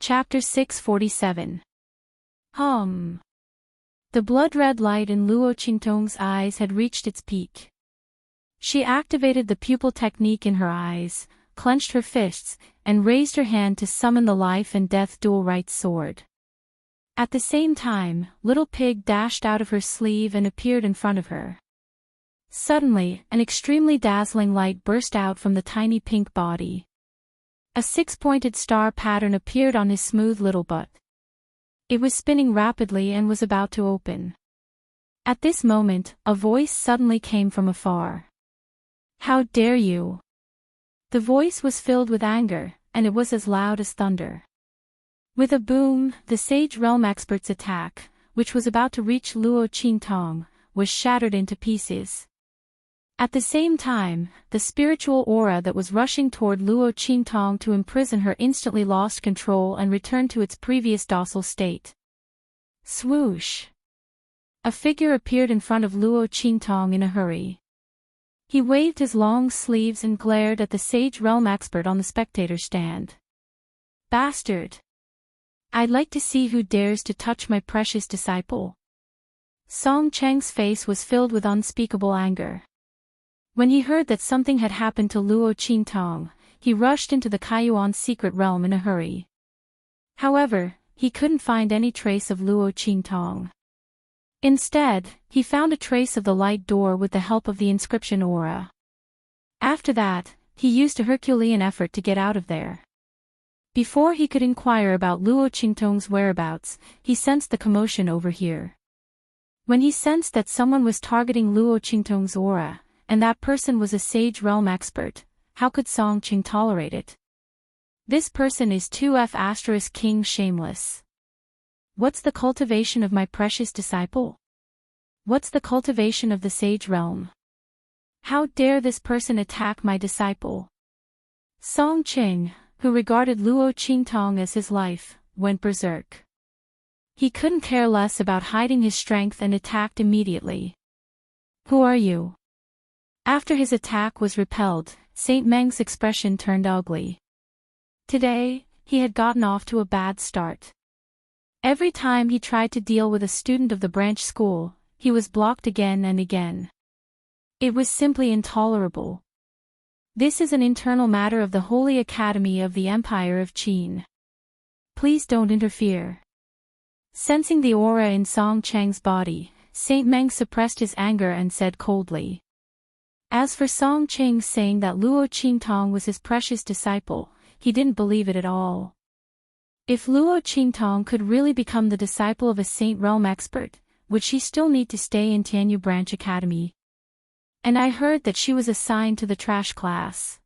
Chapter 647. The blood-red light in Luo Qingtong's eyes had reached its peak. She activated the pupil technique in her eyes, clenched her fists, and raised her hand to summon the life and death dual right sword. At the same time, Little Pig dashed out of her sleeve and appeared in front of her. Suddenly, an extremely dazzling light burst out from the tiny pink body. A six-pointed star pattern appeared on his smooth little butt. It was spinning rapidly and was about to open. At this moment, a voice suddenly came from afar. "How dare you!" The voice was filled with anger, and it was as loud as thunder. With a boom, the Sage Realm Expert's attack, which was about to reach Luo Qingtong, was shattered into pieces. At the same time, the spiritual aura that was rushing toward Luo Qingtong to imprison her instantly lost control and returned to its previous docile state. Swoosh! A figure appeared in front of Luo Qingtong in a hurry. He waved his long sleeves and glared at the Sage Realm Expert on the spectator stand. "Bastard! I'd like to see who dares to touch my precious disciple." Song Cheng's face was filled with unspeakable anger. When he heard that something had happened to Luo Qingtong, he rushed into the Kaiyuan's secret realm in a hurry. However, he couldn't find any trace of Luo Qingtong. Instead, he found a trace of the light door with the help of the inscription aura. After that, he used a Herculean effort to get out of there. Before he could inquire about Luo Qingtong's whereabouts, he sensed the commotion over here. When he sensed that someone was targeting Luo Qingtong's aura, and that person was a Sage Realm Expert, how could Song Qing tolerate it? This person is 2F** King Shameless. What's the cultivation of my precious disciple? What's the cultivation of the Sage Realm? How dare this person attack my disciple? Song Qing, who regarded Luo Qingtong as his life, went berserk. He couldn't care less about hiding his strength and attacked immediately. "Who are you?" After his attack was repelled, Saint Meng's expression turned ugly. Today, he had gotten off to a bad start. Every time he tried to deal with a student of the branch school, he was blocked again and again. It was simply intolerable. This is an internal matter of the Holy Academy of the Empire of Qin. Please don't interfere. Sensing the aura in Song Cheng's body, Saint Meng suppressed his anger and said coldly. As for Song Qing saying that Luo Qingtong was his precious disciple, he didn't believe it at all. If Luo Qingtong could really become the disciple of a Saint Realm Expert, would she still need to stay in Tianyu Branch Academy? And I heard that she was assigned to the trash class.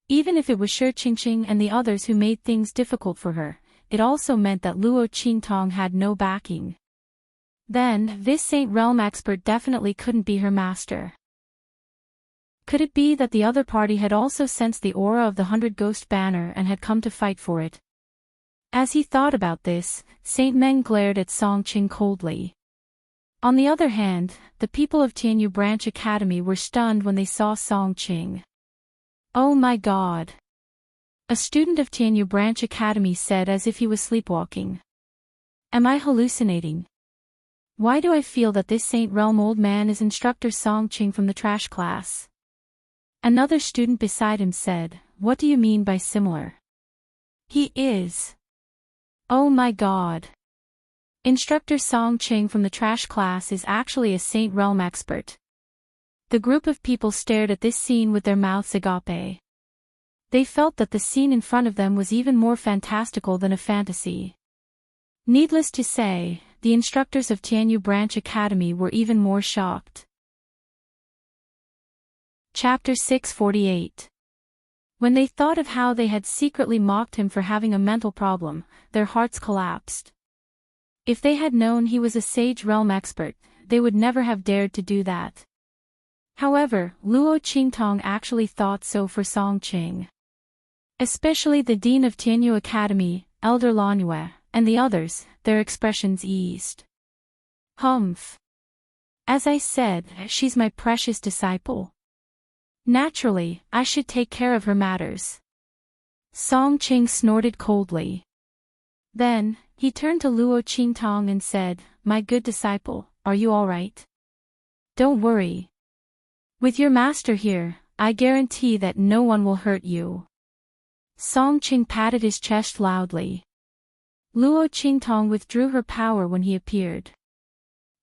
Even if it was Shi Qingqing and the others who made things difficult for her, it also meant that Luo Qingtong had no backing. Then, this Saint Realm Expert definitely couldn't be her master. Could it be that the other party had also sensed the aura of the 100 Ghost Banner and had come to fight for it? As he thought about this, Saint Meng glared at Song Qing coldly. On the other hand, the people of Tianyu Branch Academy were stunned when they saw Song Qing. "Oh my God!" a student of Tianyu Branch Academy said as if he was sleepwalking. "Am I hallucinating? Why do I feel that this Saint Realm old man is Instructor Song Qing from the trash class?" Another student beside him said, "What do you mean by similar?" "He is. Oh my God. Instructor Song Qing from the trash class is actually a Saint Realm Expert." The group of people stared at this scene with their mouths agape. They felt that the scene in front of them was even more fantastical than a fantasy. Needless to say, the instructors of Tianyu Branch Academy were even more shocked. Chapter 648. When they thought of how they had secretly mocked him for having a mental problem, their hearts collapsed. If they had known he was a Sage Realm Expert, they would never have dared to do that. However, Luo Qingtong actually thought so for Song Qing. Especially the Dean of Tianyu Academy, Elder Lanue, and the others, their expressions eased. "Humph. As I said, she's my precious disciple. Naturally, I should take care of her matters." Song Qing snorted coldly. Then, he turned to Luo Qingtong and said, "My good disciple, are you all right? Don't worry. With your master here, I guarantee that no one will hurt you." Song Qing patted his chest loudly. Luo Qingtong withdrew her power when he appeared.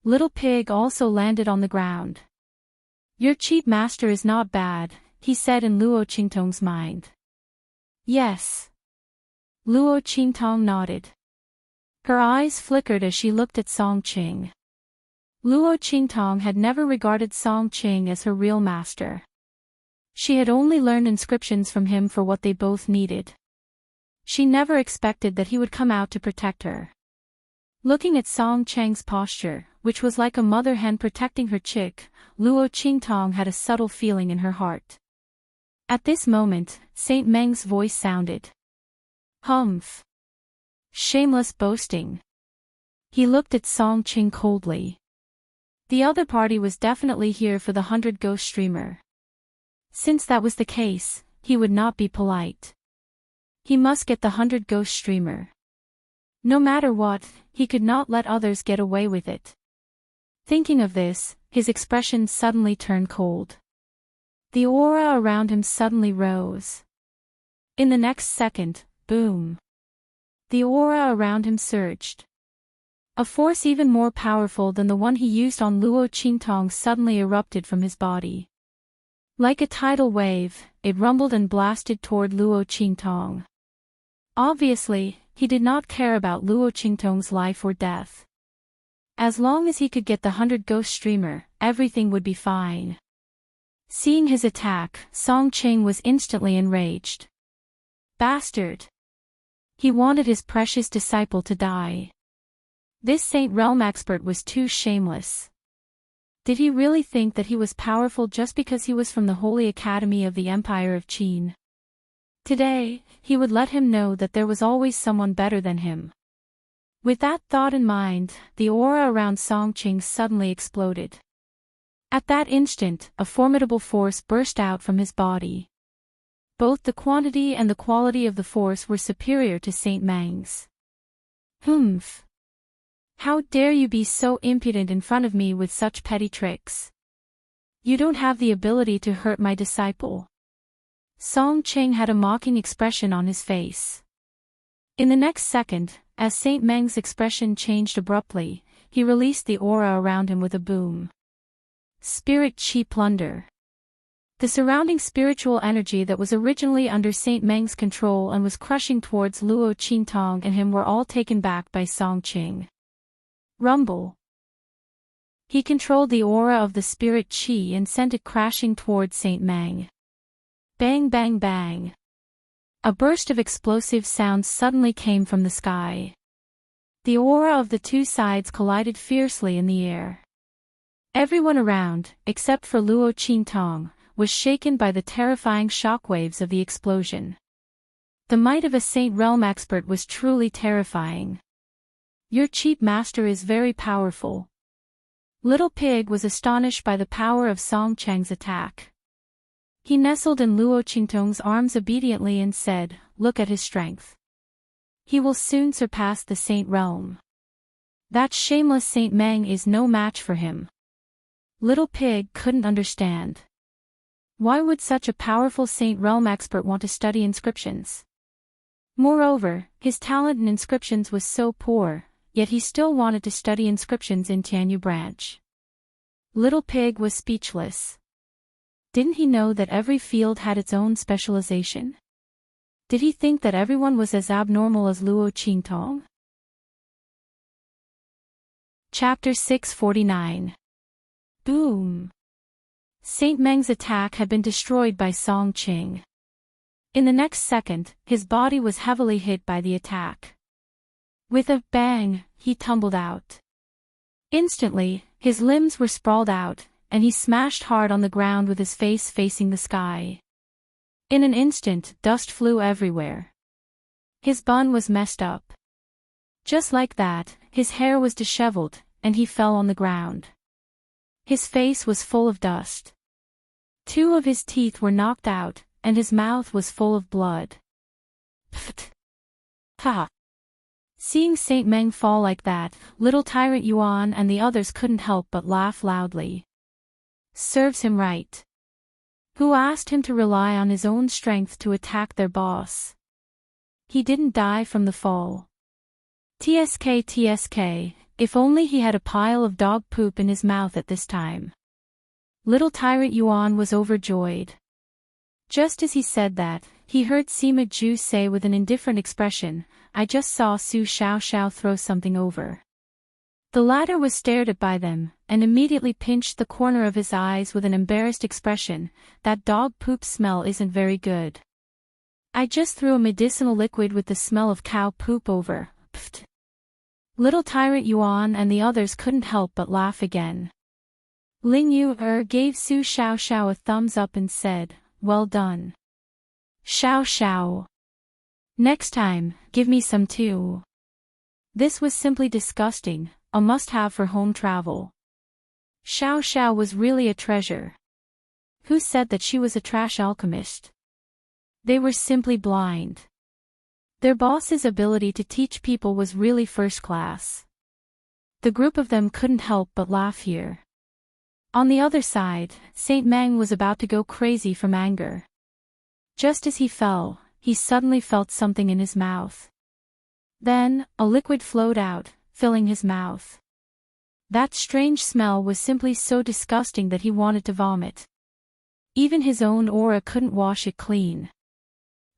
Little Pig also landed on the ground. "Your cheap master is not bad," he said in Luo Qingtong's mind. "Yes." Luo Qingtong nodded. Her eyes flickered as she looked at Song Qing. Luo Qingtong had never regarded Song Qing as her real master. She had only learned inscriptions from him for what they both needed. She never expected that he would come out to protect her. Looking at Song Chang's posture, which was like a mother hen protecting her chick, Luo Qingtong had a subtle feeling in her heart. At this moment, Saint Meng's voice sounded. "Humph. Shameless boasting." He looked at Song Qing coldly. The other party was definitely here for the 100 ghost streamer. Since that was the case, he would not be polite. He must get the 100 ghost streamer. No matter what, he could not let others get away with it. Thinking of this, his expression suddenly turned cold. The aura around him suddenly rose. In the next second, boom. The aura around him surged. A force even more powerful than the one he used on Luo Qingtong suddenly erupted from his body. Like a tidal wave, it rumbled and blasted toward Luo Qingtong. Obviously, he did not care about Luo Qingtong's life or death. As long as he could get the 100 ghost streamer, everything would be fine. Seeing his attack, Song Qing was instantly enraged. Bastard! He wanted his precious disciple to die. This Saint Realm expert was too shameless. Did he really think that he was powerful just because he was from the Holy Academy of the Empire of Qin? Today, he would let him know that there was always someone better than him. With that thought in mind, the aura around Song Qing suddenly exploded. At that instant, a formidable force burst out from his body. Both the quantity and the quality of the force were superior to Saint Meng's. "Humph! How dare you be so impudent in front of me with such petty tricks? You don't have the ability to hurt my disciple." Song Qing had a mocking expression on his face. In the next second, as Saint Meng's expression changed abruptly, he released the aura around him with a boom. Spirit Chi Plunder. The surrounding spiritual energy that was originally under Saint Meng's control and was crushing towards Luo Qingtong and him were all taken back by Song Qing. Rumble. He controlled the aura of the spirit Qi and sent it crashing towards Saint Meng. Bang bang bang. A burst of explosive sounds suddenly came from the sky. The aura of the two sides collided fiercely in the air. Everyone around, except for Luo Qingtong, was shaken by the terrifying shockwaves of the explosion. The might of a Saint Realm expert was truly terrifying. "Your cheap master is very powerful." Little Pig was astonished by the power of Song Chang's attack. He nestled in Luo Qingtong's arms obediently and said, "Look at his strength. He will soon surpass the Saint Realm. That shameless Saint Meng is no match for him." Little Pig couldn't understand. Why would such a powerful Saint Realm expert want to study inscriptions? Moreover, his talent in inscriptions was so poor, yet he still wanted to study inscriptions in Tianyu branch. Little Pig was speechless. Didn't he know that every field had its own specialization? Did he think that everyone was as abnormal as Luo Qingtong? Chapter 649. Boom! Saint Meng's attack had been destroyed by Song Qing. In the next second, his body was heavily hit by the attack. With a bang, he tumbled out. Instantly, his limbs were sprawled out, and he smashed hard on the ground with his face facing the sky. In an instant, dust flew everywhere. His bun was messed up. Just like that, his hair was disheveled, and he fell on the ground. His face was full of dust. 2 of his teeth were knocked out, and his mouth was full of blood. Pfft! Ha! Seeing Saint Meng fall like that, little tyrant Yuan and the others couldn't help but laugh loudly. Serves him right. Who asked him to rely on his own strength to attack their boss? He didn't die from the fall. TSK, if only he had a pile of dog poop in his mouth at this time. Little tyrant Yuan was overjoyed. Just as he said that, he heard Sima Ju say with an indifferent expression, "I just saw Su Xiao throw something over." The latter was stared at by them, and immediately pinched the corner of his eyes with an embarrassed expression. "That dog poop smell isn't very good. I just threw a medicinal liquid with the smell of cow poop over." Pfft. Little tyrant Yuan and the others couldn't help but laugh again. Ling Yu gave Su Xiao a thumbs up and said, "Well done. Xiao. Next time, give me some too." This was simply disgusting, a must-have for home travel. Xiao was really a treasure. Who said that she was a trash alchemist? They were simply blind. Their boss's ability to teach people was really first class. The group of them couldn't help but laugh here. On the other side, Saint Meng was about to go crazy from anger. Just as he fell, he suddenly felt something in his mouth. Then, a liquid flowed out, filling his mouth. That strange smell was simply so disgusting that he wanted to vomit. Even his own aura couldn't wash it clean.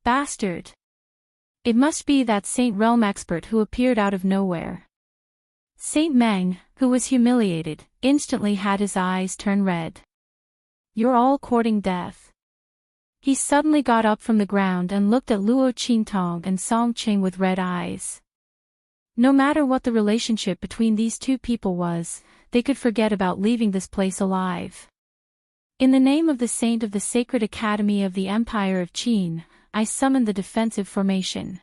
Bastard! It must be that Saint Realm expert who appeared out of nowhere. Saint Meng, who was humiliated, instantly had his eyes turn red. "You're all courting death." He suddenly got up from the ground and looked at Luo Qintong and Song Qing with red eyes. No matter what the relationship between these two people was, they could forget about leaving this place alive. "In the name of the Saint of the Sacred Academy of the Empire of Qin, I summon the defensive formation.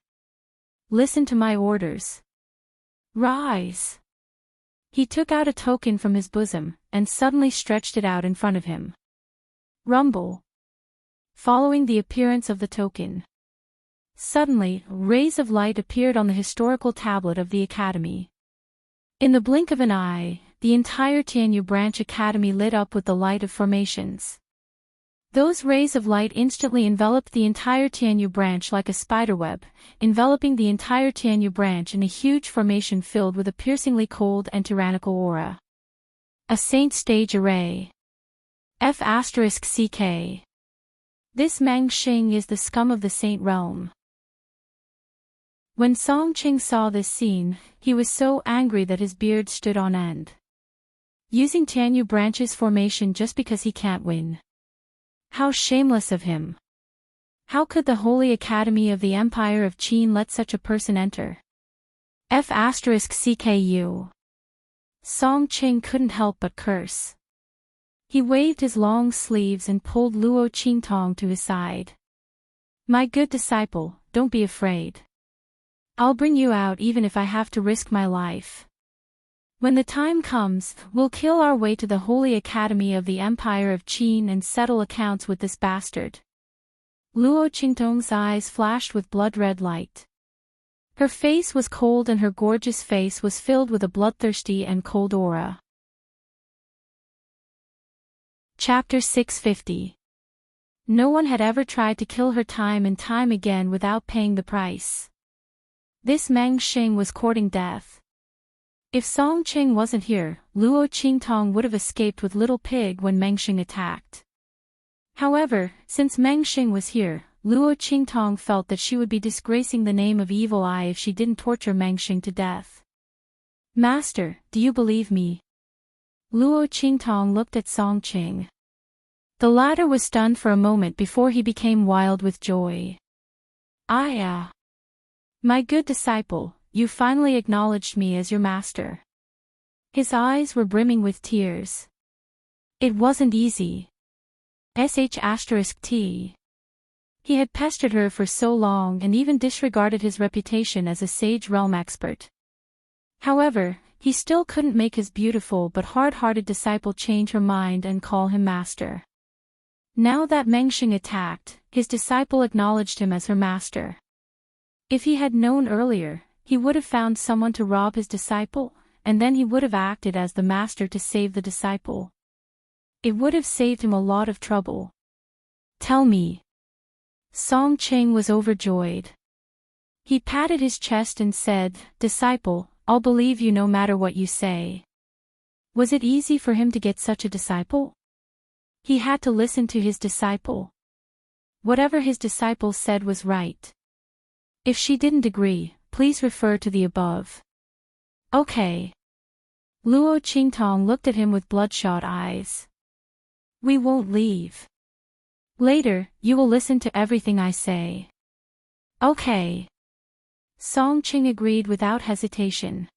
Listen to my orders. Rise." He took out a token from his bosom, and suddenly stretched it out in front of him. Rumble. Following the appearance of the token, suddenly, rays of light appeared on the historical tablet of the academy. In the blink of an eye, the entire Tianyu Branch Academy lit up with the light of formations. Those rays of light instantly enveloped the entire Tianyu branch like a spiderweb, enveloping the entire Tianyu branch in a huge formation filled with a piercingly cold and tyrannical aura. A Saint Stage Array. F***CK. This Meng Xing is the scum of the Saint Realm. When Song Qing saw this scene, he was so angry that his beard stood on end. Using Tianyu branch's formation just because he can't win. How shameless of him. How could the Holy Academy of the Empire of Qin let such a person enter? F***CKU. Song Qing couldn't help but curse. He waved his long sleeves and pulled Luo Qintong to his side. "My good disciple, don't be afraid. I'll bring you out even if I have to risk my life. When the time comes, we'll kill our way to the Holy Academy of the Empire of Qin and settle accounts with this bastard." Luo Qingtong's eyes flashed with blood-red light. Her face was cold and her gorgeous face was filled with a bloodthirsty and cold aura. Chapter 650. No one had ever tried to kill her time and time again without paying the price. This Meng Xing was courting death. If Song Qing wasn't here, Luo Qingtong would have escaped with Little Pig when Meng Xing attacked. However, since Meng Xing was here, Luo Qingtong felt that she would be disgracing the name of Evil Eye if she didn't torture Meng Xing to death. "Master, do you believe me?" Luo Qingtong looked at Song Qing. The latter was stunned for a moment before he became wild with joy. My good disciple, you finally acknowledged me as your master." His eyes were brimming with tears. It wasn't easy. **T. He had pestered her for so long and even disregarded his reputation as a sage realm expert. However, he still couldn't make his beautiful but hard-hearted disciple change her mind and call him master. Now that Meng Xing attacked, his disciple acknowledged him as her master. If he had known earlier, he would have found someone to rob his disciple, and then he would have acted as the master to save the disciple. It would have saved him a lot of trouble. Tell me. Song Ching was overjoyed. He patted his chest and said, Disciple, I'll believe you no matter what you say. Was it easy for him to get such a disciple? He had to listen to his disciple. Whatever his disciple said was right. If she didn't agree, please refer to the above. Okay. Luo Qingtong looked at him with bloodshot eyes. We won't leave. Later, you will listen to everything I say. Okay. Song Ching agreed without hesitation.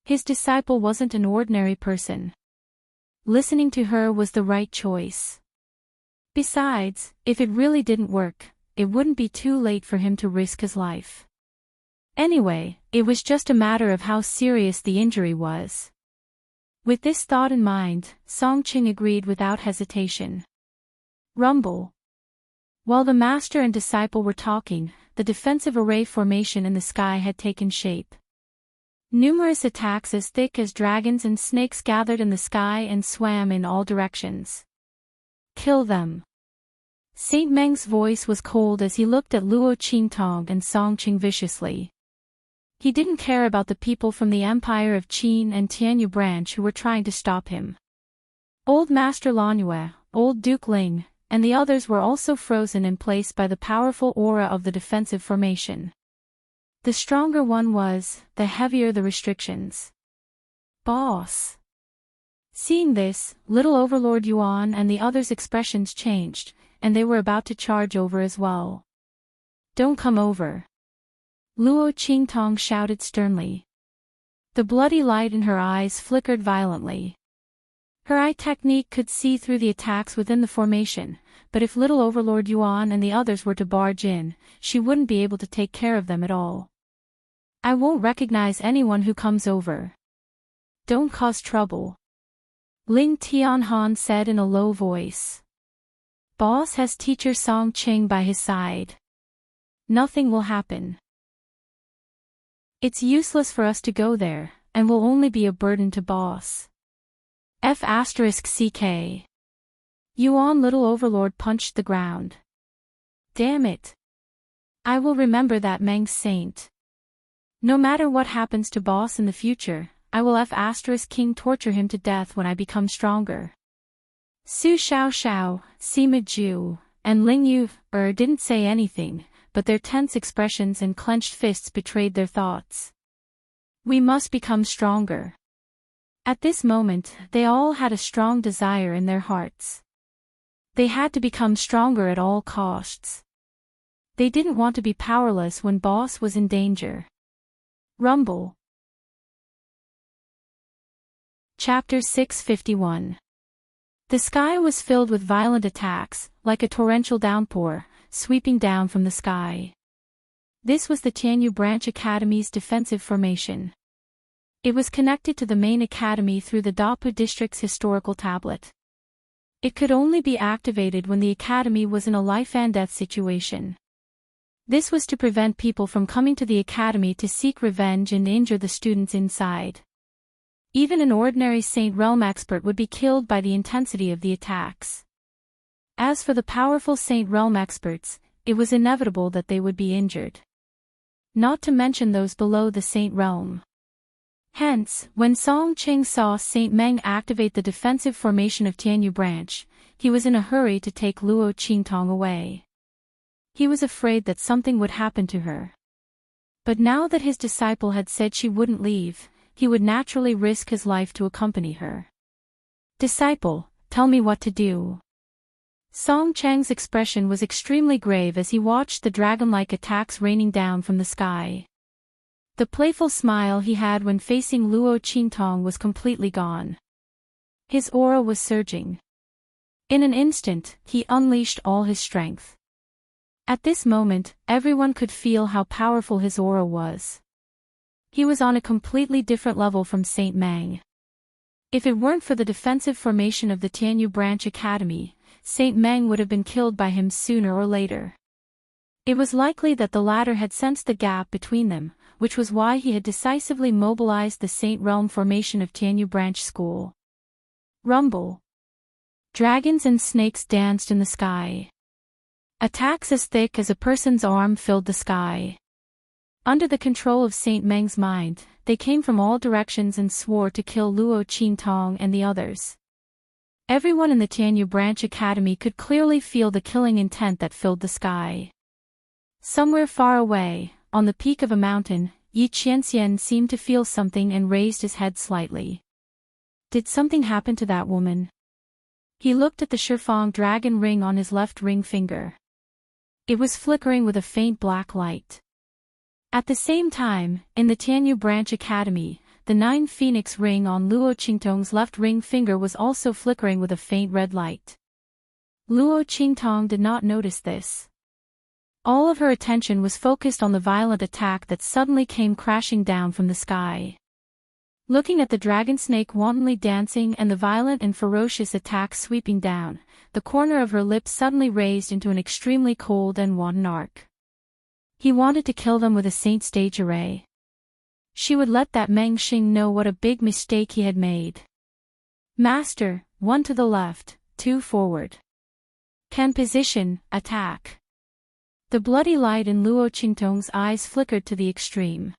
His disciple wasn't an ordinary person. Listening to her was the right choice. Besides, if it really didn't work, it wouldn't be too late for him to risk his life. Anyway, it was just a matter of how serious the injury was. With this thought in mind, Song Ching agreed without hesitation. Rumble. While the master and disciple were talking, the defensive array formation in the sky had taken shape. Numerous attacks as thick as dragons and snakes gathered in the sky and swam in all directions. Kill them. Saint Meng's voice was cold as he looked at Luo Qingtong and Song Ching viciously. He didn't care about the people from the Empire of Qin and Tianyu branch who were trying to stop him. Old Master Lanue, Old Duke Ling, and the others were also frozen in place by the powerful aura of the defensive formation. The stronger one was, the heavier the restrictions. Boss. Seeing this, little Overlord Yuan and the others' expressions changed, and they were about to charge over as well. Don't come over. Luo Qingtong shouted sternly. The bloody light in her eyes flickered violently. Her eye technique could see through the attacks within the formation, but if little Overlord Yuan and the others were to barge in, she wouldn't be able to take care of them at all. I won't recognize anyone who comes over. Don't cause trouble. Ling Tianhan said in a low voice. Boss has teacher Song Ching by his side. Nothing will happen. It's useless for us to go there, and will only be a burden to boss. F***CK. Yuan Little Overlord punched the ground. Damn it. I will remember that Meng Saint. No matter what happens to boss in the future, I will F***King torture him to death when I become stronger. Su Xiao, Sima Ju, and Ling Yu didn't say anything, but their tense expressions and clenched fists betrayed their thoughts. We must become stronger. At this moment, they all had a strong desire in their hearts. They had to become stronger at all costs. They didn't want to be powerless when boss was in danger. Rumble. Chapter 651. The sky was filled with violent attacks, like a torrential downpour, sweeping down from the sky. This was the Tianyu Branch Academy's defensive formation. It was connected to the main academy through the Dapu district's historical tablet. It could only be activated when the academy was in a life-and-death situation. This was to prevent people from coming to the academy to seek revenge and injure the students inside. Even an ordinary Saint Realm expert would be killed by the intensity of the attacks. As for the powerful Saint Realm experts, it was inevitable that they would be injured. Not to mention those below the Saint Realm. Hence, when Song Ching saw Saint Meng activate the defensive formation of Tianyu Branch, he was in a hurry to take Luo Qingtong away. He was afraid that something would happen to her. But now that his disciple had said she wouldn't leave, he would naturally risk his life to accompany her. Disciple, tell me what to do. Song Chang's expression was extremely grave as he watched the dragon-like attacks raining down from the sky. The playful smile he had when facing Luo Qingtong was completely gone. His aura was surging. In an instant, he unleashed all his strength. At this moment, everyone could feel how powerful his aura was. He was on a completely different level from Saint Meng. If it weren't for the defensive formation of the Tianyu Branch Academy, Saint Meng would have been killed by him sooner or later. It was likely that the latter had sensed the gap between them, which was why he had decisively mobilized the Saint Realm formation of Tianyu Branch School. Rumble. Dragons and snakes danced in the sky. Attacks as thick as a person's arm filled the sky. Under the control of Saint Meng's mind, they came from all directions and swore to kill Luo Qintong and the others. Everyone in the Tianyu Branch Academy could clearly feel the killing intent that filled the sky. Somewhere far away, on the peak of a mountain, Yi Qianxian seemed to feel something and raised his head slightly. Did something happen to that woman? He looked at the Shifang dragon ring on his left ring finger. It was flickering with a faint black light. At the same time, in the Tianyu Branch Academy, the 9 phoenix ring on Luo Qingtong's left ring finger was also flickering with a faint red light. Luo Qingtong did not notice this. All of her attention was focused on the violent attack that suddenly came crashing down from the sky. Looking at the dragon snake wantonly dancing and the violent and ferocious attack sweeping down, the corner of her lips suddenly raised into an extremely cold and wanton arc. He wanted to kill them with a Saint Stage array. She would let that Meng Xing know what a big mistake he had made. Master, 1 to the left, 2 forward. Can position, attack. The bloody light in Luo Qingtong's eyes flickered to the extreme.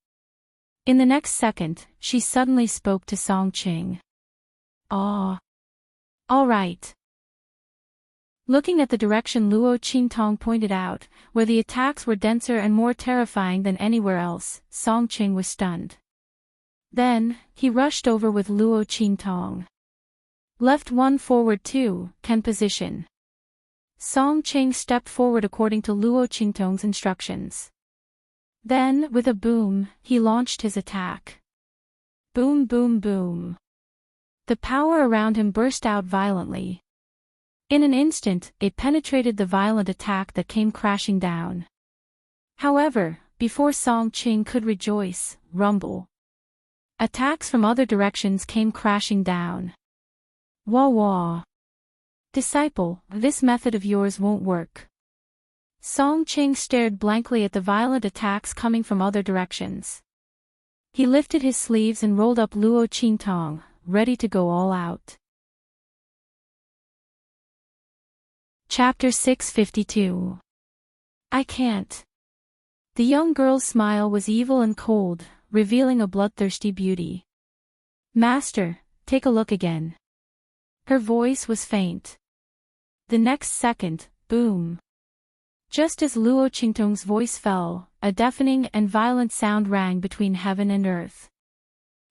In the next second, she suddenly spoke to Song Qing. Ah. All right. Looking at the direction Luo Qingtong pointed out, where the attacks were denser and more terrifying than anywhere else, Song Qing was stunned. Then, he rushed over with Luo Qingtong. Left 1 forward 2, can position. Song Qing stepped forward according to Luo Qingtong's instructions. Then, with a boom, he launched his attack. Boom boom boom. The power around him burst out violently. In an instant, it penetrated the violent attack that came crashing down. However, before Song Qing could rejoice, rumble. Attacks from other directions came crashing down. Wah wah. Disciple, this method of yours won't work. Song Qing stared blankly at the violent attacks coming from other directions. He lifted his sleeves and rolled up Luo Qingtong, ready to go all out. Chapter 652. I can't. The young girl's smile was evil and cold, revealing a bloodthirsty beauty. Master, take a look again. Her voice was faint. The next second, boom. Just as Luo Qingtong's voice fell, a deafening and violent sound rang between heaven and earth.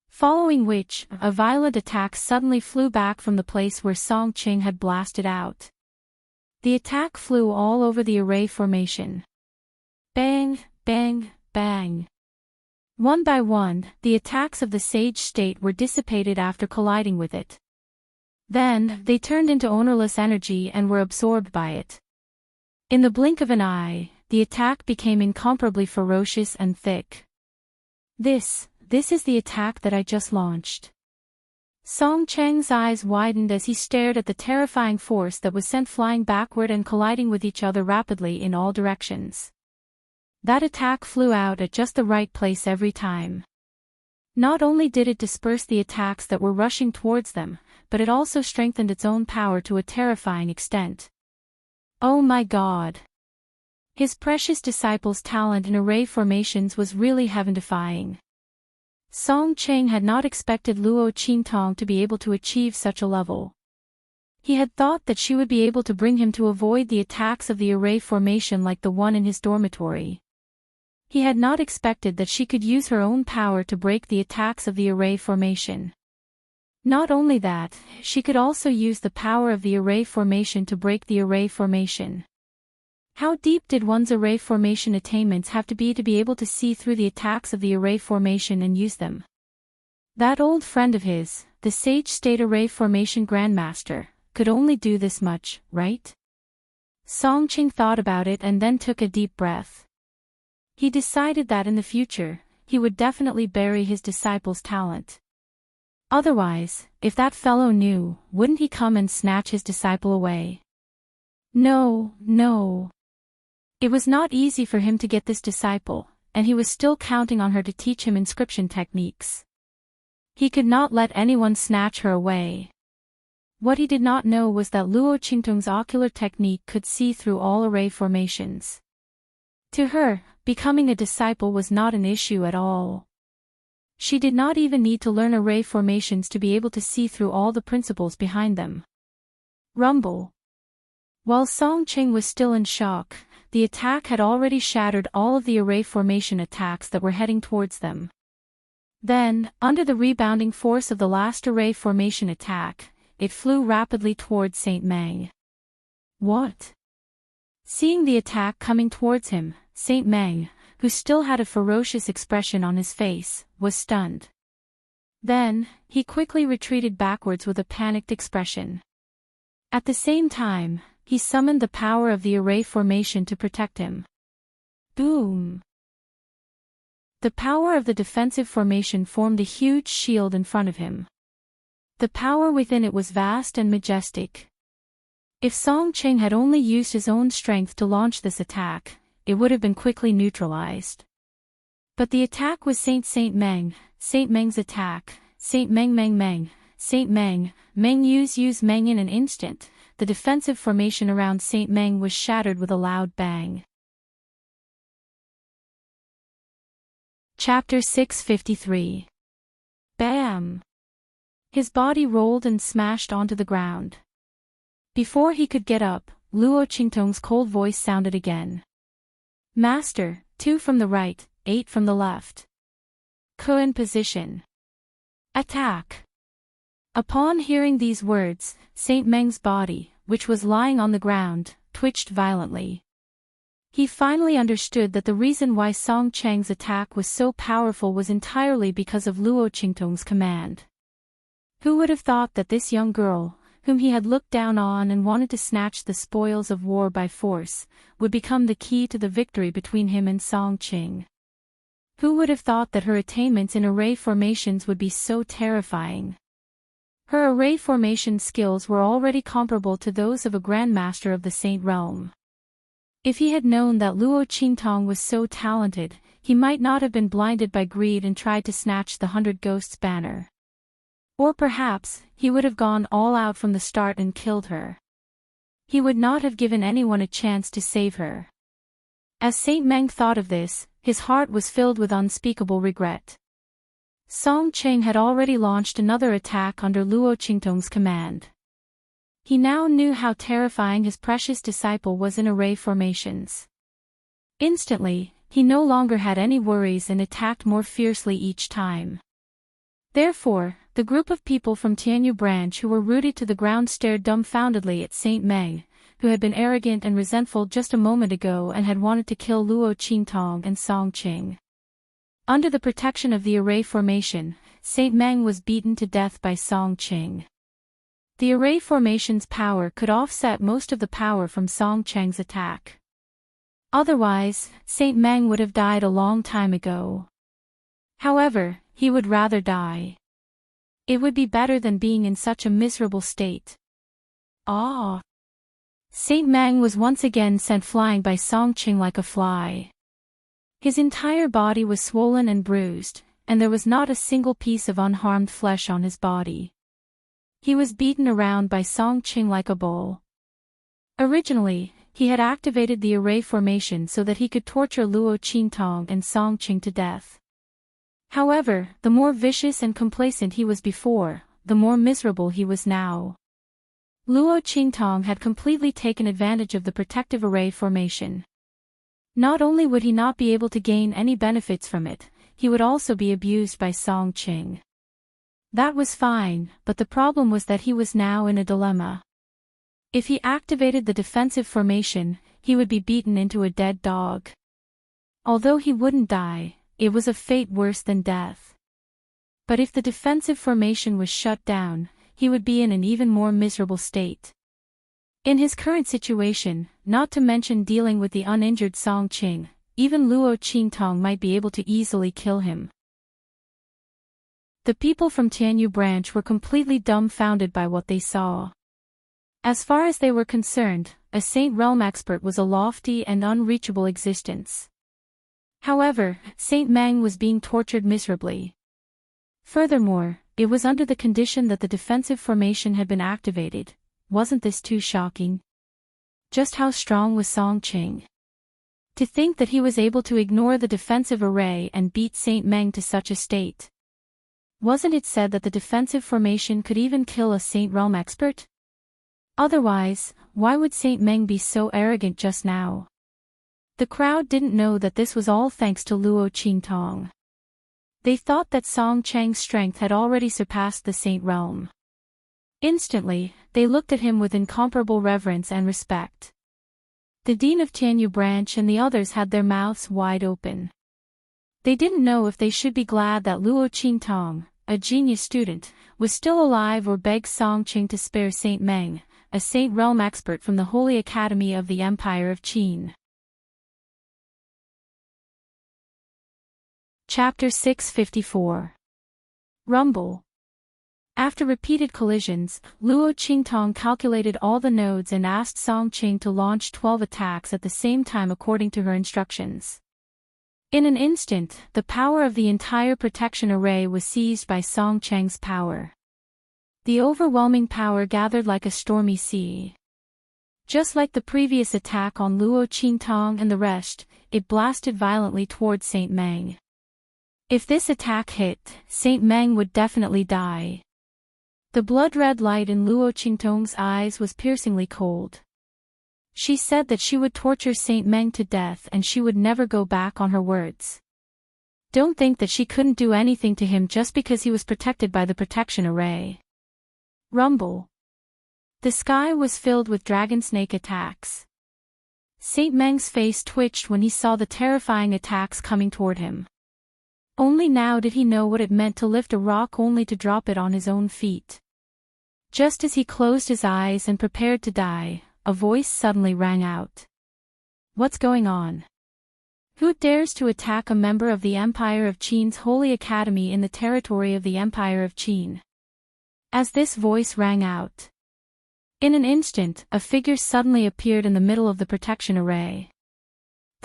Following which, a violent attack suddenly flew back from the place where Song Qing had blasted out. The attack flew all over the array formation. Bang, bang, bang. One by one, the attacks of the sage state were dissipated after colliding with it. Then, they turned into ownerless energy and were absorbed by it. In the blink of an eye, the attack became incomparably ferocious and thick. This is the attack that I just launched. Song Cheng's eyes widened as he stared at the terrifying force that was sent flying backward and colliding with each other rapidly in all directions. That attack flew out at just the right place every time. Not only did it disperse the attacks that were rushing towards them, but it also strengthened its own power to a terrifying extent. Oh my God! His precious disciple's talent in array formations was really heaven-defying. Song Cheng had not expected Luo Qingtong to be able to achieve such a level. He had thought that she would be able to bring him to avoid the attacks of the array formation like the one in his dormitory. He had not expected that she could use her own power to break the attacks of the array formation. Not only that, she could also use the power of the array formation to break the array formation. How deep did one's array formation attainments have to be able to see through the attacks of the array formation and use them? That old friend of his, the Sage State Array Formation Grandmaster, could only do this much, right? Song Qing thought about it and then took a deep breath. He decided that in the future, he would definitely bury his disciple's talent. Otherwise, if that fellow knew, wouldn't he come and snatch his disciple away? No. It was not easy for him to get this disciple, and he was still counting on her to teach him inscription techniques. He could not let anyone snatch her away. What he did not know was that Luo Qingtong's ocular technique could see through all array formations. To her, becoming a disciple was not an issue at all. She did not even need to learn array formations to be able to see through all the principles behind them. Rumble. While Song Qing was still in shock, the attack had already shattered all of the array formation attacks that were heading towards them. Then, under the rebounding force of the last array formation attack, it flew rapidly towards Saint Meng. What? Seeing the attack coming towards him, Saint Meng, who still had a ferocious expression on his face, was stunned. Then, he quickly retreated backwards with a panicked expression. At the same time, he summoned the power of the array formation to protect him. Boom! The power of the defensive formation formed a huge shield in front of him. The power within it was vast and majestic. If Song Qing had only used his own strength to launch this attack, it would have been quickly neutralized. But the attack was Saint Meng's attack, Saint Meng, Saint Meng use Meng in an instant. The defensive formation around Saint Meng was shattered with a loud bang. Chapter 653. Bam! His body rolled and smashed onto the ground. Before he could get up, Luo Qingtong's cold voice sounded again. Master, 2 from the right, 8 from the left. Ke in position. Attack! Upon hearing these words, Saint Meng's body, which was lying on the ground, twitched violently. He finally understood that the reason why Song Cheng's attack was so powerful was entirely because of Luo Qingtong's command. Who would have thought that this young girl, whom he had looked down on and wanted to snatch the spoils of war by force, would become the key to the victory between him and Song Qing? Who would have thought that her attainments in array formations would be so terrifying? Her array formation skills were already comparable to those of a grandmaster of the Saint Realm. If he had known that Luo Qingtong was so talented, he might not have been blinded by greed and tried to snatch the 100 Ghosts banner. Or perhaps, he would have gone all out from the start and killed her. He would not have given anyone a chance to save her. As Saint Meng thought of this, his heart was filled with unspeakable regret. Song Qing had already launched another attack under Luo Qingtong's command. He now knew how terrifying his precious disciple was in array formations. Instantly, he no longer had any worries and attacked more fiercely each time. Therefore, the group of people from Tianyu branch who were rooted to the ground stared dumbfoundedly at Saint Meng, who had been arrogant and resentful just a moment ago and had wanted to kill Luo Qingtong and Song Qing. Under the protection of the array formation, Saint Meng was beaten to death by Song Qing. The array formation's power could offset most of the power from Song Cheng's attack. Otherwise, Saint Meng would have died a long time ago. However, he would rather die. It would be better than being in such a miserable state. Ah! Saint Meng was once again sent flying by Song Qing like a fly. His entire body was swollen and bruised, and there was not a single piece of unharmed flesh on his body. He was beaten around by Song Qing like a bull. Originally, he had activated the array formation so that he could torture Luo Qingtong and Song Qing to death. However, the more vicious and complacent he was before, the more miserable he was now. Luo Qingtong had completely taken advantage of the protective array formation. Not only would he not be able to gain any benefits from it, he would also be abused by Song Qing. That was fine, but the problem was that he was now in a dilemma. If he activated the defensive formation, he would be beaten into a dead dog. Although he wouldn't die, it was a fate worse than death. But if the defensive formation was shut down, he would be in an even more miserable state. In his current situation, not to mention dealing with the uninjured Song Qing, even Luo Qingtong might be able to easily kill him. The people from Tianyu branch were completely dumbfounded by what they saw. As far as they were concerned, a Saint Realm expert was a lofty and unreachable existence. However, Saint Meng was being tortured miserably. Furthermore, it was under the condition that the defensive formation had been activated. Wasn't this too shocking? Just how strong was Song Qing? To think that he was able to ignore the defensive array and beat Saint Meng to such a state. Wasn't it said that the defensive formation could even kill a Saint Realm expert? Otherwise, why would Saint Meng be so arrogant just now? The crowd didn't know that this was all thanks to Luo Qingtong. They thought that Song Chang's strength had already surpassed the Saint Realm. Instantly, they looked at him with incomparable reverence and respect. The Dean of Tianyu Branch and the others had their mouths wide open. They didn't know if they should be glad that Luo Qingtong, a genius student, was still alive or beg Song Qing to spare Saint Meng, a Saint Realm expert from the Holy Academy of the Empire of Qin. Chapter 654. Rumble. After repeated collisions, Luo Qingtong calculated all the nodes and asked Song Qing to launch 12 attacks at the same time according to her instructions. In an instant, the power of the entire protection array was seized by Song Chang's power. The overwhelming power gathered like a stormy sea. Just like the previous attack on Luo Qingtong and the rest, it blasted violently towards Saint Meng. If this attack hit, Saint Meng would definitely die. The blood-red light in Luo Qingtong's eyes was piercingly cold. She said that she would torture Saint Meng to death and she would never go back on her words. Don't think that she couldn't do anything to him just because he was protected by the protection array. Rumble. The sky was filled with dragon snake attacks. Saint Meng's face twitched when he saw the terrifying attacks coming toward him. Only now did he know what it meant to lift a rock only to drop it on his own feet. Just as he closed his eyes and prepared to die, a voice suddenly rang out. What's going on? Who dares to attack a member of the Empire of Qin's Holy Academy in the territory of the Empire of Qin? As this voice rang out, in an instant, a figure suddenly appeared in the middle of the protection array.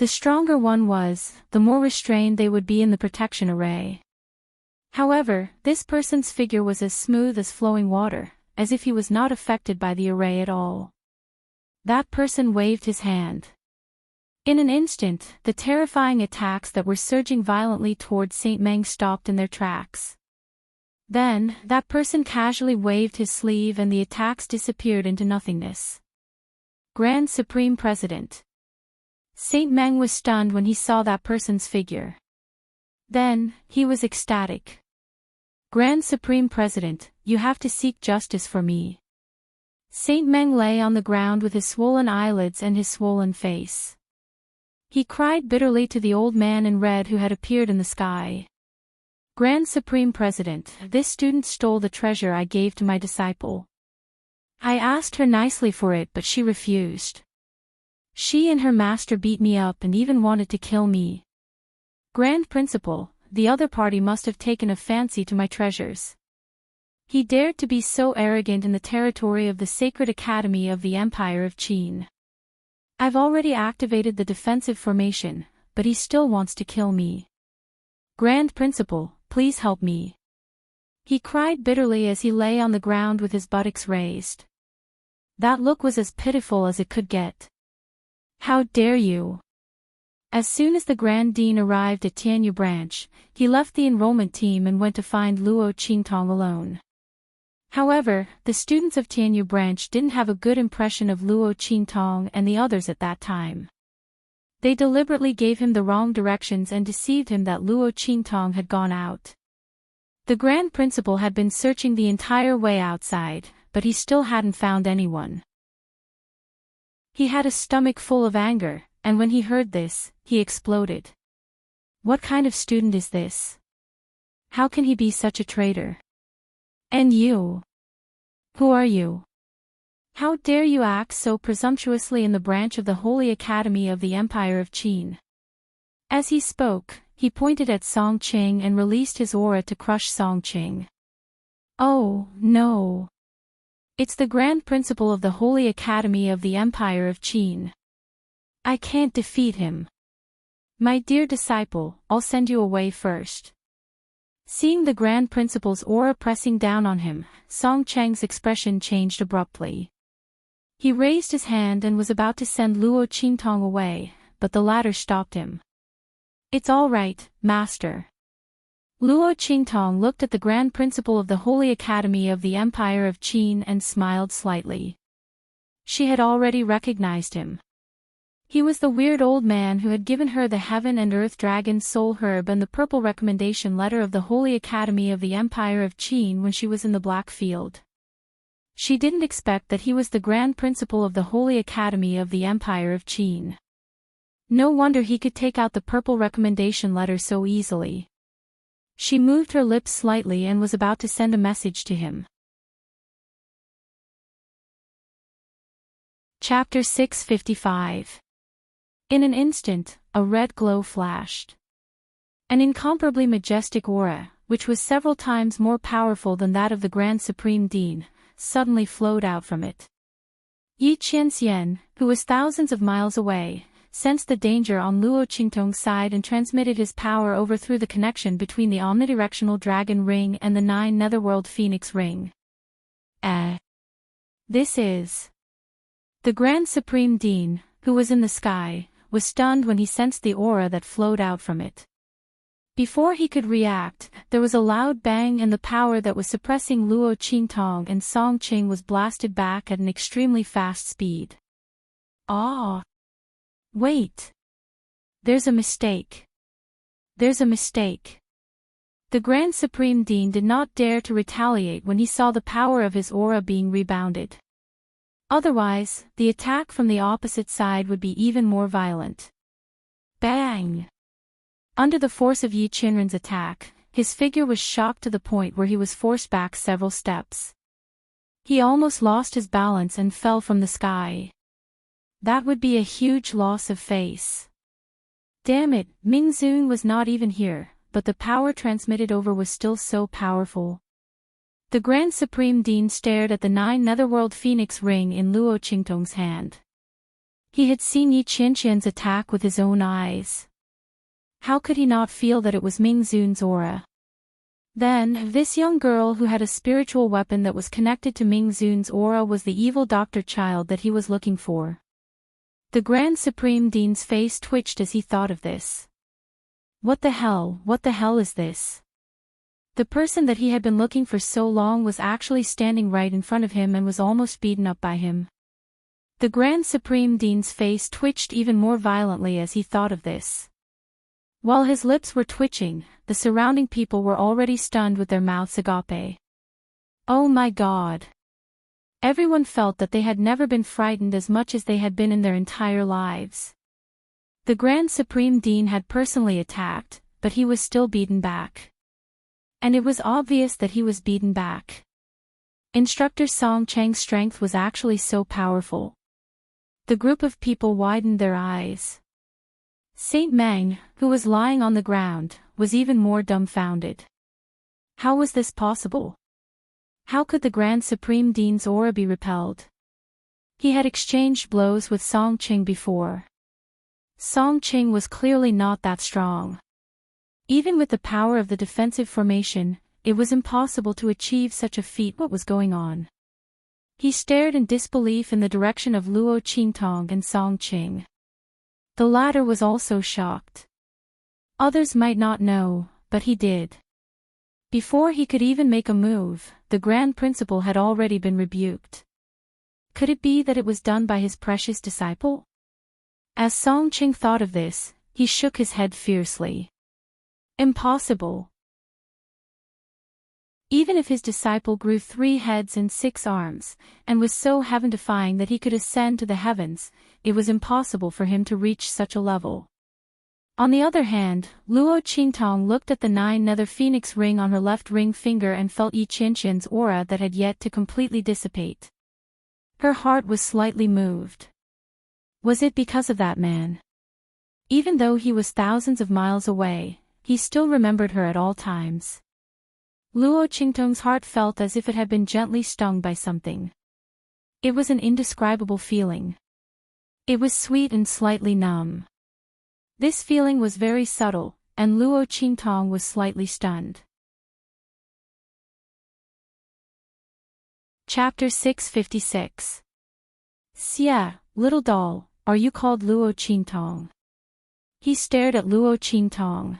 The stronger one was, the more restrained they would be in the protection array. However, this person's figure was as smooth as flowing water, as if he was not affected by the array at all. That person waved his hand. In an instant, the terrifying attacks that were surging violently towards Saint Meng stopped in their tracks. Then, that person casually waved his sleeve and the attacks disappeared into nothingness. Grand Supreme President. Saint Meng was stunned when he saw that person's figure. Then, he was ecstatic. Grand Supreme President, you have to seek justice for me. Saint Meng lay on the ground with his swollen eyelids and his swollen face. He cried bitterly to the old man in red who had appeared in the sky. Grand Supreme President, this student stole the treasure I gave to my disciple. I asked her nicely for it but she refused. She and her master beat me up and even wanted to kill me. Grand Principal, the other party must have taken a fancy to my treasures. He dared to be so arrogant in the territory of the Sacred Academy of the Empire of Qin. I've already activated the defensive formation, but he still wants to kill me. Grand Principal, please help me. He cried bitterly as he lay on the ground with his buttocks raised. That look was as pitiful as it could get. How dare you! As soon as the Grand Dean arrived at Tianyu Branch, he left the enrollment team and went to find Luo Qingtong alone. However, the students of Tianyu Branch didn't have a good impression of Luo Qingtong and the others at that time. They deliberately gave him the wrong directions and deceived him that Luo Qingtong had gone out. The Grand Principal had been searching the entire way outside, but he still hadn't found anyone. He had a stomach full of anger, and when he heard this, he exploded. What kind of student is this? How can he be such a traitor? And you? Who are you? How dare you act so presumptuously in the branch of the Holy Academy of the Empire of Qin? As he spoke, he pointed at Song Qing and released his aura to crush Song Qing. Oh, no. It's the Grand Principal of the Holy Academy of the Empire of Qin. I can't defeat him. My dear disciple, I'll send you away first. Seeing the Grand Principal's aura pressing down on him, Song Cheng's expression changed abruptly. He raised his hand and was about to send Luo Qingtong away, but the latter stopped him. It's all right, Master. Luo Qingtong looked at the Grand Principal of the Holy Academy of the Empire of Qin and smiled slightly. She had already recognized him. He was the weird old man who had given her the Heaven and Earth Dragon Soul Herb and the Purple Recommendation Letter of the Holy Academy of the Empire of Qin when she was in the Black Field. She didn't expect that he was the Grand Principal of the Holy Academy of the Empire of Qin. No wonder he could take out the Purple Recommendation Letter so easily. She moved her lips slightly and was about to send a message to him. Chapter 655. In an instant, a red glow flashed. An incomparably majestic aura, which was several times more powerful than that of the Grand Supreme Dean, suddenly flowed out from it. Yi Qianxian, who was thousands of miles away, sensed the danger on Luo Qingtong's side and transmitted his power over through the connection between the omnidirectional dragon ring and the 9 netherworld phoenix ring. This is... The Grand Supreme Dean, who was in the sky, was stunned when he sensed the aura that flowed out from it. Before he could react, there was a loud bang and the power that was suppressing Luo Qingtong and Song Qing was blasted back at an extremely fast speed. Ah! Wait! There's a mistake. There's a mistake. The Grand Supreme Dean did not dare to retaliate when he saw the power of his aura being rebounded. Otherwise, the attack from the opposite side would be even more violent. Bang! Under the force of Yi Qianren's attack, his figure was shocked to the point where he was forced back several steps. He almost lost his balance and fell from the sky. That would be a huge loss of face. Damn it, Ming Zun was not even here, but the power transmitted over was still so powerful. The Grand Supreme Dean stared at the 9 netherworld phoenix ring in Luo Qingtong's hand. He had seen Yi Qianxian's attack with his own eyes. How could he not feel that it was Ming Zun's aura? Then, this young girl who had a spiritual weapon that was connected to Ming Zun's aura was the evil doctor child that he was looking for. The Grand Supreme Dean's face twitched as he thought of this. What the hell is this? The person that he had been looking for so long was actually standing right in front of him and was almost beaten up by him. The Grand Supreme Dean's face twitched even more violently as he thought of this. While his lips were twitching, the surrounding people were already stunned with their mouths agape. Oh my God! Everyone felt that they had never been frightened as much as they had been in their entire lives. The Grand Supreme Dean had personally attacked, but he was still beaten back. And it was obvious that he was beaten back. Instructor Song Cheng's strength was actually so powerful. The group of people widened their eyes. Saint Meng, who was lying on the ground, was even more dumbfounded. How was this possible? How could the Grand Supreme Dean's aura be repelled? He had exchanged blows with Song Qing before. Song Qing was clearly not that strong. Even with the power of the defensive formation, it was impossible to achieve such a feat. What was going on? He stared in disbelief in the direction of Luo Qingtong and Song Qing. The latter was also shocked. Others might not know, but he did. Before he could even make a move, the Grand Principal had already been rebuked. Could it be that it was done by his precious disciple? As Song Qing thought of this, he shook his head fiercely. Impossible. Even if his disciple grew 3 heads and 6 arms, and was so heaven-defying that he could ascend to the heavens, it was impossible for him to reach such a level. On the other hand, Luo Qingtong looked at the 9 nether phoenix ring on her left ring finger and felt Yi Qianxian's aura that had yet to completely dissipate. Her heart was slightly moved. Was it because of that man? Even though he was thousands of miles away, he still remembered her at all times. Luo Qingtong's heart felt as if it had been gently stung by something. It was an indescribable feeling. It was sweet and slightly numb. This feeling was very subtle, and Luo Qingtong was slightly stunned. Chapter 656. Xia, little doll, are you called Luo Qingtong? He stared at Luo Qingtong.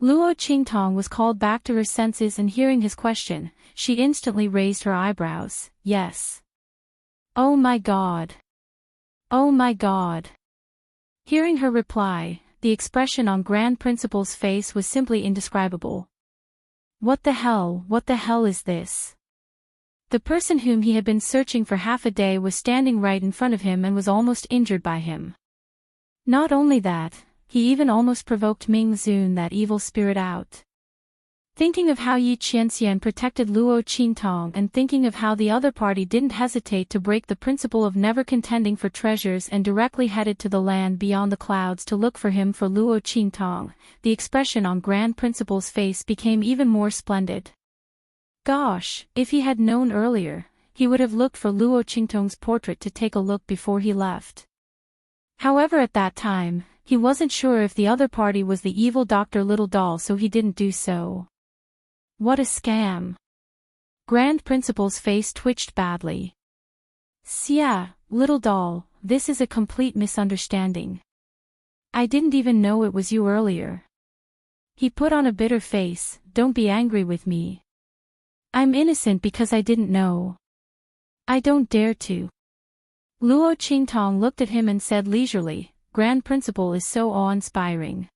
Luo Qingtong was called back to her senses, and hearing his question, she instantly raised her eyebrows. Yes. Oh my God. Oh my God. Hearing her reply, the expression on Grand Principal's face was simply indescribable. What the hell is this? The person whom he had been searching for half a day was standing right in front of him and was almost injured by him. Not only that, he even almost provoked Ming Zun, that evil spirit, out. Thinking of how Yi Qianxian protected Luo Qingtong and thinking of how the other party didn't hesitate to break the principle of never contending for treasures and directly headed to the land beyond the clouds to look for him for Luo Qingtong, the expression on Grand Principal's face became even more splendid. Gosh, if he had known earlier, he would have looked for Luo Qingtong's portrait to take a look before he left. However, at that time, he wasn't sure if the other party was the evil Dr. Little Doll, so he didn't do so. What a scam. Grand Principal's face twitched badly. Xia, little doll, this is a complete misunderstanding. I didn't even know it was you earlier. He put on a bitter face. Don't be angry with me. I'm innocent because I didn't know. I don't dare to. Luo Qingtong looked at him and said leisurely, Grand Principal is so awe-inspiring.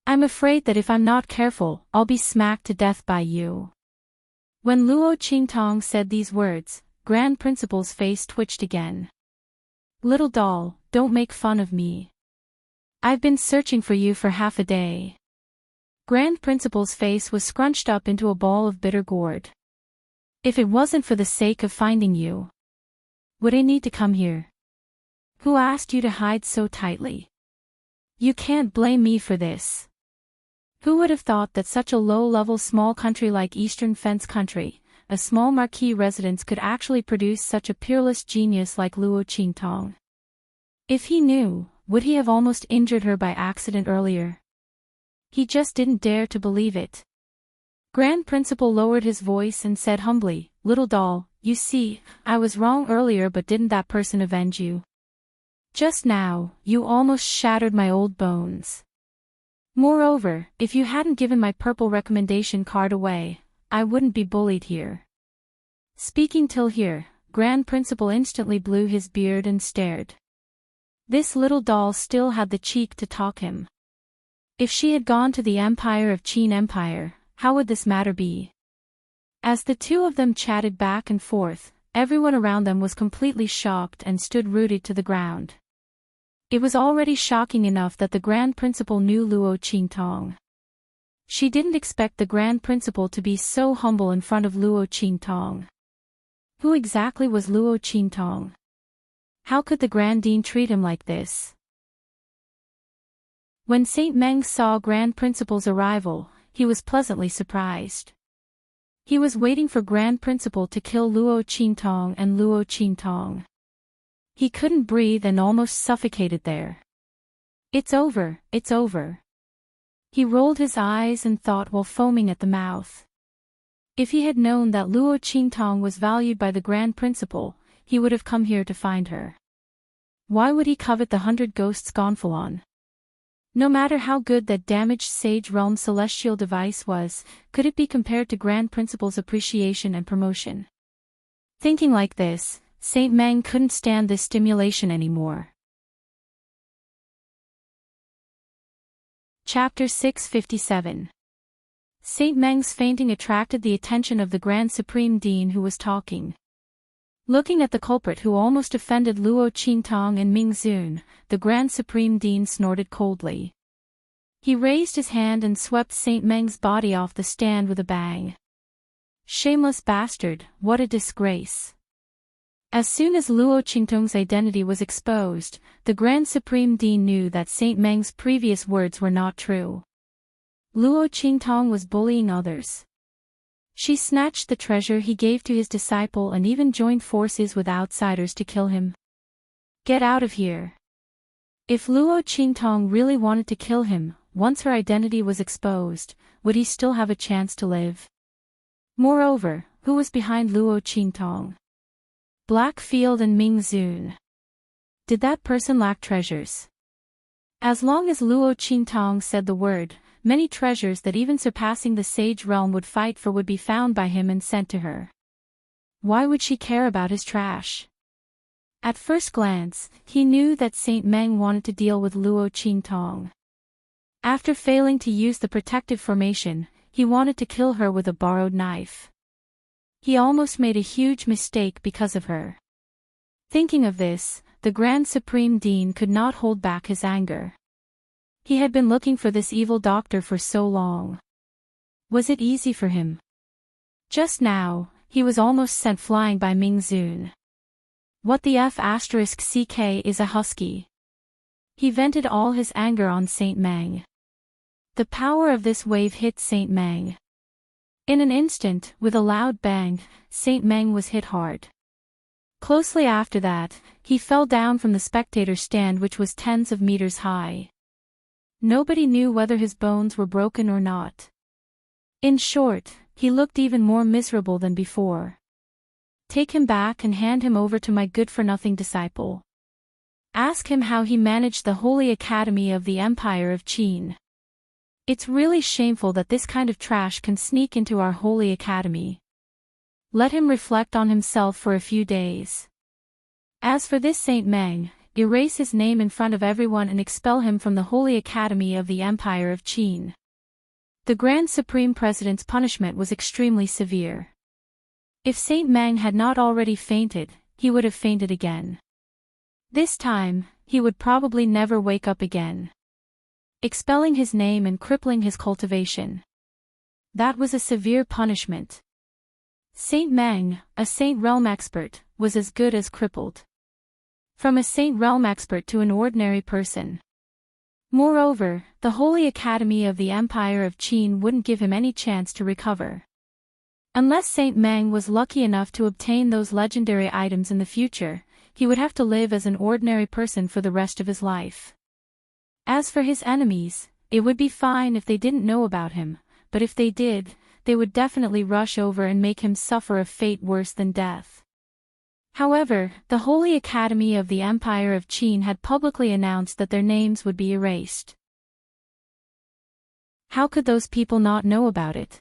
I'm afraid that if I'm not careful, I'll be smacked to death by you. When Luo Qingtong said these words, Grand Principal's face twitched again. Little doll, don't make fun of me. I've been searching for you for half a day. Grand Principal's face was scrunched up into a ball of bitter gourd. If it wasn't for the sake of finding you, would I need to come here? Who asked you to hide so tightly? You can't blame me for this. Who would have thought that such a low-level small country like Eastern Fence Country, a small marquis residence, could actually produce such a peerless genius like Luo Qingtong? If he knew, would he have almost injured her by accident earlier? He just didn't dare to believe it. Grand Principal lowered his voice and said humbly, Little doll, you see, I was wrong earlier, but didn't that person avenge you? Just now, you almost shattered my old bones. Moreover, if you hadn't given my purple recommendation card away, I wouldn't be bullied here. Speaking till here, Grand Principal instantly blew his beard and stared. This little doll still had the cheek to talk him. If she had gone to the Empire of Qin Empire, how would this matter be? As the two of them chatted back and forth, everyone around them was completely shocked and stood rooted to the ground. It was already shocking enough that the Grand Principal knew Luo Qingtong. She didn't expect the Grand Principal to be so humble in front of Luo Qingtong. Who exactly was Luo Qingtong? How could the Grand Dean treat him like this? When Saint Meng saw Grand Principal's arrival, he was pleasantly surprised. He was waiting for Grand Principal to kill Luo Qingtong and Luo Qingtong. He couldn't breathe and almost suffocated there. It's over, it's over. He rolled his eyes and thought while foaming at the mouth. If he had known that Luo Qingtong was valued by the Grand Principal, he would have come here to find her. Why would he covet the 100 ghosts Gonfalon? No matter how good that damaged Sage Realm celestial device was, could it be compared to Grand Principal's appreciation and promotion? Thinking like this, Saint Meng couldn't stand this stimulation anymore. Chapter 657. Saint Meng's fainting attracted the attention of the Grand Supreme Dean, who was talking. Looking at the culprit who almost offended Luo Qingtong and Ming Zun, the Grand Supreme Dean snorted coldly. He raised his hand and swept Saint Meng's body off the stand with a bang. Shameless bastard, what a disgrace. As soon as Luo Qingtong's identity was exposed, the Grand Supreme Dean knew that Saint Meng's previous words were not true. Luo Qingtong was bullying others. She snatched the treasure he gave to his disciple and even joined forces with outsiders to kill him. Get out of here. If Luo Qingtong really wanted to kill him, once her identity was exposed, would he still have a chance to live? Moreover, who was behind Luo Qingtong? Blackfield and Ming Zun. Did that person lack treasures? As long as Luo Qingtong said the word, many treasures that even surpassing the sage realm would fight for would be found by him and sent to her. Why would she care about his trash? At first glance, he knew that Saint Meng wanted to deal with Luo Qingtong. After failing to use the protective formation, he wanted to kill her with a borrowed knife. He almost made a huge mistake because of her. Thinking of this, the Grand Supreme Dean could not hold back his anger. He had been looking for this evil doctor for so long. Was it easy for him? Just now, he was almost sent flying by Ming Zun. What the F***ck is a husky. He vented all his anger on Saint Meng. The power of this wave hit Saint Meng. In an instant, with a loud bang, Saint Meng was hit hard. Closely after that, he fell down from the spectator stand which was tens of meters high. Nobody knew whether his bones were broken or not. In short, he looked even more miserable than before. Take him back and hand him over to my good-for-nothing disciple. Ask him how he managed the Holy Academy of the Empire of Qin. It's really shameful that this kind of trash can sneak into our Holy Academy. Let him reflect on himself for a few days. As for this Saint Meng, erase his name in front of everyone and expel him from the Holy Academy of the Empire of Qin. The Grand Supreme President's punishment was extremely severe. If Saint Meng had not already fainted, he would have fainted again. This time, he would probably never wake up again. Expelling his name and crippling his cultivation. That was a severe punishment. Saint Meng, a Saint Realm expert, was as good as crippled. From a Saint Realm expert to an ordinary person. Moreover, the Holy Academy of the Empire of Qin wouldn't give him any chance to recover. Unless Saint Meng was lucky enough to obtain those legendary items in the future, he would have to live as an ordinary person for the rest of his life. As for his enemies, it would be fine if they didn't know about him, but if they did, they would definitely rush over and make him suffer a fate worse than death. However, the Holy Academy of the Empire of Qin had publicly announced that their names would be erased. How could those people not know about it?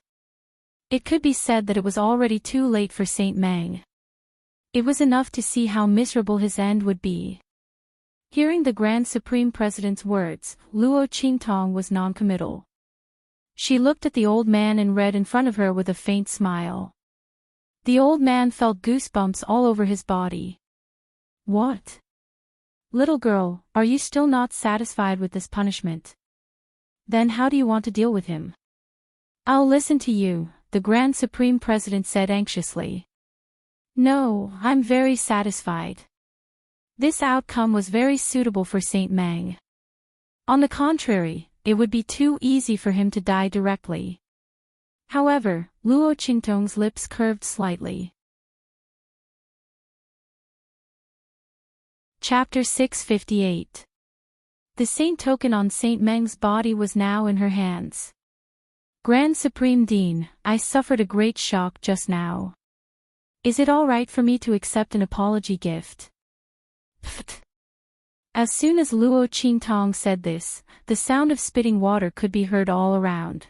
It could be said that it was already too late for Saint Meng. It was enough to see how miserable his end would be. Hearing the Grand Supreme President's words, Luo Qingtong was non-committal. She looked at the old man and read in front of her with a faint smile. The old man felt goosebumps all over his body. What? Little girl, are you still not satisfied with this punishment? Then how do you want to deal with him? I'll listen to you, the Grand Supreme President said anxiously. No, I'm very satisfied. This outcome was very suitable for Saint Meng. On the contrary, it would be too easy for him to die directly. However, Luo Qingtong's lips curved slightly. Chapter 658. The saint token on Saint Meng's body was now in her hands. Grand Supreme Dean, I suffered a great shock just now. Is it all right for me to accept an apology gift? Pfft. As soon as Luo Qingtong said this, the sound of spitting water could be heard all around.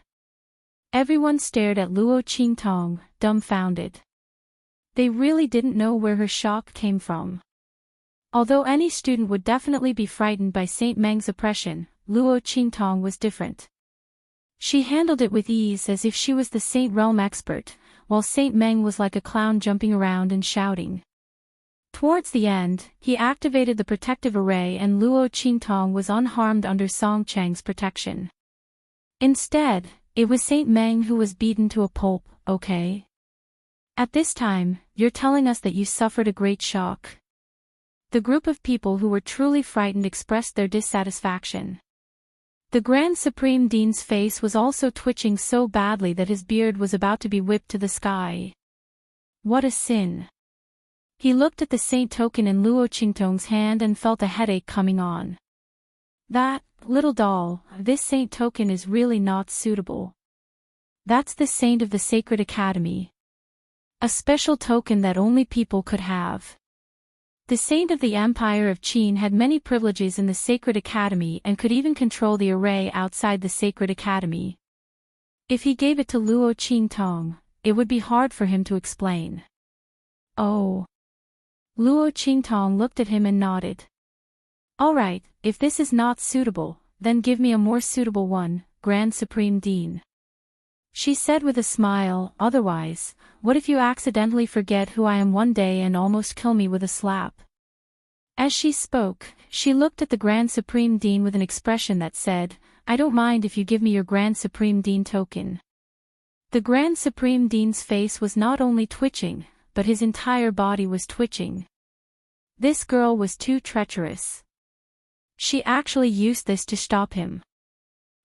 Everyone stared at Luo Qingtong, dumbfounded. They really didn't know where her shock came from. Although any student would definitely be frightened by Saint Meng's oppression, Luo Qingtong was different. She handled it with ease as if she was the Saint Realm expert, while Saint Meng was like a clown jumping around and shouting. Towards the end, he activated the protective array and Luo Qingtong was unharmed under Song Chang's protection. Instead, it was Saint Meng who was beaten to a pulp, okay? At this time, you're telling us that you suffered a great shock. The group of people who were truly frightened expressed their dissatisfaction. The Grand Supreme Dean's face was also twitching so badly that his beard was about to be whipped to the sky. What a sin. He looked at the saint token in Luo Qingtong's hand and felt a headache coming on. That, little doll, this saint token is really not suitable. That's the saint of the Sacred Academy. A special token that only people could have. The saint of the Empire of Qin had many privileges in the Sacred Academy and could even control the array outside the Sacred Academy. If he gave it to Luo Qingtong, it would be hard for him to explain. Oh. Luo Qingtong looked at him and nodded. All right, if this is not suitable, then give me a more suitable one, Grand Supreme Dean. She said with a smile, otherwise, what if you accidentally forget who I am one day and almost kill me with a slap? As she spoke, she looked at the Grand Supreme Dean with an expression that said, I don't mind if you give me your Grand Supreme Dean token. The Grand Supreme Dean's face was not only twitching, but his entire body was twitching. This girl was too treacherous. She actually used this to stop him.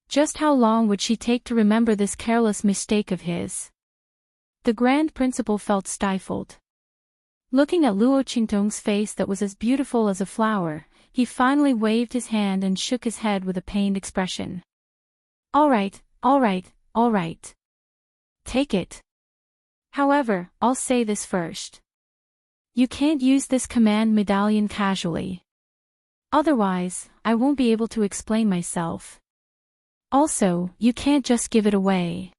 Just how long would she take to remember this careless mistake of his? The Grand Principal felt stifled. Looking at Luo Qingtong's face that was as beautiful as a flower, he finally waved his hand and shook his head with a pained expression. All right, all right, all right. Take it. However, I'll say this first. You can't use this command medallion casually. Otherwise, I won't be able to explain myself. Also, you can't just give it away.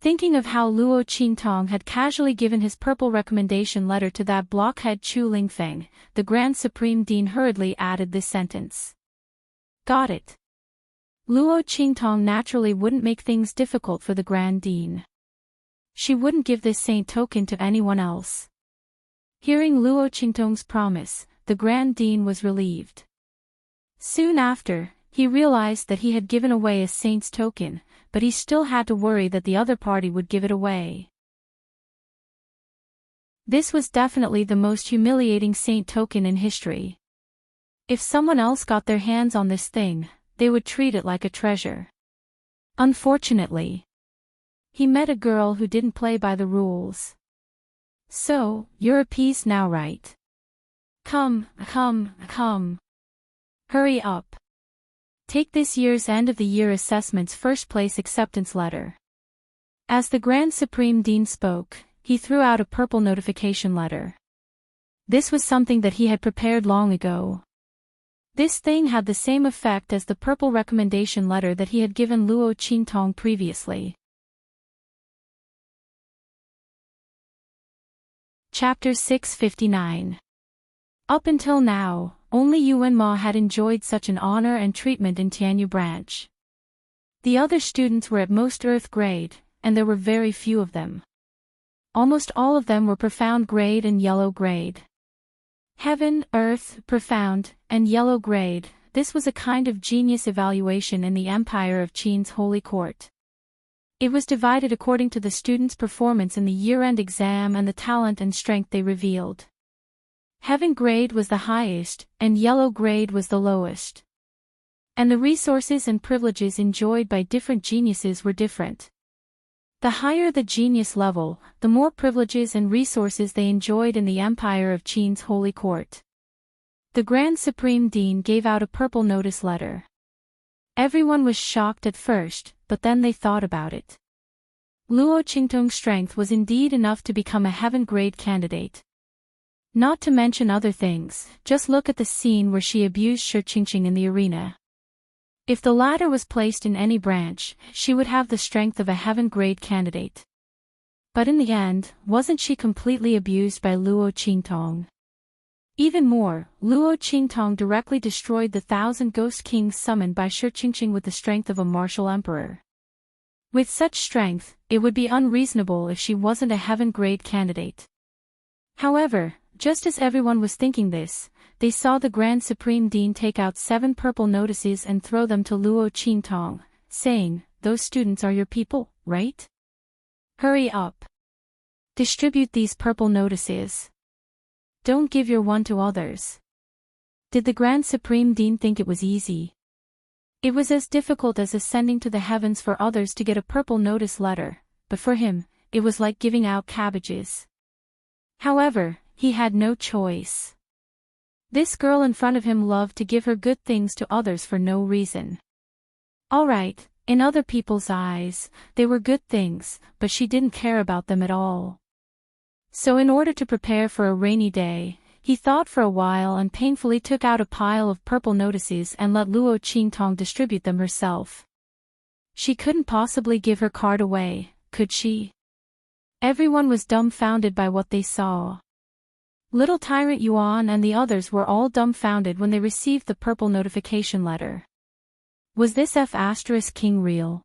Thinking of how Luo Qingtong had casually given his purple recommendation letter to that blockhead Chu Lingfeng, the Grand Supreme Dean hurriedly added this sentence. Got it. Luo Qingtong naturally wouldn't make things difficult for the Grand Dean. She wouldn't give this saint token to anyone else. Hearing Luo Qingtong's promise, the Grand Dean was relieved. Soon after, he realized that he had given away a saint's token, but he still had to worry that the other party would give it away. This was definitely the most humiliating saint token in history. If someone else got their hands on this thing, they would treat it like a treasure. Unfortunately, he met a girl who didn't play by the rules. So, you're appeased now, right? Come. Hurry up. Take this year's end-of-the-year assessment's first-place acceptance letter. As the Grand Supreme Dean spoke, he threw out a purple notification letter. This was something that he had prepared long ago. This thing had the same effect as the purple recommendation letter that he had given Luo Qingtong previously. Chapter 659. Up until now, only Yuan Ma had enjoyed such an honor and treatment in Tianyu branch. The other students were at most Earth grade, and there were very few of them. Almost all of them were Profound grade and Yellow grade. Heaven, Earth, Profound, and Yellow grade, this was a kind of genius evaluation in the Empire of Qin's Holy Court. It was divided according to the students' performance in the year-end exam and the talent and strength they revealed. Heaven grade was the highest, and Yellow grade was the lowest. And the resources and privileges enjoyed by different geniuses were different. The higher the genius level, the more privileges and resources they enjoyed in the Empire of Qin's Holy Court. The Grand Supreme Dean gave out a purple notice letter. Everyone was shocked at first, but then they thought about it. Luo Qingtong's strength was indeed enough to become a heaven grade candidate. Not to mention other things, just look at the scene where she abused Shi Qingqing in the arena. If the latter was placed in any branch, she would have the strength of a heaven grade candidate. But in the end, wasn't she completely abused by Luo Qingtong? Even more, Luo Qingtong directly destroyed the 1,000 ghost kings summoned by Shi Qingqing with the strength of a martial emperor. With such strength, it would be unreasonable if she wasn't a heaven grade candidate. However, just as everyone was thinking this, they saw the Grand Supreme Dean take out 7 purple notices and throw them to Luo Qingtong, saying, "Those students are your people, right? Hurry up. Distribute these purple notices. Don't give your one to others." Did the Grand Supreme Dean think it was easy? It was as difficult as ascending to the heavens for others to get a purple notice letter, but for him, it was like giving out cabbages. However, he had no choice. This girl in front of him loved to give her good things to others for no reason. Alright, in other people's eyes, they were good things, but she didn't care about them at all. So in order to prepare for a rainy day, he thought for a while and painfully took out a pile of purple notices and let Luo Qingtong distribute them herself. She couldn't possibly give her card away, could she? Everyone was dumbfounded by what they saw. Little Tyrant Yuan and the others were all dumbfounded when they received the purple notification letter. Was this F** King real?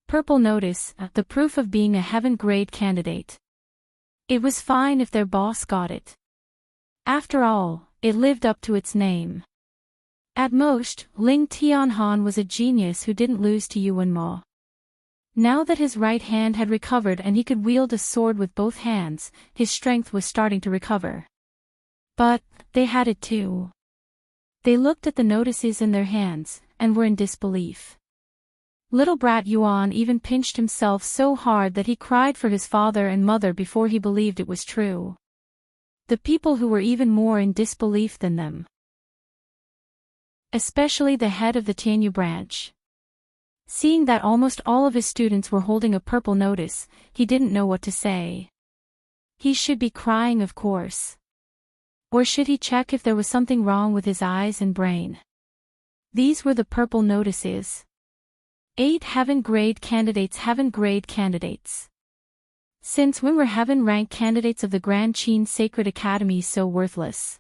Purple notice, the proof of being a heaven-grade candidate. It was fine if their boss got it. After all, it lived up to its name. At most, Ling Tianhan was a genius who didn't lose to Yuan Ma. Now that his right hand had recovered and he could wield a sword with both hands, his strength was starting to recover. But, they had it too. They looked at the notices in their hands, and were in disbelief. Little brat Yuan even pinched himself so hard that he cried for his father and mother before he believed it was true. The people who were even more in disbelief than them. Especially the head of the Tianyu branch. Seeing that almost all of his students were holding a purple notice, he didn't know what to say. He should be crying, of course. Or should he check if there was something wrong with his eyes and brain? These were the purple notices. 8 heaven-grade candidates. Heaven-grade candidates. Since when were heaven-rank candidates of the Grand Qin Sacred Academy so worthless?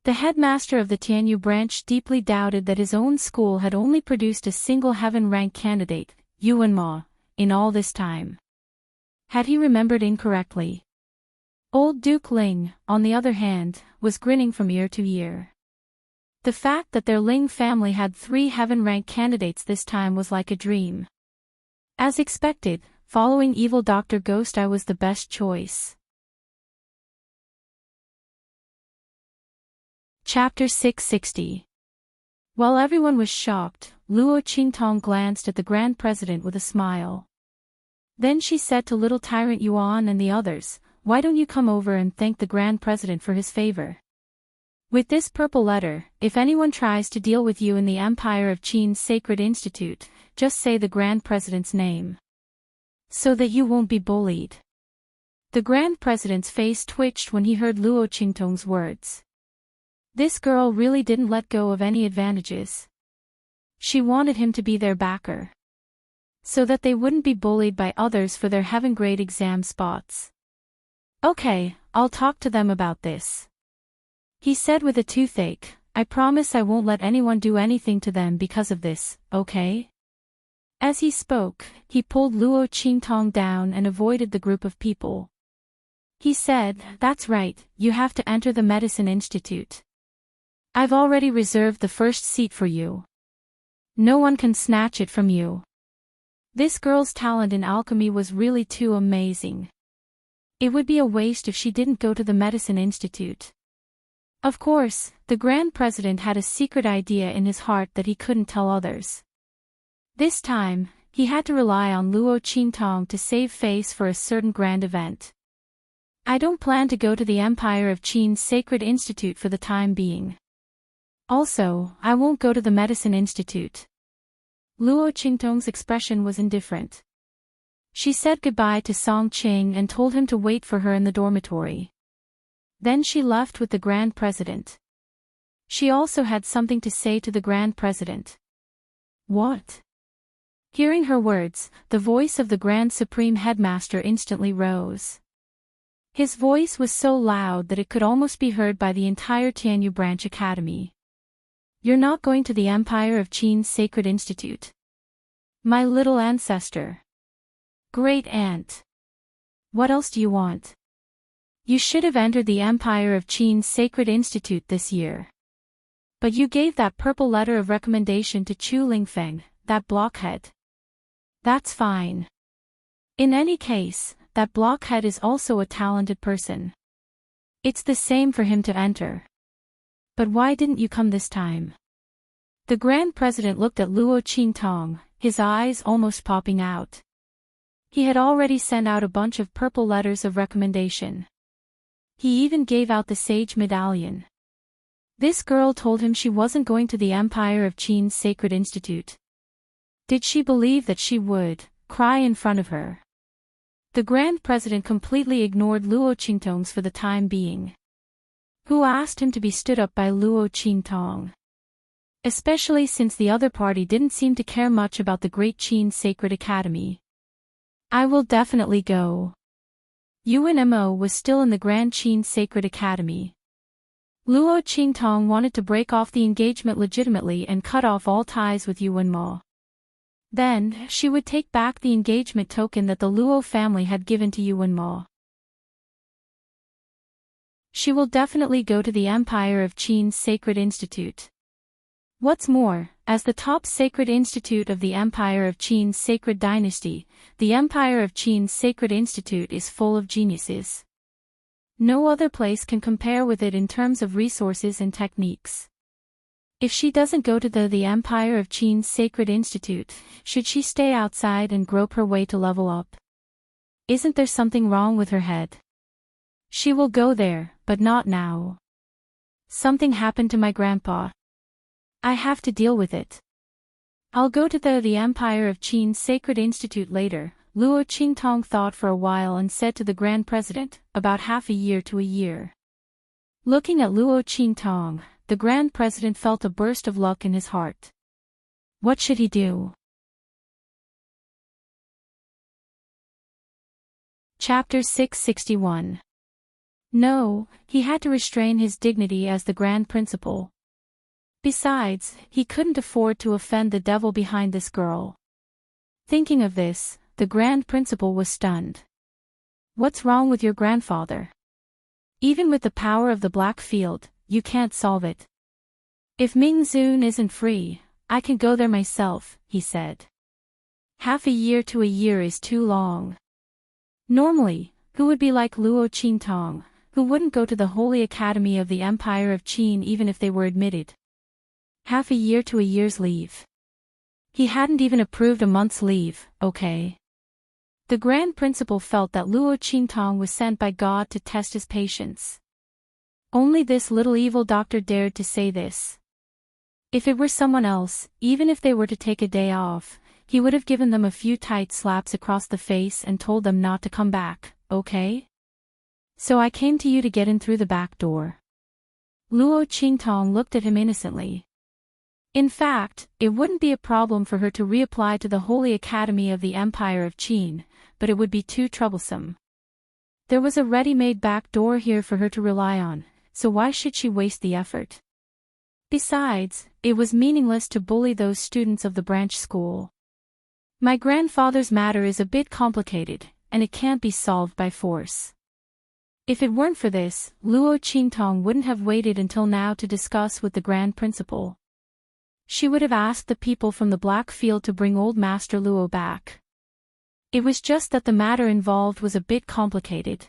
The headmaster of the Tianyu branch deeply doubted that his own school had only produced a single heaven-rank candidate, Yuan Ma, in all this time. Had he remembered incorrectly? Old Duke Ling, on the other hand, was grinning from ear to ear. The fact that their Ling family had 3 heaven-rank candidates this time was like a dream. As expected, following evil Dr. Ghost Eye was the best choice. Chapter 660. While everyone was shocked, Luo Qingtong glanced at the Grand President with a smile. Then she said to Little Tyrant Yuan and the others, "Why don't you come over and thank the Grand President for his favor? With this purple letter, if anyone tries to deal with you in the Empire of Qin's Sacred Institute, just say the Grand President's name. So that you won't be bullied." The Grand President's face twitched when he heard Luo Qingtong's words. This girl really didn't let go of any advantages. She wanted him to be their backer. So that they wouldn't be bullied by others for their heaven-grade exam spots. "Okay, I'll talk to them about this," he said with a toothache. "I promise I won't let anyone do anything to them because of this, okay?" As he spoke, he pulled Luo Qingtong down and avoided the group of people. He said, "That's right, you have to enter the Medicine Institute. I've already reserved the first seat for you. No one can snatch it from you." This girl's talent in alchemy was really too amazing. It would be a waste if she didn't go to the Medicine Institute. Of course, the Grand President had a secret idea in his heart that he couldn't tell others. This time, he had to rely on Luo Qingtong to save face for a certain grand event. "I don't plan to go to the Empire of Qin's Sacred Institute for the time being. Also, I won't go to the Medicine Institute." Luo Qingtong's expression was indifferent. She said goodbye to Song Qing and told him to wait for her in the dormitory. Then she left with the Grand President. She also had something to say to the Grand President. "What?" Hearing her words, the voice of the Grand Supreme Headmaster instantly rose. His voice was so loud that it could almost be heard by the entire Tianyu Branch Academy. "You're not going to the Empire of Qin's Sacred Institute? My little ancestor. Great aunt. What else do you want? You should have entered the Empire of Qin's Sacred Institute this year. But you gave that purple letter of recommendation to Chu Lingfeng, that blockhead. That's fine. In any case, that blockhead is also a talented person. It's the same for him to enter. But why didn't you come this time?" The Grand President looked at Luo Qingtong, his eyes almost popping out. He had already sent out a bunch of purple letters of recommendation. He even gave out the Sage Medallion. This girl told him she wasn't going to the Empire of Qin's Sacred Institute. Did she believe that she would cry in front of her? The Grand President completely ignored Luo Qingtong's for the time being. Who asked him to be stood up by Luo Qingtong? Especially since the other party didn't seem to care much about the Great Qin Sacred Academy. I will definitely go. Yuan Mo was still in the Grand Qin Sacred Academy. Luo Qingtong wanted to break off the engagement legitimately and cut off all ties with Yuan Mo. Then, she would take back the engagement token that the Luo family had given to Yuan Mo. She will definitely go to the Empire of Qin's Sacred Institute. What's more, as the top sacred institute of the Empire of Qin's Sacred Dynasty, the Empire of Qin's Sacred Institute is full of geniuses. No other place can compare with it in terms of resources and techniques. If she doesn't go to the Empire of Qin's Sacred Institute, should she stay outside and grope her way to level up? Isn't there something wrong with her head? She will go there, but not now. Something happened to my grandpa. I have to deal with it. I'll go to the Empire of Qin's Sacred Institute later, Luo Qingtong thought for a while and said to the Grand President, about half a year to a year. Looking at Luo Qingtong, the Grand President felt a burst of luck in his heart. What should he do? Chapter 661. No, he had to restrain his dignity as the Grand Principal. Besides, he couldn't afford to offend the devil behind this girl. Thinking of this, the Grand Principal was stunned. What's wrong with your grandfather? Even with the power of the Black Field, you can't solve it. If Mingzun isn't free, I can go there myself, he said. Half a year to a year is too long. Normally, who would be like Luo Qingtong, who wouldn't go to the Holy Academy of the Empire of Qin even if they were admitted? Half a year to a year's leave. He hadn't even approved a month's leave, okay? The Grand Principal felt that Luo Qingtong was sent by God to test his patience. Only this little evil doctor dared to say this. If it were someone else, even if they were to take a day off, he would have given them a few tight slaps across the face and told them not to come back, okay? So I came to you to get in through the back door. Luo Qingtong looked at him innocently. In fact, it wouldn't be a problem for her to reapply to the Holy Academy of the Empire of Qin, but it would be too troublesome. There was a ready-made back door here for her to rely on, so why should she waste the effort? Besides, it was meaningless to bully those students of the branch school. My grandfather's matter is a bit complicated, and it can't be solved by force. If it weren't for this, Luo Qingtong wouldn't have waited until now to discuss with the Grand Principal. She would have asked the people from the Black Field to bring old Master Luo back. It was just that the matter involved was a bit complicated.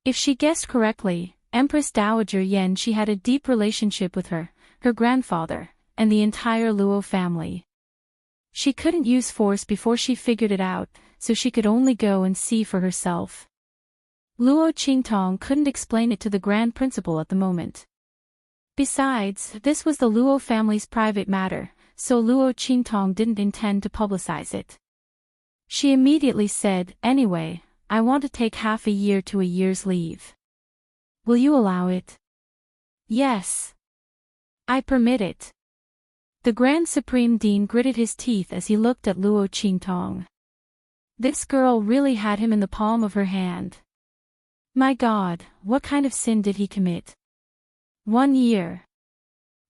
If she guessed correctly, Empress Dowager Yan she had a deep relationship with her grandfather, and the entire Luo family. She couldn't use force before she figured it out, so she could only go and see for herself. Luo Qingtong couldn't explain it to the Grand Principal at the moment. Besides, this was the Luo family's private matter, so Luo Qingtong didn't intend to publicize it. She immediately said, anyway, I want to take half a year to a year's leave. Will you allow it? Yes. I permit it. The Grand Supreme Dean gritted his teeth as he looked at Luo Qingtong. This girl really had him in the palm of her hand. My God, what kind of sin did he commit? 1 year.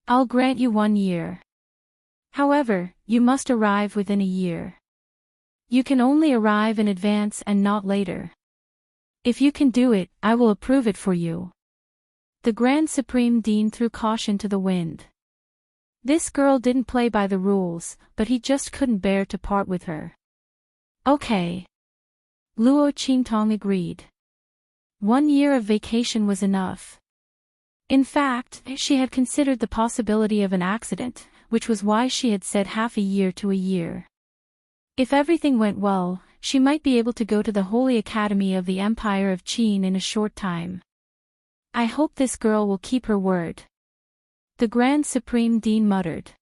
I'll grant you 1 year. However, you must arrive within a year. You can only arrive in advance and not later. If you can do it, I will approve it for you. The Grand Supreme Dean threw caution to the wind. This girl didn't play by the rules, but he just couldn't bear to part with her. Okay. Luo Qingtong agreed. 1 year of vacation was enough. In fact, she had considered the possibility of an accident, which was why she had said half a year to a year. If everything went well, she might be able to go to the Holy Academy of the Empire of Qin in a short time. I hope this girl will keep her word. the Grand Supreme Dean muttered.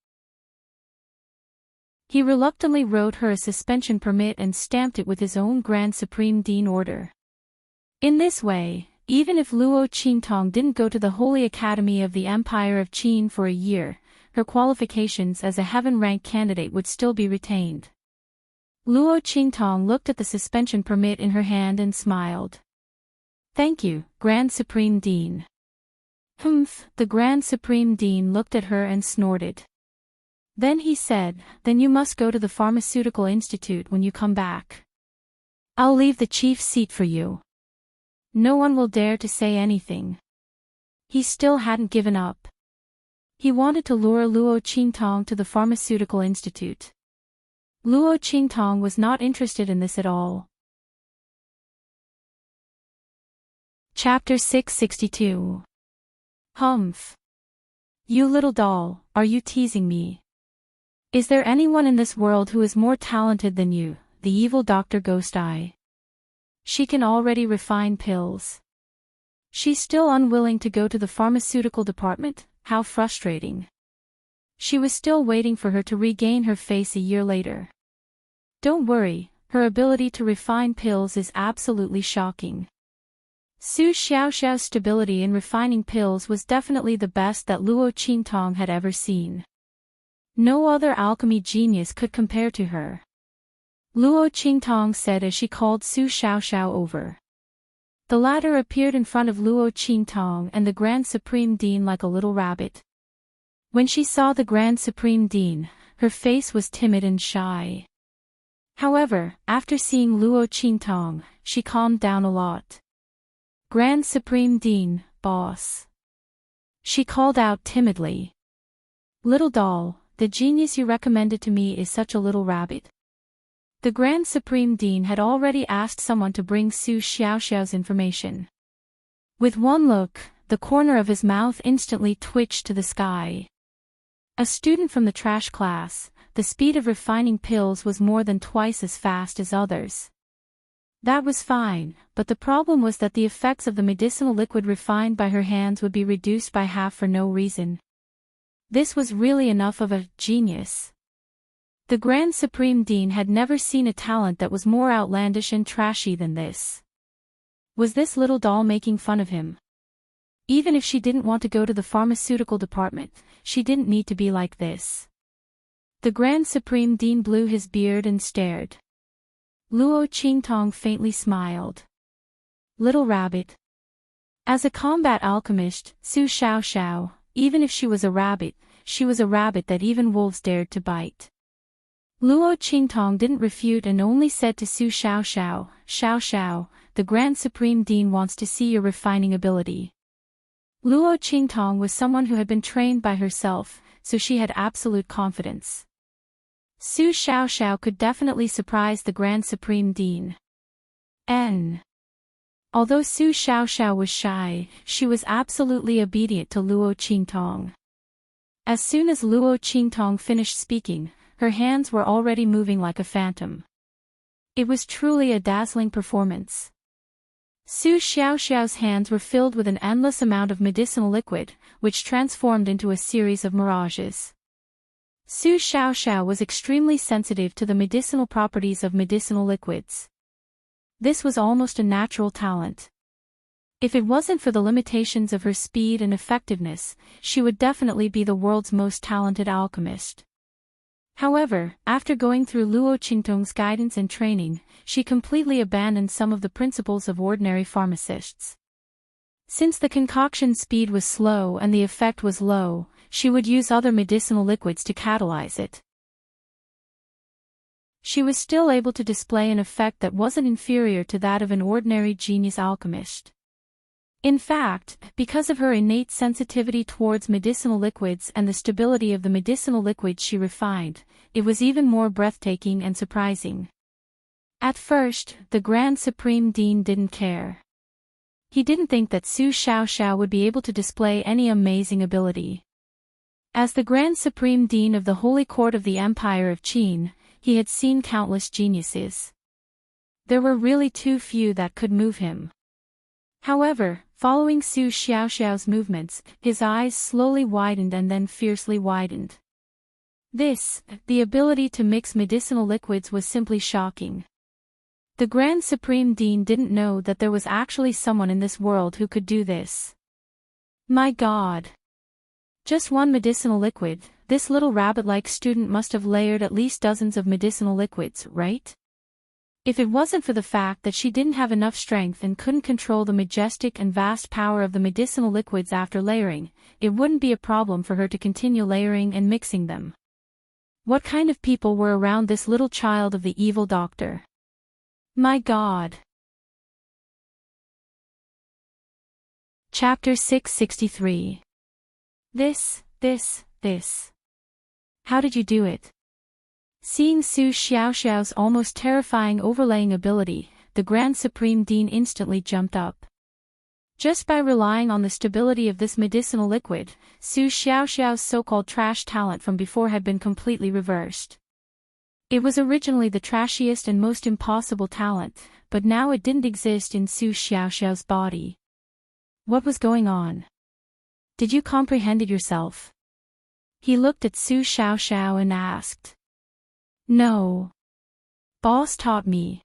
He reluctantly wrote her a suspension permit and stamped it with his own Grand Supreme Dean order. In this way, even if Luo Qingtong didn't go to the Holy Academy of the Empire of Qin for a year, her qualifications as a heaven-ranked candidate would still be retained. Luo Qingtong looked at the suspension permit in her hand and smiled. "Thank you, Grand Supreme Dean." "Humph," the Grand Supreme Dean looked at her and snorted. Then he said, "Then you must go to the Pharmaceutical Institute when you come back. I'll leave the chief seat for you. No one will dare to say anything." He still hadn't given up. He wanted to lure Luo Qingtong to the Pharmaceutical Institute. Luo Qingtong was not interested in this at all. Chapter 662. Humph. You little doll, are you teasing me? Is there anyone in this world who is more talented than you, the evil Dr. Ghost Eye? She can already refine pills. She's still unwilling to go to the pharmaceutical department? How frustrating. She was still waiting for her to regain her face a year later. Don't worry, her ability to refine pills is absolutely shocking. Su Xiaoxiao's stability in refining pills was definitely the best that Luo Qingtong had ever seen. No other alchemy genius could compare to her. Luo Qingtong said as she called Su Xiaoxiao over. The latter appeared in front of Luo Qingtong and the Grand Supreme Dean like a little rabbit. When she saw the Grand Supreme Dean, her face was timid and shy. However, after seeing Luo Qingtong, she calmed down a lot. "Grand Supreme Dean, boss." She called out timidly. "Little doll, the genius you recommended to me is such a little rabbit." The Grand Supreme Dean had already asked someone to bring Su Xiaoxiao's information. With one look, the corner of his mouth instantly twitched to the sky. A student from the trash class, the speed of refining pills was more than twice as fast as others. That was fine, but the problem was that the effects of the medicinal liquid refined by her hands would be reduced by half for no reason. This was really enough of a genius. The Grand Supreme Dean had never seen a talent that was more outlandish and trashy than this. Was this little doll making fun of him? Even if she didn't want to go to the pharmaceutical department, she didn't need to be like this. The Grand Supreme Dean blew his beard and stared. Luo Qingtong faintly smiled. Little rabbit. As a combat alchemist, Su Xiaoxiao, even if she was a rabbit that even wolves dared to bite. Luo Qingtong didn't refute and only said to Su Xiaoxiao, "Xiaoxiao, the Grand Supreme Dean wants to see your refining ability." Luo Qingtong was someone who had been trained by herself, so she had absolute confidence. Su Xiaoxiao could definitely surprise the Grand Supreme Dean. Although Su Xiaoxiao was shy, she was absolutely obedient to Luo Qingtong. As soon as Luo Qingtong finished speaking, her hands were already moving like a phantom. It was truly a dazzling performance. Su Xiaoxiao's hands were filled with an endless amount of medicinal liquid, which transformed into a series of mirages. Su Xiaoxiao was extremely sensitive to the medicinal properties of medicinal liquids. This was almost a natural talent. If it wasn't for the limitations of her speed and effectiveness, she would definitely be the world's most talented alchemist. However, after going through Luo Qingtong's guidance and training, she completely abandoned some of the principles of ordinary pharmacists. Since the concoction speed was slow and the effect was low, she would use other medicinal liquids to catalyze it. She was still able to display an effect that wasn't inferior to that of an ordinary genius alchemist. In fact, because of her innate sensitivity towards medicinal liquids and the stability of the medicinal liquids she refined, it was even more breathtaking and surprising. At first, the Grand Supreme Dean didn't care. He didn't think that Su Xiaoxiao would be able to display any amazing ability. As the Grand Supreme Dean of the Holy Court of the Empire of Qin, he had seen countless geniuses. There were really too few that could move him. However, following Su Xiaoxiao's movements, his eyes slowly widened and then fiercely widened. The ability to mix medicinal liquids was simply shocking. The Grand Supreme Dean didn't know that there was actually someone in this world who could do this. My God! Just one medicinal liquid, this little rabbit-like student must have layered at least dozens of medicinal liquids, right? If it wasn't for the fact that she didn't have enough strength and couldn't control the majestic and vast power of the medicinal liquids after layering, it wouldn't be a problem for her to continue layering and mixing them. What kind of people were around this little child of the evil doctor? My God! Chapter 663. This. How did you do it? Seeing Su Xiaoxiao's almost terrifying overlaying ability, the Grand Supreme Dean instantly jumped up. Just by relying on the stability of this medicinal liquid, Su Xiaoxiao's so-called trash talent from before had been completely reversed. It was originally the trashiest and most impossible talent, but now it didn't exist in Su Xiaoxiao's body. What was going on? Did you comprehend it yourself? He looked at Su Xiaoxiao and asked. No. Boss taught me.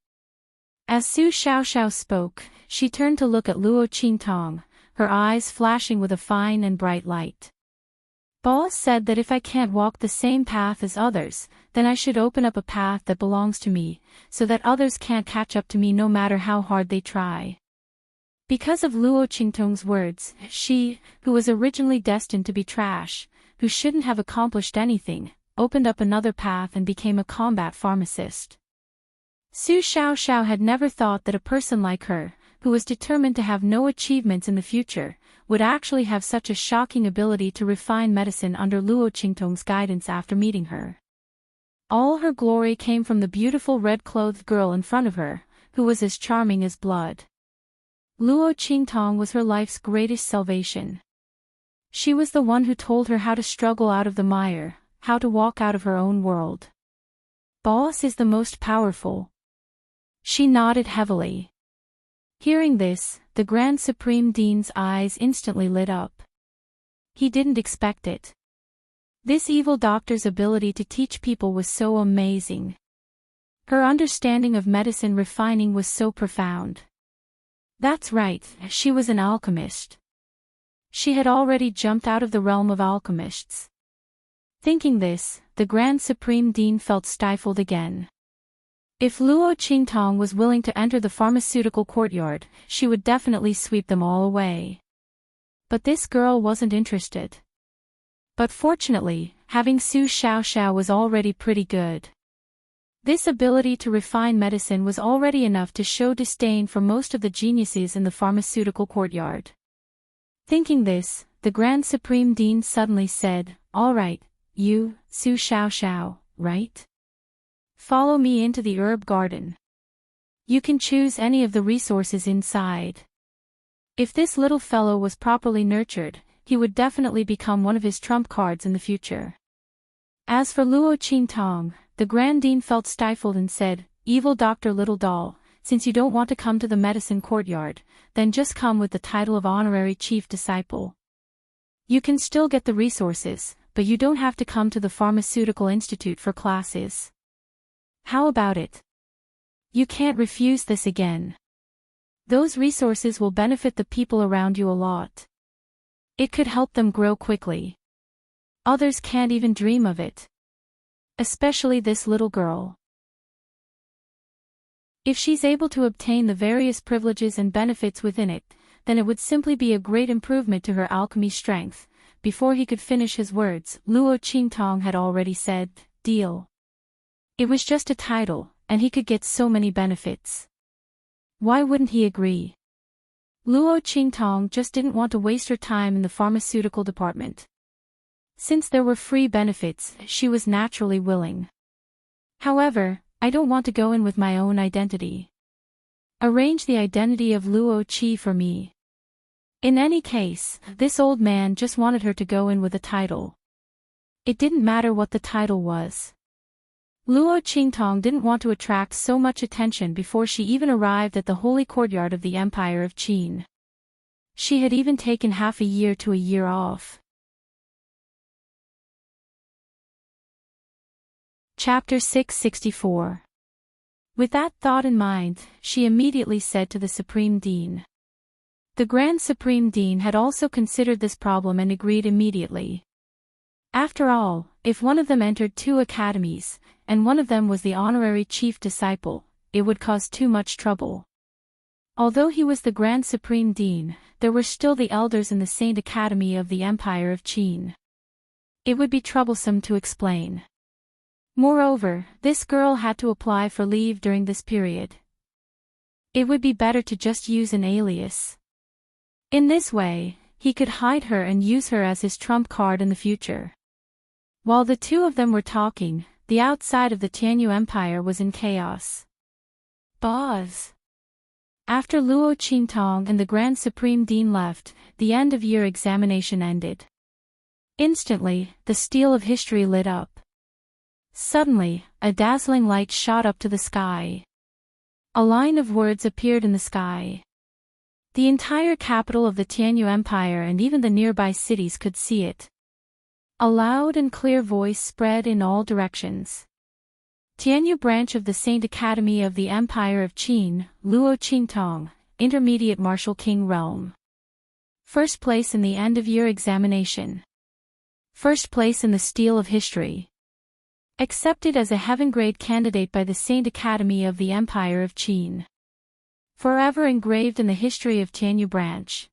As Su Xiaoxiao spoke, she turned to look at Luo Qingtong, her eyes flashing with a fine and bright light. Boss said that if I can't walk the same path as others, then I should open up a path that belongs to me, so that others can't catch up to me no matter how hard they try. Because of Luo Qingtong's words, she, who was originally destined to be trash, who shouldn't have accomplished anything, opened up another path and became a combat pharmacist. Su Xiaoxiao had never thought that a person like her, who was determined to have no achievements in the future, would actually have such a shocking ability to refine medicine under Luo Qingtong's guidance after meeting her. All her glory came from the beautiful red-clothed girl in front of her, who was as charming as blood. Luo Qingtong was her life's greatest salvation. She was the one who told her how to struggle out of the mire, how to walk out of her own world. Boss is the most powerful. She nodded heavily. Hearing this, the Grand Supreme Dean's eyes instantly lit up. He didn't expect it. This evil doctor's ability to teach people was so amazing. Her understanding of medicine refining was so profound. That's right, she was an alchemist. She had already jumped out of the realm of alchemists. Thinking this, the Grand Supreme Dean felt stifled again. If Luo Qingtong was willing to enter the pharmaceutical courtyard, she would definitely sweep them all away. But this girl wasn't interested. But fortunately, having Su Xiaoxiao was already pretty good. This ability to refine medicine was already enough to show disdain for most of the geniuses in the pharmaceutical courtyard. Thinking this, the Grand Supreme Dean suddenly said, "All right, you, Su Xiaoxiao, right? Follow me into the herb garden. You can choose any of the resources inside. If this little fellow was properly nurtured, he would definitely become one of his trump cards in the future." As for Luo Qingtong, the Grand Dean felt stifled and said, "Evil Dr. Little Doll, since you don't want to come to the medicine courtyard, then just come with the title of honorary chief disciple. You can still get the resources, but you don't have to come to the Pharmaceutical Institute for classes. How about it? You can't refuse this again. Those resources will benefit the people around you a lot. It could help them grow quickly. Others can't even dream of it. Especially this little girl. If she's able to obtain the various privileges and benefits within it, then it would simply be a great improvement to her alchemy strength." Before he could finish his words, Luo Qingtong had already said, "Deal." It was just a title, and he could get so many benefits. Why wouldn't he agree? Luo Qingtong just didn't want to waste her time in the pharmaceutical department. Since there were free benefits, she was naturally willing. However, I don't want to go in with my own identity. Arrange the identity of Luo Qi for me. In any case, this old man just wanted her to go in with a title. It didn't matter what the title was. Luo Qingtong didn't want to attract so much attention before she even arrived at the holy courtyard of the Empire of Qin. She had even taken half a year to a year off. Chapter 664. With that thought in mind, she immediately said to the Supreme Dean. The Grand Supreme Dean had also considered this problem and agreed immediately. After all, if one of them entered 2 academies, and one of them was the honorary chief disciple, it would cause too much trouble. Although he was the Grand Supreme Dean, there were still the elders in the Saint Academy of the Empire of Qin. It would be troublesome to explain. Moreover, this girl had to apply for leave during this period. It would be better to just use an alias. In this way, he could hide her and use her as his trump card in the future. While the 2 of them were talking, the outside of the Tianyu Empire was in chaos. Buzz. After Luo Qintong and the Grand Supreme Dean left, the end-of-year examination ended. Instantly, the steel of history lit up. Suddenly, a dazzling light shot up to the sky. A line of words appeared in the sky. The entire capital of the Tianyu Empire and even the nearby cities could see it. A loud and clear voice spread in all directions. Tianyu branch of the Saint Academy of the Empire of Qin, Luo Qintong, Intermediate Martial King Realm. First place in the end-of-year examination. First place in the steel of history. Accepted as a heaven-grade candidate by the Saint Academy of the Empire of Qin. Forever engraved in the history of Tianyu branch.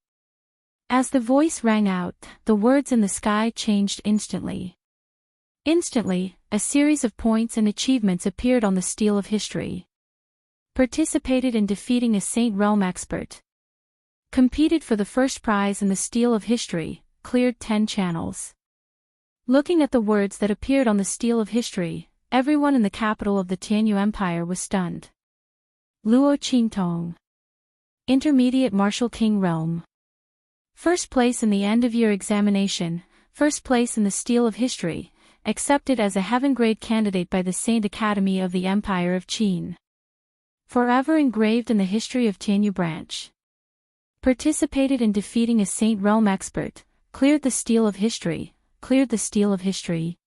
As the voice rang out, the words in the sky changed instantly. Instantly, a series of points and achievements appeared on the steel of history. Participated in defeating a Saint Realm expert. Competed for the first prize in the steel of history, cleared 10 channels. Looking at the words that appeared on the steel of history, everyone in the capital of the Tianyu Empire was stunned. Luo Qintong. Intermediate Martial King Realm. First place in the end-of-year examination, first place in the steel of history, accepted as a heaven-grade candidate by the Saint Academy of the Empire of Qin. Forever engraved in the history of Tianyu branch. Participated in defeating a Saint Realm expert, cleared the steel of history, cleared the steel of history.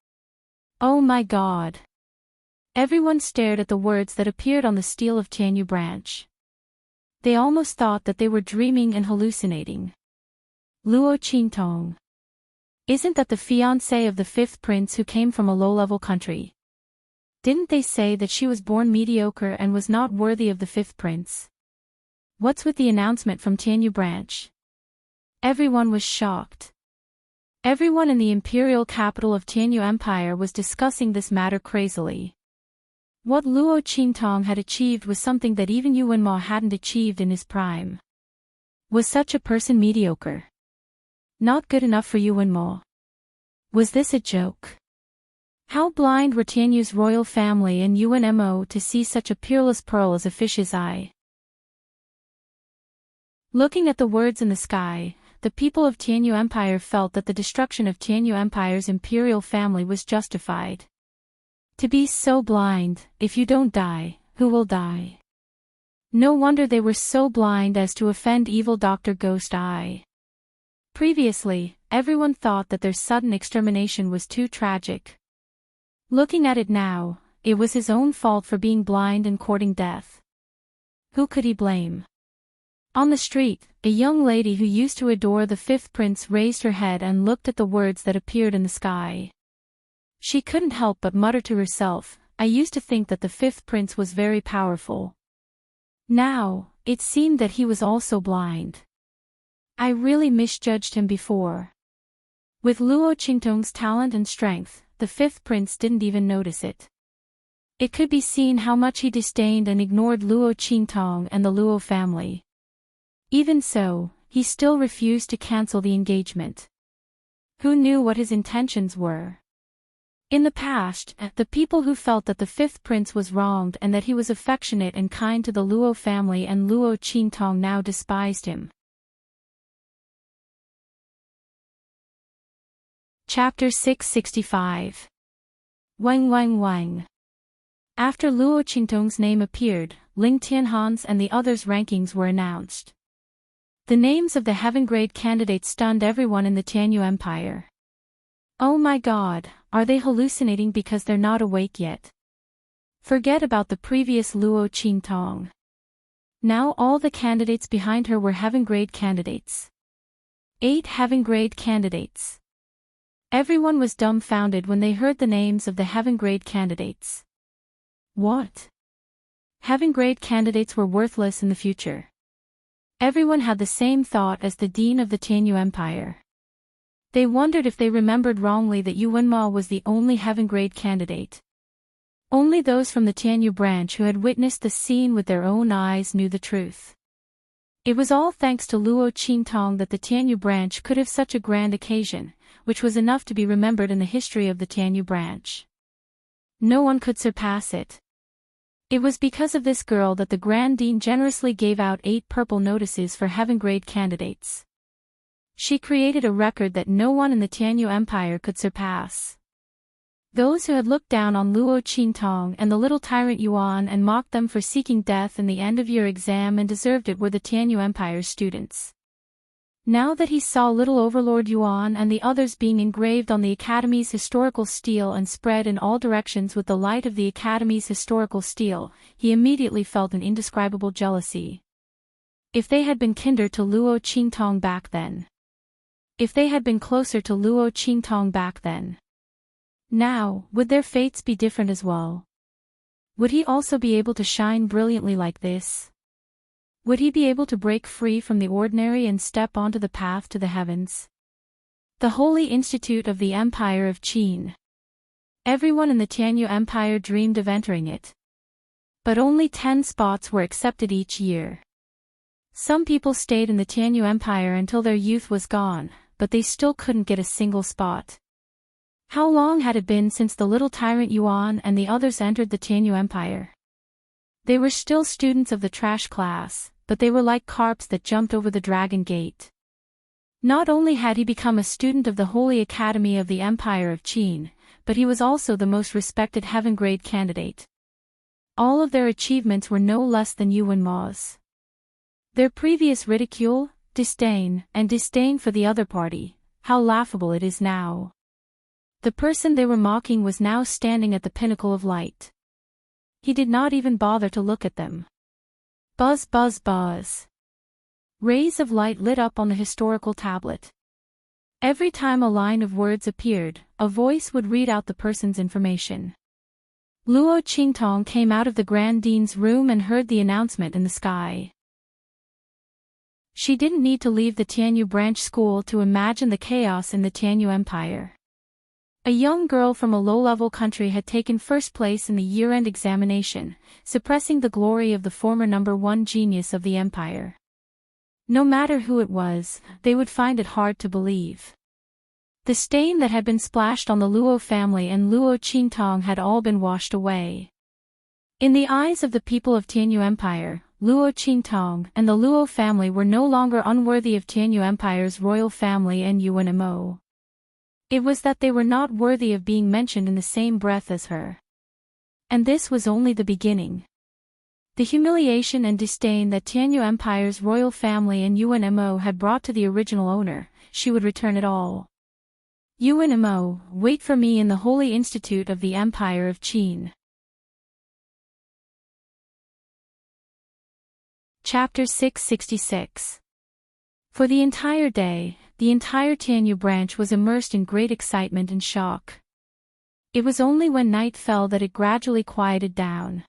Oh my God! Everyone stared at the words that appeared on the steel of Tianyu branch. They almost thought that they were dreaming and hallucinating. Luo Qintong. Isn't that the fiancé of the 5th prince who came from a low-level country? Didn't they say that she was born mediocre and was not worthy of the 5th prince? What's with the announcement from Tianyu branch? Everyone was shocked. Everyone in the imperial capital of Tianyu Empire was discussing this matter crazily. What Luo Qintong had achieved was something that even Yuan Ma hadn't achieved in his prime. Was such a person mediocre? Not good enough for Yuan Ma? Was this a joke? How blind were Tianyu's royal family and Yuan Mo to see such a peerless pearl as a fish's eye? Looking at the words in the sky, the people of Tianyu Empire felt that the destruction of Tianyu Empire's imperial family was justified. To be so blind, if you don't die, who will die? No wonder they were so blind as to offend evil Dr. Ghost Eye. Previously, everyone thought that their sudden extermination was too tragic. Looking at it now, it was his own fault for being blind and courting death. Who could he blame? On the street, a young lady who used to adore the 5th prince raised her head and looked at the words that appeared in the sky. She couldn't help but mutter to herself, I used to think that the 5th prince was very powerful. Now, it seemed that he was also blind. I really misjudged him before. With Luo Qintong's talent and strength, the 5th prince didn't even notice it. It could be seen how much he disdained and ignored Luo Qintong and the Luo family. Even so, he still refused to cancel the engagement. Who knew what his intentions were? In the past, the people who felt that the 5th prince was wronged and that he was affectionate and kind to the Luo family and Luo Qintong now despised him. Chapter 665. Wang Wang Wang. After Luo Qintong's name appeared, Ling Tianhan's and the others' rankings were announced. The names of the heaven-grade candidates stunned everyone in the Tianyu Empire. Oh my god, are they hallucinating because they're not awake yet? Forget about the previous Luo Qingtong. Now all the candidates behind her were heaven-grade candidates. 8 heaven-grade candidates. Everyone was dumbfounded when they heard the names of the heaven-grade candidates. What? Heaven-grade candidates were worthless in the future. Everyone had the same thought as the dean of the Tianyu Empire. They wondered if they remembered wrongly that Yu Wenma was the only heaven-grade candidate. Only those from the Tianyu branch who had witnessed the scene with their own eyes knew the truth. It was all thanks to Luo Qingtong that the Tianyu branch could have such a grand occasion, which was enough to be remembered in the history of the Tianyu branch. No one could surpass it. It was because of this girl that the Grand Dean generously gave out 8 purple notices for heaven-grade candidates. She created a record that no one in the Tianyu Empire could surpass. Those who had looked down on Luo Qingtong and the little tyrant Yuan and mocked them for seeking death in the end-of-year exam and deserved it were the Tianyu Empire's students. Now that he saw little Overlord Yuan and the others being engraved on the Academy's historical steel and spread in all directions with the light of the Academy's historical steel, he immediately felt an indescribable jealousy. If they had been kinder to Luo Qingtong back then. If they had been closer to Luo Qingtong back then. Now, would their fates be different as well? Would he also be able to shine brilliantly like this? Would he be able to break free from the ordinary and step onto the path to the heavens? The Holy Institute of the Empire of Qin. Everyone in the Tianyu Empire dreamed of entering it. But only 10 spots were accepted each year. Some people stayed in the Tianyu Empire until their youth was gone, but they still couldn't get a single spot. How long had it been since the little tyrant Yuan and the others entered the Tianyu Empire? They were still students of the trash class, but they were like carps that jumped over the dragon gate. Not only had he become a student of the Holy Academy of the Empire of Qin, but he was also the most respected heaven-grade candidate. All of their achievements were no less than Yu Wenma's. Their previous ridicule, disdain for the other party, how laughable it is now. The person they were mocking was now standing at the pinnacle of light. He did not even bother to look at them. Buzz, buzz, buzz. Rays of light lit up on the historical tablet. Every time a line of words appeared, a voice would read out the person's information. Luo Qingtong came out of the Grand Dean's room and heard the announcement in the sky. She didn't need to leave the Tianyu branch school to imagine the chaos in the Tianyu Empire. A young girl from a low-level country had taken first place in the year-end examination, suppressing the glory of the former #1 genius of the empire. No matter who it was, they would find it hard to believe. The stain that had been splashed on the Luo family and Luo Qingtong had all been washed away. In the eyes of the people of Tianyu Empire, Luo Qingtong and the Luo family were no longer unworthy of Tianyu Empire's royal family and Yu Wenma. It was that they were not worthy of being mentioned in the same breath as her. And this was only the beginning. The humiliation and disdain that Tianyu Empire's royal family and Yu Wenma had brought to the original owner, she would return it all. Yu Wenma, wait for me in the Holy Institute of the Empire of Qin. Chapter 666. For the entire day, the entire Tianyu branch was immersed in great excitement and shock. It was only when night fell that it gradually quieted down.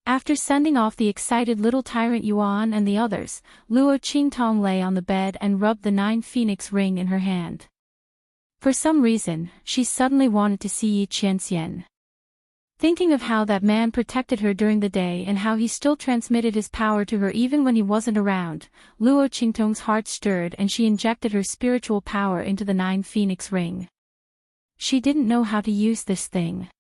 After sending off the excited little tyrant Yuan and the others, Luo Qingtong lay on the bed and rubbed the 9 phoenix ring in her hand. For some reason, she suddenly wanted to see Yi Qianxian. Thinking of how that man protected her during the day and how he still transmitted his power to her even when he wasn't around, Luo Qingtong's heart stirred and she injected her spiritual power into the 9 phoenix ring. She didn't know how to use this thing.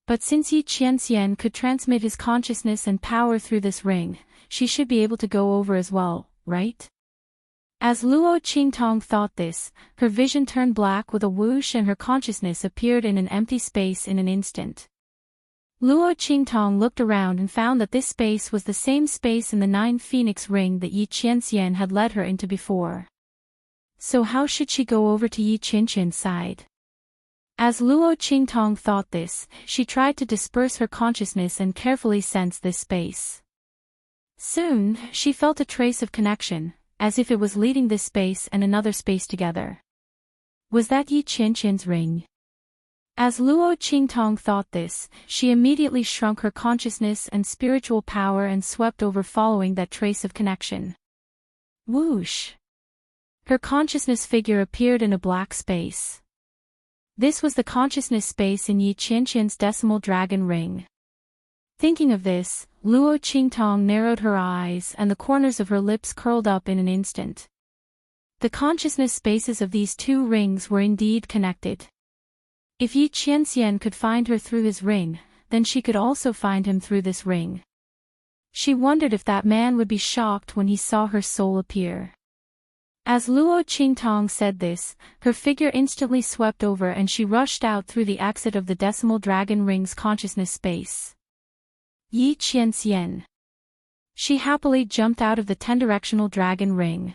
But since Yi Qianxian could transmit his consciousness and power through this ring, she should be able to go over as well, right? As Luo Qingtong thought this, her vision turned black with a whoosh and her consciousness appeared in an empty space in an instant. Luo Qingtong looked around and found that this space was the same space in the 9 Phoenix Ring that Yi Qianxian had led her into before. So how should she go over to Yi Qianxian's side? As Luo Qingtong thought this, she tried to disperse her consciousness and carefully sense this space. Soon, she felt a trace of connection, as if it was leading this space and another space together. Was that Yi Qianxian's ring? As Luo Qingtong thought this, she immediately shrunk her consciousness and spiritual power and swept over following that trace of connection. Whoosh! Her consciousness figure appeared in a black space. This was the consciousness space in Yi Qianxian's decimal dragon ring. Thinking of this, Luo Qingtong narrowed her eyes and the corners of her lips curled up in an instant. The consciousness spaces of these 2 rings were indeed connected. If Yi Qianxian could find her through his ring, then she could also find him through this ring. She wondered if that man would be shocked when he saw her soul appear. As Luo Qingtong said this, her figure instantly swept over and she rushed out through the exit of the decimal dragon ring's consciousness space. Yi Qianxian. She happily jumped out of the 10-directional dragon ring.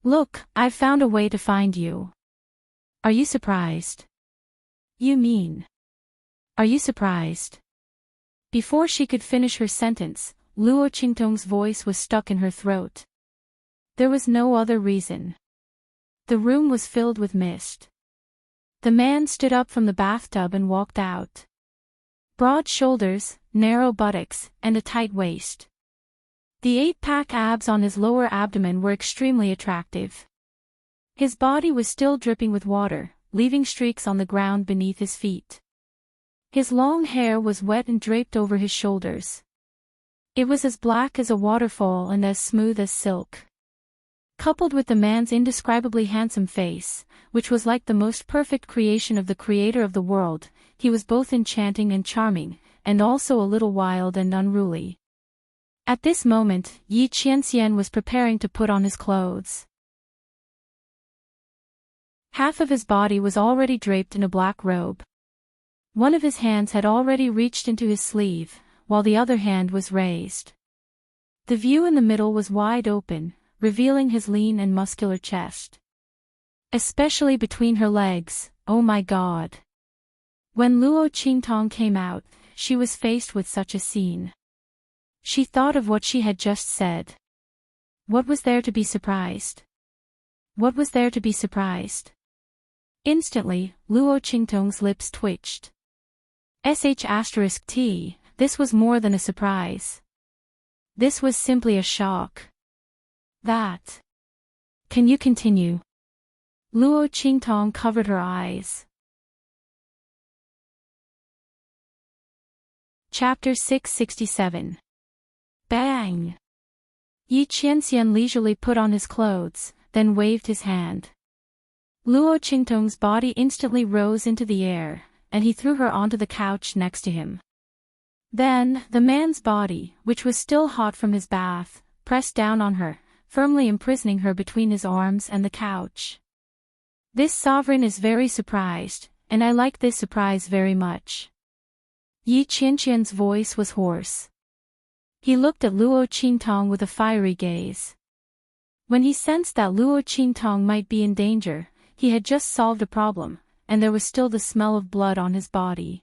Look, I've found a way to find you. Are you surprised? You mean? Are you surprised? Before she could finish her sentence, Luo Qingtong's voice was stuck in her throat. There was no other reason. The room was filled with mist. The man stood up from the bathtub and walked out. Broad shoulders, narrow buttocks, and a tight waist. The 8-pack abs on his lower abdomen were extremely attractive. His body was still dripping with water, leaving streaks on the ground beneath his feet. His long hair was wet and draped over his shoulders. It was as black as a waterfall and as smooth as silk. Coupled with the man's indescribably handsome face, which was like the most perfect creation of the creator of the world, he was both enchanting and charming, and also a little wild and unruly. At this moment, Yi Qianxian was preparing to put on his clothes. Half of his body was already draped in a black robe. One of his hands had already reached into his sleeve, while the other hand was raised. The view in the middle was wide open, revealing his lean and muscular chest. Especially between her legs, oh my God! When Luo Qingtong came out, she was faced with such a scene. She thought of what she had just said. What was there to be surprised? What was there to be surprised? Instantly, Luo Qingtong's lips twitched. **T, this was more than a surprise. This was simply a shock. That. Can you continue? Luo Qingtong covered her eyes. Chapter 667. Bang! Yi Qianxian leisurely put on his clothes, then waved his hand. Luo Qingtong's body instantly rose into the air, and he threw her onto the couch next to him. Then, the man's body, which was still hot from his bath, pressed down on her, firmly imprisoning her between his arms and the couch. This sovereign is very surprised, and I like this surprise very much. Yi Qianxian's voice was hoarse. He looked at Luo Qingtong with a fiery gaze. When he sensed that Luo Qingtong might be in danger, he had just solved a problem, and there was still the smell of blood on his body.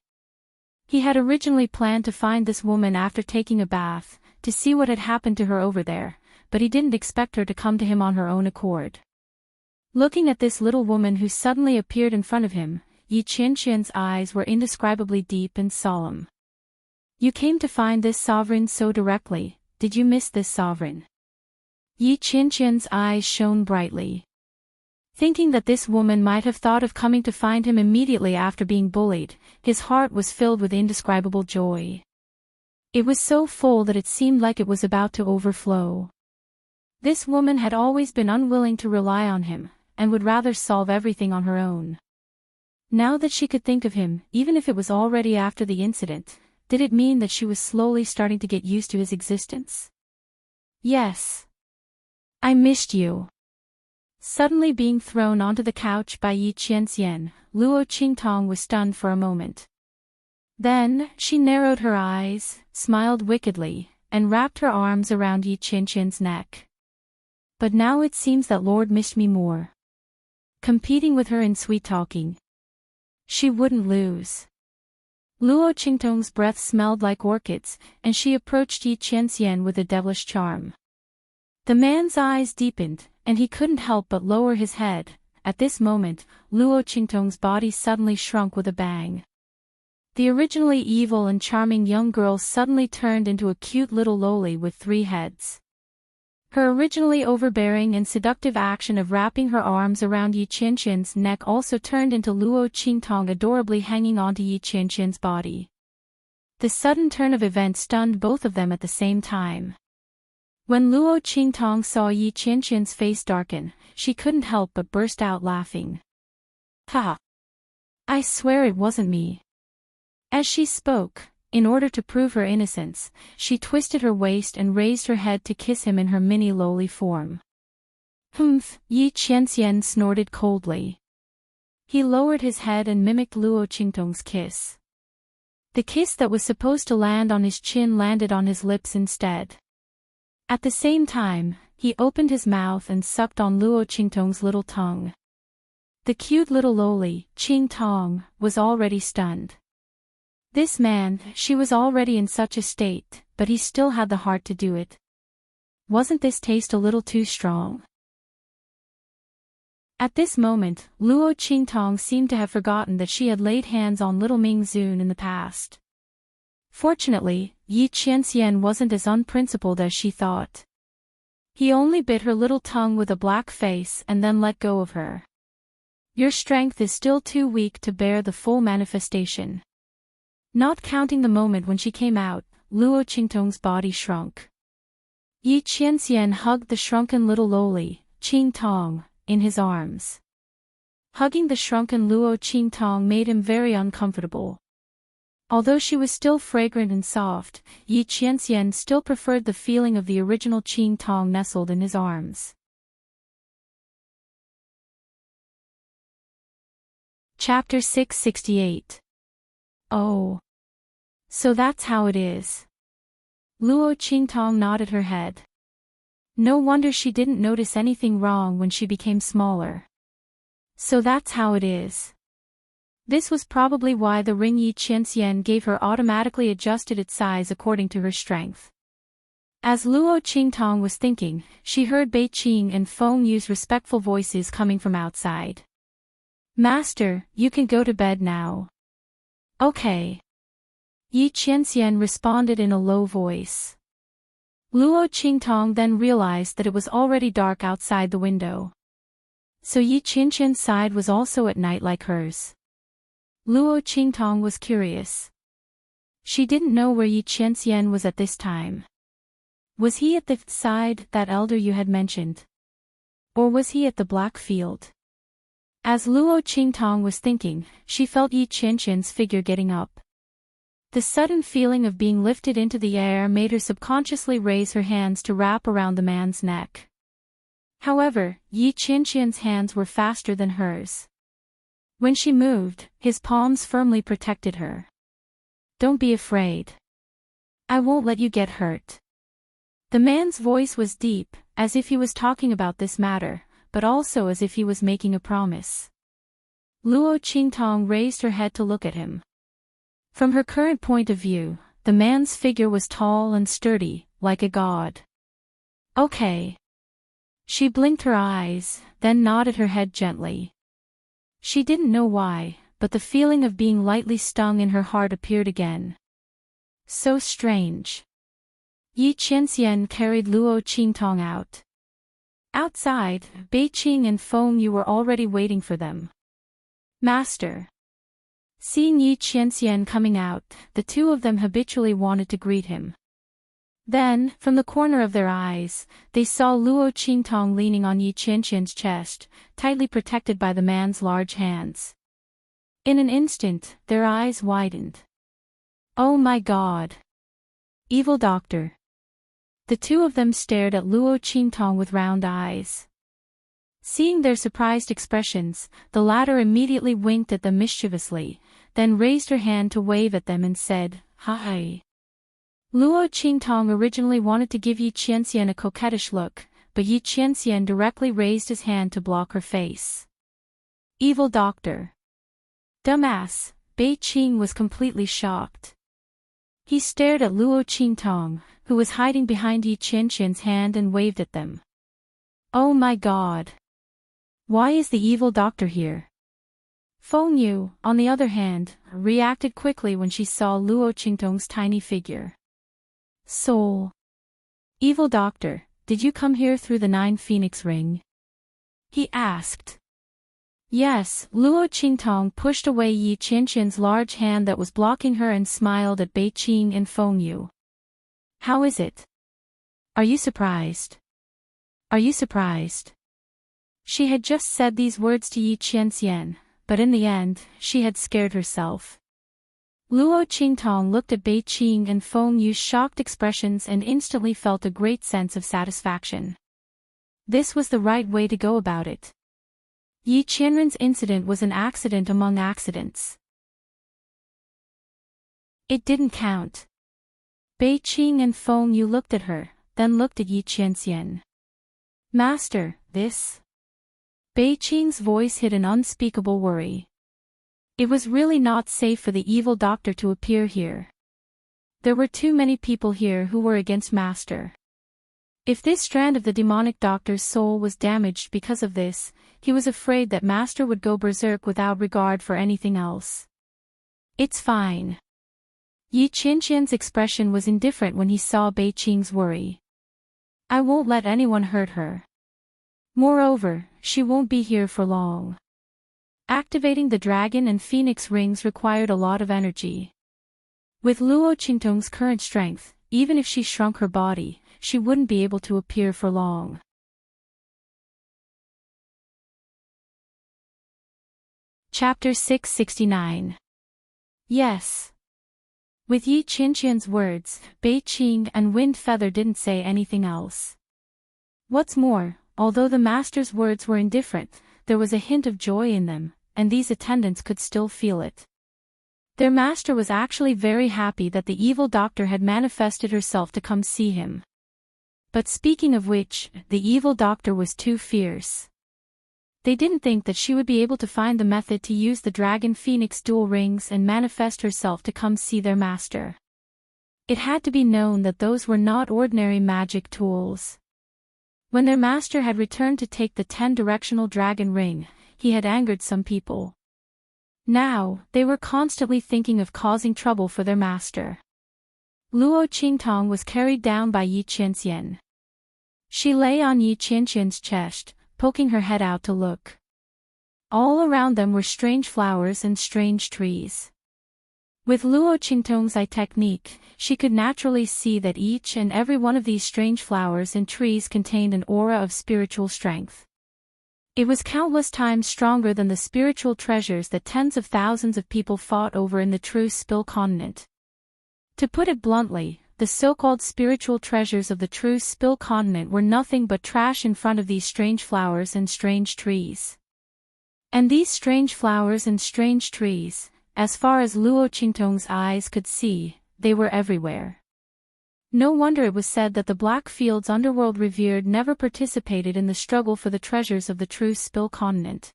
He had originally planned to find this woman after taking a bath, to see what had happened to her over there, but he didn't expect her to come to him on her own accord. Looking at this little woman who suddenly appeared in front of him, Yi Qianxian's eyes were indescribably deep and solemn. You came to find this sovereign so directly, did you miss this sovereign? Yi Qianxian's eyes shone brightly. Thinking that this woman might have thought of coming to find him immediately after being bullied, his heart was filled with indescribable joy. It was so full that it seemed like it was about to overflow. This woman had always been unwilling to rely on him, and would rather solve everything on her own. Now that she could think of him, even if it was already after the incident, did it mean that she was slowly starting to get used to his existence? Yes. I missed you. Suddenly being thrown onto the couch by Yi Qianxian, Luo Qingtong was stunned for a moment. Then, she narrowed her eyes, smiled wickedly, and wrapped her arms around Yi Qianqian's neck. But now it seems that Lord missed me more. Competing with her in sweet-talking. She wouldn't lose. Luo Qingtong's breath smelled like orchids, and she approached Yi Qianxian with a devilish charm. The man's eyes deepened, and he couldn't help but lower his head. At this moment, Luo Qingtong's body suddenly shrunk with a bang. The originally evil and charming young girl suddenly turned into a cute little loli with 3 heads. Her originally overbearing and seductive action of wrapping her arms around Yi Qianqian's neck also turned into Luo Qingtong adorably hanging onto Yi Qianqian's body. The sudden turn of events stunned both of them at the same time. When Luo Qingtong saw Yi Qianqian's face darken, she couldn't help but burst out laughing. Ha! I swear it wasn't me. As she spoke, in order to prove her innocence, she twisted her waist and raised her head to kiss him in her mini loli form. Humph, Yi Qianxian snorted coldly. He lowered his head and mimicked Luo Qingtong's kiss. The kiss that was supposed to land on his chin landed on his lips instead. At the same time, he opened his mouth and sucked on Luo Qingtong's little tongue. The cute little loli, Qingtong, was already stunned. This man, she was already in such a state, but he still had the heart to do it. Wasn't this taste a little too strong? At this moment, Luo Qingtong seemed to have forgotten that she had laid hands on little Ming Zun in the past. Fortunately, Yi Qianxian wasn't as unprincipled as she thought. He only bit her little tongue with a black face and then let go of her. Your strength is still too weak to bear the full manifestation. Not counting the moment when she came out, Luo Qingtong's body shrunk. Yi Qianxian hugged the shrunken little loli, Qingtong, in his arms. Hugging the shrunken Luo Qingtong made him very uncomfortable. Although she was still fragrant and soft, Yi Qianxian still preferred the feeling of the original Qingtong nestled in his arms. Chapter 668. Oh. So that's how it is. Luo Qingtong nodded her head. No wonder she didn't notice anything wrong when she became smaller. So that's how it is. This was probably why the ring Yi Qianxian gave her automatically adjusted its size according to her strength. As Luo Qingtong was thinking, she heard Bei Qing and Feng Yu's respectful voices coming from outside. Master, you can go to bed now. Okay. Yi Qianxian responded in a low voice. Luo Qingtong then realized that it was already dark outside the window. So Yi Qianxian's side was also at night like hers. Luo Qingtong was curious. She didn't know where Yi Qianxian was at this time. Was he at the side, that elder you had mentioned? Or was he at the black field? As Luo Qingtong was thinking, she felt Yi Qianxian's figure getting up. The sudden feeling of being lifted into the air made her subconsciously raise her hands to wrap around the man's neck. However, Yi Qianxian's hands were faster than hers. When she moved, his palms firmly protected her. Don't be afraid. I won't let you get hurt. The man's voice was deep, as if he was talking about this matter, but also as if he was making a promise. Luo Qingtong raised her head to look at him. From her current point of view, the man's figure was tall and sturdy, like a god. Okay. She blinked her eyes, then nodded her head gently. She didn't know why, but the feeling of being lightly stung in her heart appeared again. So strange. Yi Qianxian carried Luo Qingtong out. Outside, Bei Qing and Feng Yu were already waiting for them. Master. Seeing Yi Qianxian coming out, the two of them habitually wanted to greet him. Then, from the corner of their eyes, they saw Luo Qingtong leaning on Yi Qianxian's chest, tightly protected by the man's large hands. In an instant, their eyes widened. Oh my God! Evil doctor! The two of them stared at Luo Qingtong with round eyes. Seeing their surprised expressions, the latter immediately winked at them mischievously, then raised her hand to wave at them and said, "Hi." Luo Qingtong originally wanted to give Yi Qianxian a coquettish look, but Yi Qianxian directly raised his hand to block her face. "Evil doctor." "Dumbass," Bei Qing was completely shocked. He stared at Luo Qingtong, who was hiding behind Yi Qianxian's hand, and waved at them. "Oh my god! Why is the evil doctor here?" Feng Yu, on the other hand, reacted quickly when she saw Luo Qingtong's tiny figure. "Soul. Evil doctor, did you come here through the 9 Phoenix ring?" he asked. "Yes." Luo Qingtong pushed away Yi Qianxian's large hand that was blocking her and smiled at Bei Qing and Feng Yu. "How is it? Are you surprised? Are you surprised?" She had just said these words to Yi Qianxian, but in the end, she had scared herself. Luo Qingtong looked at Bei Qing and Feng Yu's shocked expressions and instantly felt a great sense of satisfaction. This was the right way to go about it. Yi Qianren's incident was an accident among accidents. It didn't count. Bei Qing and Feng Yu looked at her, then looked at Yi Qianxian. "Master, this?" Bei Qing's voice hid an unspeakable worry. It was really not safe for the evil doctor to appear here. There were too many people here who were against Master. If this strand of the demonic doctor's soul was damaged because of this, he was afraid that Master would go berserk without regard for anything else. "It's fine." Yi Qianxian's expression was indifferent when he saw Bei Qing's worry. "I won't let anyone hurt her. Moreover, she won't be here for long." Activating the dragon and phoenix rings required a lot of energy. With Luo Qingtong's current strength, even if she shrunk her body, she wouldn't be able to appear for long. Chapter 669. Yes. With Yi Qianxian's words, Bei Qing and Wind Feather didn't say anything else. What's more, although the master's words were indifferent, there was a hint of joy in them, and these attendants could still feel it. Their master was actually very happy that the evil doctor had manifested herself to come see him. But speaking of which, the evil doctor was too fierce. They didn't think that she would be able to find the method to use the Dragon Phoenix dual rings and manifest herself to come see their master. It had to be known that those were not ordinary magic tools. When their master had returned to take the 10-directional dragon ring, he had angered some people. Now, they were constantly thinking of causing trouble for their master. Luo Qingtong was carried down by Yi Qianxian. She lay on Yi Qianxian's chest, poking her head out to look. All around them were strange flowers and strange trees. With Luo Qingtong's eye technique, she could naturally see that each and every one of these strange flowers and trees contained an aura of spiritual strength. It was countless times stronger than the spiritual treasures that tens of thousands of people fought over in the true Spill continent. To put it bluntly, the so-called spiritual treasures of the true Spill continent were nothing but trash in front of these strange flowers and strange trees. And these strange flowers and strange trees, as far as Luo Qingtong's eyes could see, they were everywhere. No wonder it was said that the Blackfield's underworld revered never participated in the struggle for the treasures of the true Spill continent.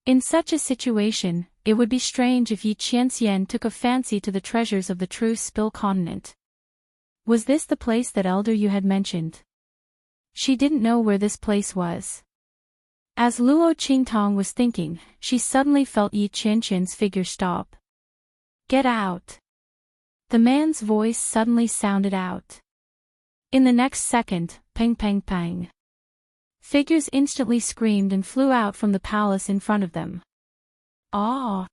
In such a situation, it would be strange if Yi Qianxian took a fancy to the treasures of the true Spill continent. Was this the place that Elder Yu had mentioned? She didn't know where this place was. As Luo Qingtong was thinking, she suddenly felt Yi Qianxian's figure stop. "Get out!" The man's voice suddenly sounded out. In the next second, pang pang pang. Figures instantly screamed and flew out from the palace in front of them. Ah!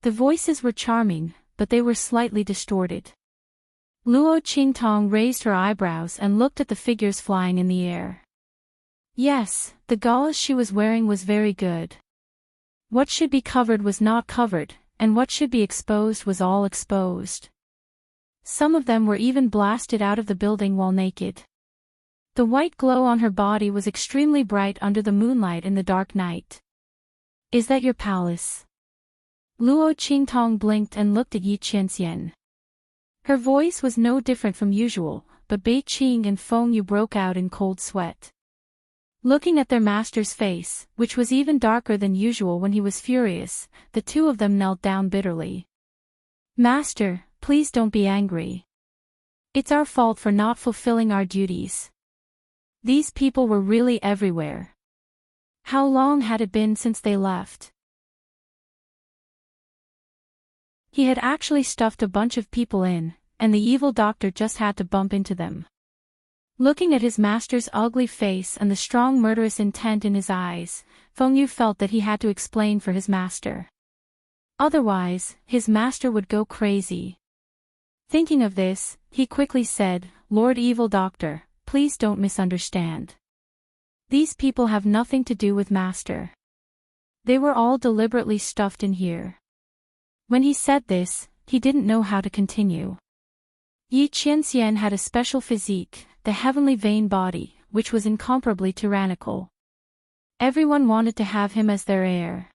The voices were charming, but they were slightly distorted. Luo Qingtong raised her eyebrows and looked at the figures flying in the air. Yes, the gauze she was wearing was very good. What should be covered was not covered, and what should be exposed was all exposed. Some of them were even blasted out of the building while naked. The white glow on her body was extremely bright under the moonlight in the dark night. "Is that your palace?" Luo Qingtong blinked and looked at Yi Qianxian. Her voice was no different from usual, but Bei Qing and Feng Yu broke out in cold sweat. Looking at their master's face, which was even darker than usual when he was furious, the two of them knelt down bitterly. "Master, please don't be angry. It's our fault for not fulfilling our duties. These people were really everywhere. How long had it been since they left?" He had actually stuffed a bunch of people in, and the evil doctor just had to bump into them. Looking at his master's ugly face and the strong murderous intent in his eyes, Feng Yu felt that he had to explain for his master. Otherwise, his master would go crazy. Thinking of this, he quickly said, "Lord Evil Doctor, please don't misunderstand. These people have nothing to do with master. They were all deliberately stuffed in here." When he said this, he didn't know how to continue. Yi Qianxian had a special physique, the heavenly vein body, which was incomparably tyrannical. Everyone wanted to have him as their heir.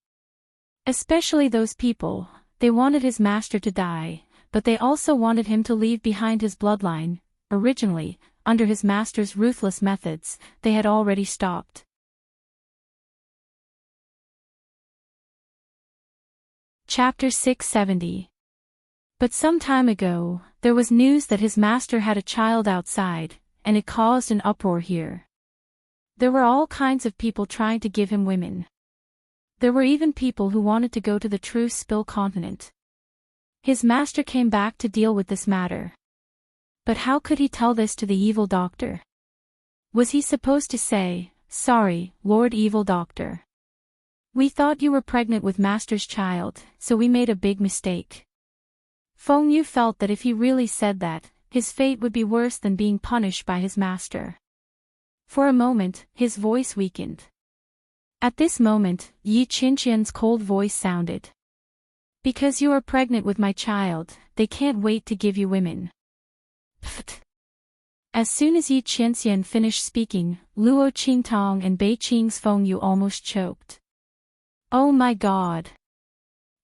Especially those people, they wanted his master to die, but they also wanted him to leave behind his bloodline. Originally, under his master's ruthless methods, they had already stopped. Chapter 670. But some time ago, there was news that his master had a child outside, and it caused an uproar here. There were all kinds of people trying to give him women. There were even people who wanted to go to the True Spill continent. His master came back to deal with this matter. But how could he tell this to the evil doctor? Was he supposed to say, "Sorry, Lord Evil Doctor. We thought you were pregnant with master's child, so we made a big mistake"? Feng Yu felt that if he really said that, his fate would be worse than being punished by his master. For a moment, his voice weakened. At this moment, Yi Qianxian's cold voice sounded. "Because you are pregnant with my child, they can't wait to give you women." Pfft. As soon as Yi Qianxian finished speaking, Luo Qingtong and Bei Qing's Feng Yu almost choked. "Oh my God.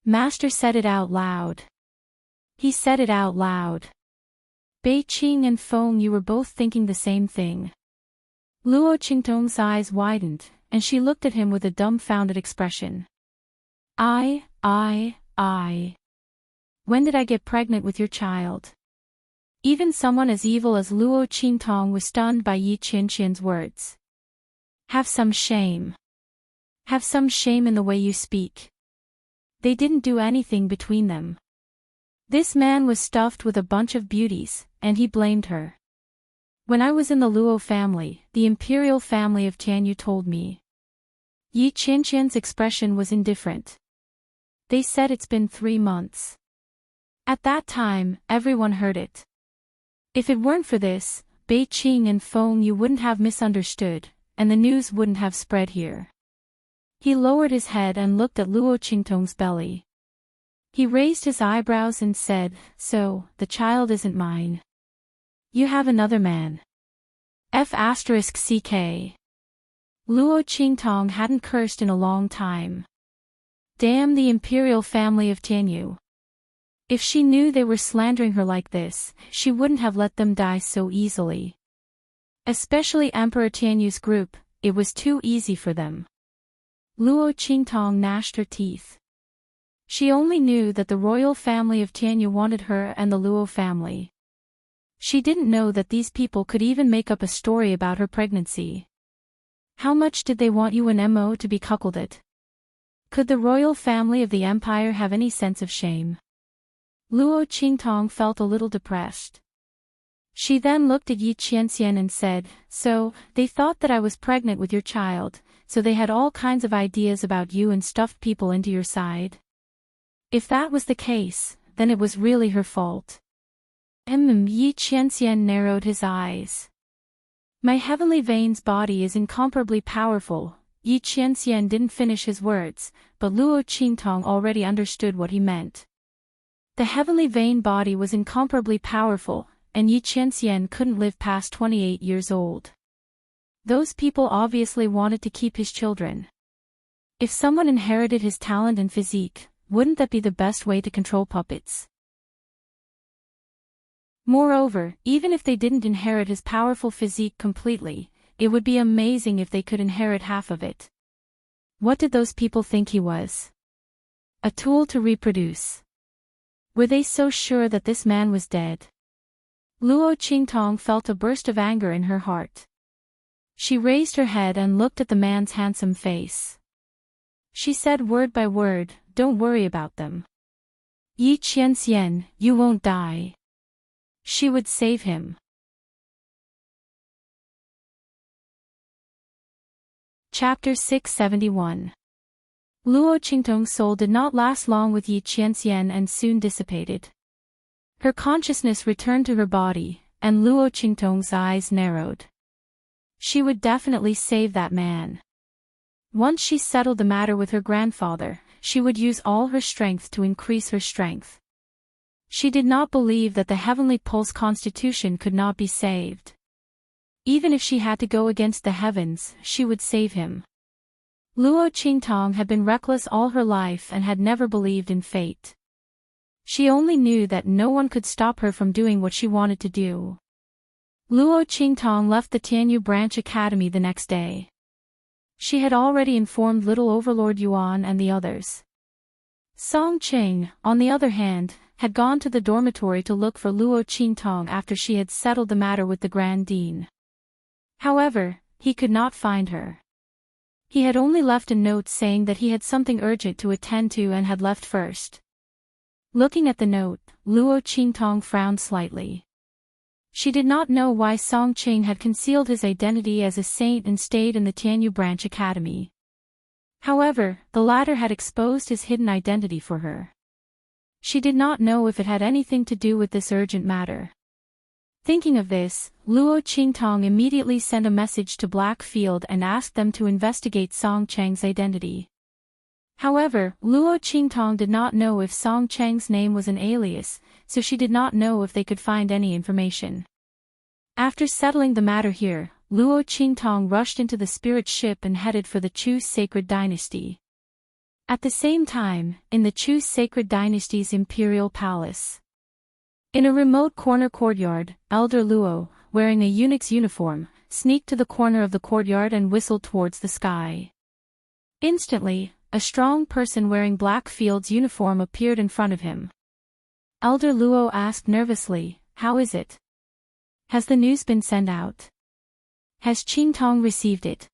Master said it out loud. He said it out loud." Bei Qing and Feng Yu were both thinking the same thing. Luo Qingtong's eyes widened, and she looked at him with a dumbfounded expression. I. When did I get pregnant with your child?" Even someone as evil as Luo Qingtong was stunned by Yi Qianxian's words. "Have some shame. Have some shame in the way you speak. They didn't do anything between them. This man was stuffed with a bunch of beauties, and he blamed her. When I was in the Luo family, the imperial family of Tianyu told me." Yi Qianxian's expression was indifferent. "They said it's been 3 months. At that time, everyone heard it. If it weren't for this, Bei Qing and Feng Yu wouldn't have misunderstood, and the news wouldn't have spread here." He lowered his head and looked at Luo Qingtong's belly. He raised his eyebrows and said, "So, the child isn't mine. You have another man." F***ck. Luo Qingtong hadn't cursed in a long time. Damn the imperial family of Tianyu. If she knew they were slandering her like this, she wouldn't have let them die so easily. Especially Emperor Tianyu's group, it was too easy for them. Luo Qingtong gnashed her teeth. She only knew that the royal family of Tianyu wanted her and the Luo family. She didn't know that these people could even make up a story about her pregnancy. How much did they want Yuan Mo to be cuckolded? Could the royal family of the empire have any sense of shame? Luo Qingtong felt a little depressed. She then looked at Yi Qianxian and said, "So, they thought that I was pregnant with your child, so they had all kinds of ideas about you and stuffed people into your side? If that was the case, then it was really her fault." Yi Qianxian narrowed his eyes. "My heavenly veins body is incomparably powerful." Yi Qianxian didn't finish his words, but Luo Qingtong already understood what he meant. The heavenly vein body was incomparably powerful, and Yi Qianxian couldn't live past 28 years old. Those people obviously wanted to keep his children. If someone inherited his talent and physique, wouldn't that be the best way to control puppets? Moreover, even if they didn't inherit his powerful physique completely, it would be amazing if they could inherit half of it. What did those people think he was? A tool to reproduce. Were they so sure that this man was dead? Luo Qingtong felt a burst of anger in her heart. She raised her head and looked at the man's handsome face. She said word by word, "Don't worry about them. Yi Qianxian, you won't die." She would save him. Chapter 671. Luo Qingtong's soul did not last long with Yi Qianxian and soon dissipated. Her consciousness returned to her body, and Luo Qingtong's eyes narrowed. She would definitely save that man. Once she settled the matter with her grandfather, she would use all her strength to increase her strength. She did not believe that the Heavenly Pulse Constitution could not be saved. Even if she had to go against the heavens, she would save him. Luo Qingtong had been reckless all her life and had never believed in fate. She only knew that no one could stop her from doing what she wanted to do. Luo Qingtong left the Tianyu Branch Academy the next day. She had already informed Little Overlord Yuan and the others. Song Qing, on the other hand, had gone to the dormitory to look for Luo Qingtong after she had settled the matter with the Grand Dean. However, he could not find her. He had only left a note saying that he had something urgent to attend to and had left first. Looking at the note, Luo Qingtong frowned slightly. She did not know why Song Qing had concealed his identity as a saint and stayed in the Tianyu Branch Academy. However, the latter had exposed his hidden identity for her. She did not know if it had anything to do with this urgent matter. Thinking of this, Luo Qingtong immediately sent a message to Blackfield and asked them to investigate Song Chang's identity. However, Luo Qingtong did not know if Song Chang's name was an alias, so she did not know if they could find any information. After settling the matter here, Luo Qingtong rushed into the spirit ship and headed for the Chu Sacred Dynasty. At the same time, in the Chu Sacred Dynasty's imperial palace. In a remote corner courtyard, Elder Luo, wearing a eunuch's uniform, sneaked to the corner of the courtyard and whistled towards the sky. Instantly, a strong person wearing Blackfield's uniform appeared in front of him. Elder Luo asked nervously, "How is it? Has the news been sent out? Has Qingtong received it?"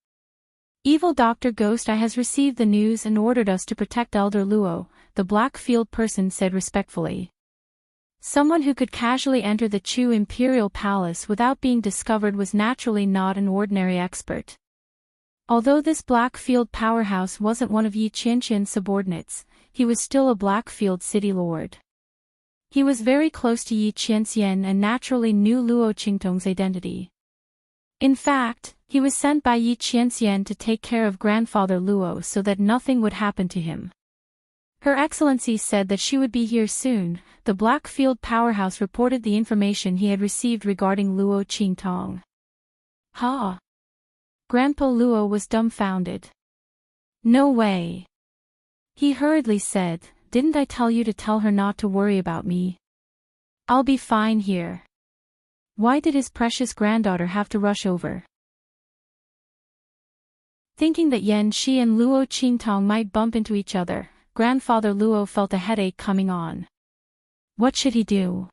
"Evil Dr. Ghost I has received the news and ordered us to protect Elder Luo," the Blackfield person said respectfully. Someone who could casually enter the Chu Imperial Palace without being discovered was naturally not an ordinary expert. Although this Blackfield powerhouse wasn't one of Yi Qianqian's subordinates, he was still a Blackfield city lord. He was very close to Yi Qianxian and naturally knew Luo Qingtong's identity. In fact, he was sent by Yi Qianxian to take care of grandfather Luo so that nothing would happen to him. Her Excellency said that she would be here soon. The Blackfield powerhouse reported the information he had received regarding Luo Qingtong. Ha! Grandpa Luo was dumbfounded. "No way." He hurriedly said, "Didn't I tell you to tell her not to worry about me? I'll be fine here." Why did his precious granddaughter have to rush over? Thinking that Yan Shi and Luo Qingtong might bump into each other, grandfather Luo felt a headache coming on. What should he do?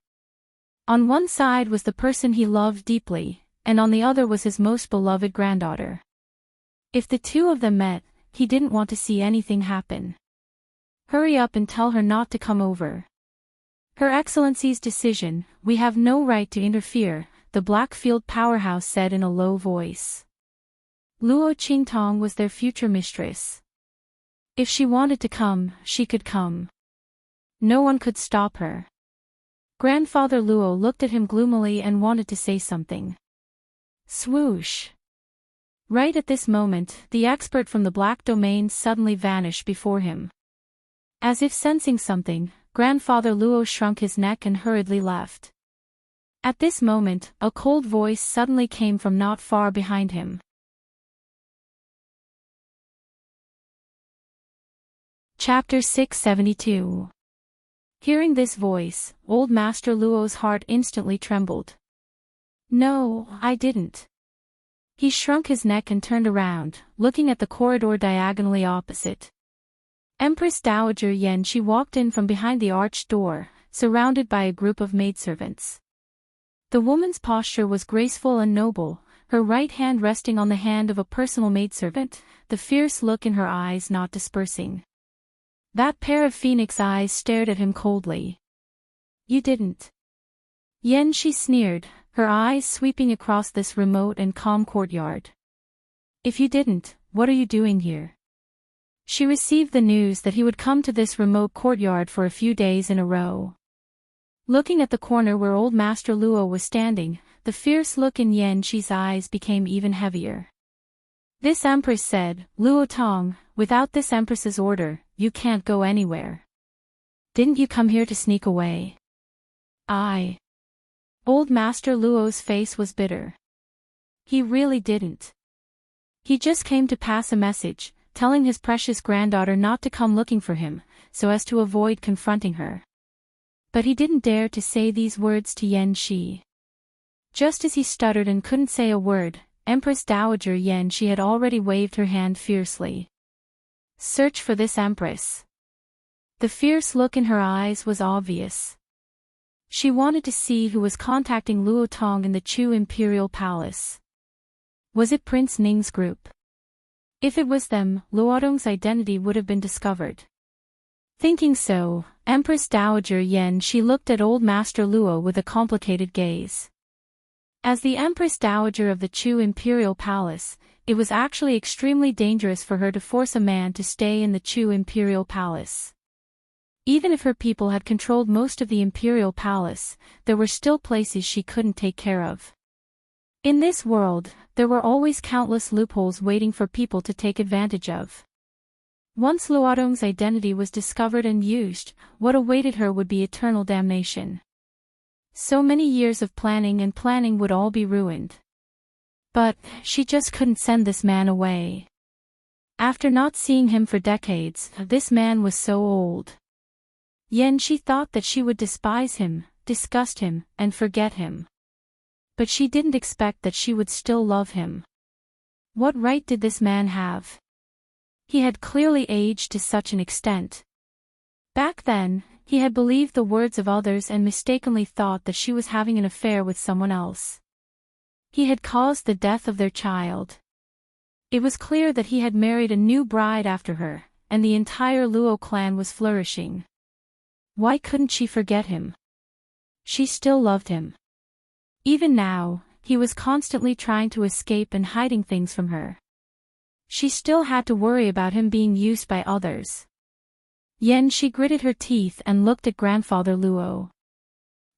On one side was the person he loved deeply, and on the other was his most beloved granddaughter. If the two of them met, he didn't want to see anything happen. "Hurry up and tell her not to come over." Her Excellency's decision, we have no right to interfere, the Blackfield powerhouse said in a low voice. Luo Qingtong was their future mistress. If she wanted to come, she could come. No one could stop her. Grandfather Luo looked at him gloomily and wanted to say something. Swoosh! Right at this moment, the expert from the Black Domain suddenly vanished before him. As if sensing something, Grandfather Luo shrunk his neck and hurriedly left. At this moment, a cold voice suddenly came from not far behind him. Chapter 672. Hearing this voice, old Master Luo's heart instantly trembled. No, I didn't. He shrunk his neck and turned around, looking at the corridor diagonally opposite. Empress Dowager Yanxi walked in from behind the arched door, surrounded by a group of maidservants. The woman's posture was graceful and noble, her right hand resting on the hand of a personal maidservant, the fierce look in her eyes not dispersing. That pair of phoenix eyes stared at him coldly. You didn't. Yanxi sneered, her eyes sweeping across this remote and calm courtyard. If you didn't, what are you doing here? She received the news that he would come to this remote courtyard for a few days in a row. Looking at the corner where old Master Luo was standing, the fierce look in Yanxi's eyes became even heavier. This empress said, Luo Tong, without this empress's order, you can't go anywhere. Didn't you come here to sneak away? Old Master Luo's face was bitter. He really didn't. He just came to pass a message, telling his precious granddaughter not to come looking for him, so as to avoid confronting her. But he didn't dare to say these words to Yanxi. Just as he stuttered and couldn't say a word, Empress Dowager Yanxi had already waved her hand fiercely. Search for this empress. The fierce look in her eyes was obvious. She wanted to see who was contacting Luo Tong in the Chu Imperial Palace. Was it Prince Ning's group? If it was them, Luo Tong's identity would have been discovered. Thinking so, Empress Dowager Yanxi looked at old Master Luo with a complicated gaze. As the Empress Dowager of the Chu Imperial Palace, it was actually extremely dangerous for her to force a man to stay in the Chu Imperial Palace. Even if her people had controlled most of the Imperial Palace, there were still places she couldn't take care of. In this world, there were always countless loopholes waiting for people to take advantage of. Once Luo Tong's identity was discovered and used, what awaited her would be eternal damnation. So many years of planning would all be ruined. But, she just couldn't send this man away. After not seeing him for decades, this man was so old. Yanxi thought that she would despise him, disgust him, and forget him. But she didn't expect that she would still love him. What right did this man have? He had clearly aged to such an extent. Back then, he had believed the words of others and mistakenly thought that she was having an affair with someone else. He had caused the death of their child. It was clear that he had married a new bride after her, and the entire Luo clan was flourishing. Why couldn't she forget him? She still loved him. Even now, he was constantly trying to escape and hiding things from her. She still had to worry about him being used by others. Yanxi gritted her teeth and looked at grandfather Luo.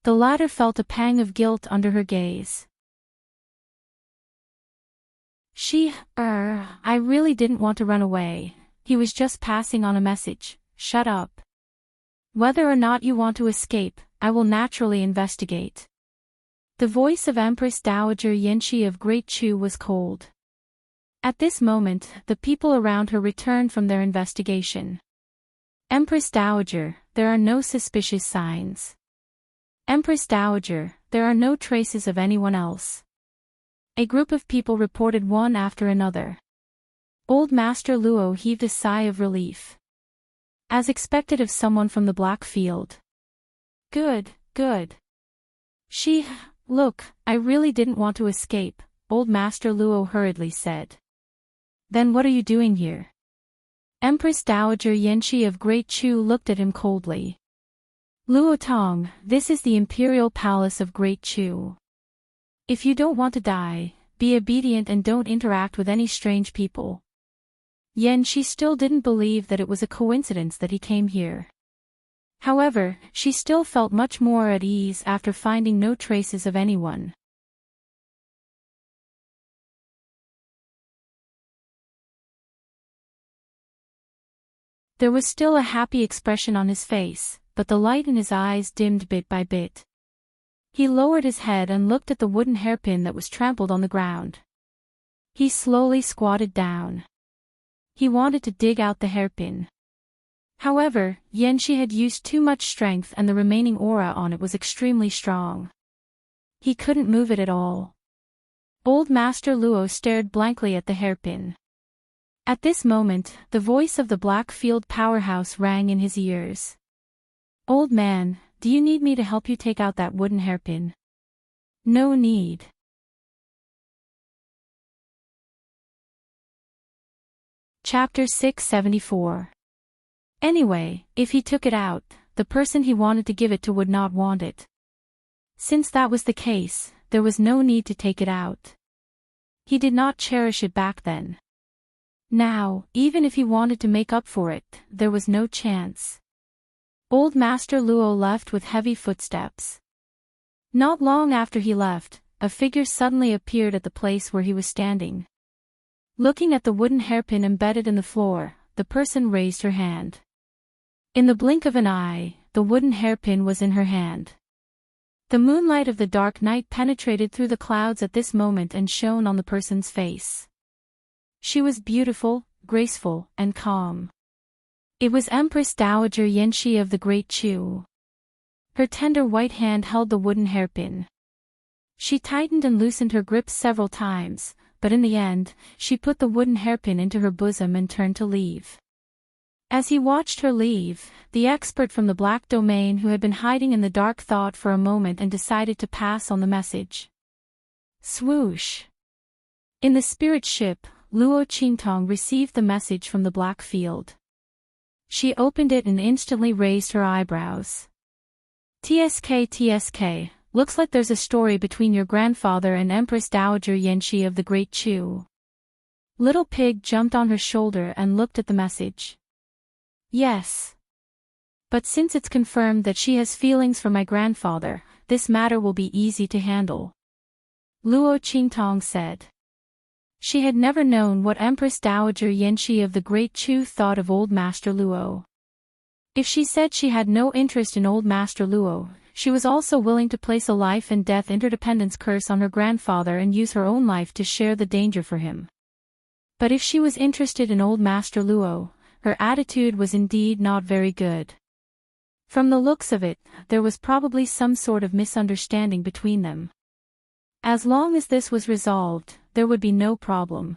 The latter felt a pang of guilt under her gaze. I really didn't want to run away. He was just passing on a message. Shut up. Whether or not you want to escape, I will naturally investigate. The voice of Empress Dowager Yanxi of Great Chu was cold. At this moment, the people around her returned from their investigation. Empress Dowager, there are no suspicious signs. Empress Dowager, there are no traces of anyone else. A group of people reported one after another. Old Master Luo heaved a sigh of relief. As expected of someone from the Black Field. Good. Look, I really didn't want to escape, Old Master Luo hurriedly said. Then what are you doing here? Empress Dowager Yanxi of Great Chu looked at him coldly. Luo Tong, this is the Imperial Palace of Great Chu. If you don't want to die, be obedient and don't interact with any strange people. Yanxi still didn't believe that it was a coincidence that he came here. However, she still felt much more at ease after finding no traces of anyone. There was still a happy expression on his face, but the light in his eyes dimmed bit by bit. He lowered his head and looked at the wooden hairpin that was trampled on the ground. He slowly squatted down. He wanted to dig out the hairpin. However, Yanxi had used too much strength and the remaining aura on it was extremely strong. He couldn't move it at all. Old Master Luo stared blankly at the hairpin. At this moment, the voice of the Black Field powerhouse rang in his ears. "Old man, do you need me to help you take out that wooden hairpin?" "No need." Chapter 674. Anyway, if he took it out, the person he wanted to give it to would not want it. Since that was the case, there was no need to take it out. He did not cherish it back then. Now, even if he wanted to make up for it, there was no chance. Old Master Luo left with heavy footsteps. Not long after he left, a figure suddenly appeared at the place where he was standing. Looking at the wooden hairpin embedded in the floor, the person raised her hand. In the blink of an eye, the wooden hairpin was in her hand. The moonlight of the dark night penetrated through the clouds at this moment and shone on the person's face. She was beautiful, graceful, and calm. It was Empress Dowager Yanxi of the Great Chu. Her tender white hand held the wooden hairpin. She tightened and loosened her grip several times, but in the end, she put the wooden hairpin into her bosom and turned to leave. As he watched her leave, the expert from the Black Domain who had been hiding in the dark thought for a moment and decided to pass on the message. Swoosh! In the spirit ship, Luo Qingtong received the message from the Black Field. She opened it and instantly raised her eyebrows. TSK, looks like there's a story between your grandfather and Empress Dowager Yanxi of the Great Chu. Little Pig jumped on her shoulder and looked at the message. Yes. But since it's confirmed that she has feelings for my grandfather, this matter will be easy to handle. Luo Qingtong said. She had never known what Empress Dowager Yanxi of the Great Chu thought of Old Master Luo. If she said she had no interest in Old Master Luo, she was also willing to place a life and death interdependence curse on her grandfather and use her own life to share the danger for him. But if she was interested in Old Master Luo, her attitude was indeed not very good. From the looks of it, there was probably some sort of misunderstanding between them. As long as this was resolved, there would be no problem.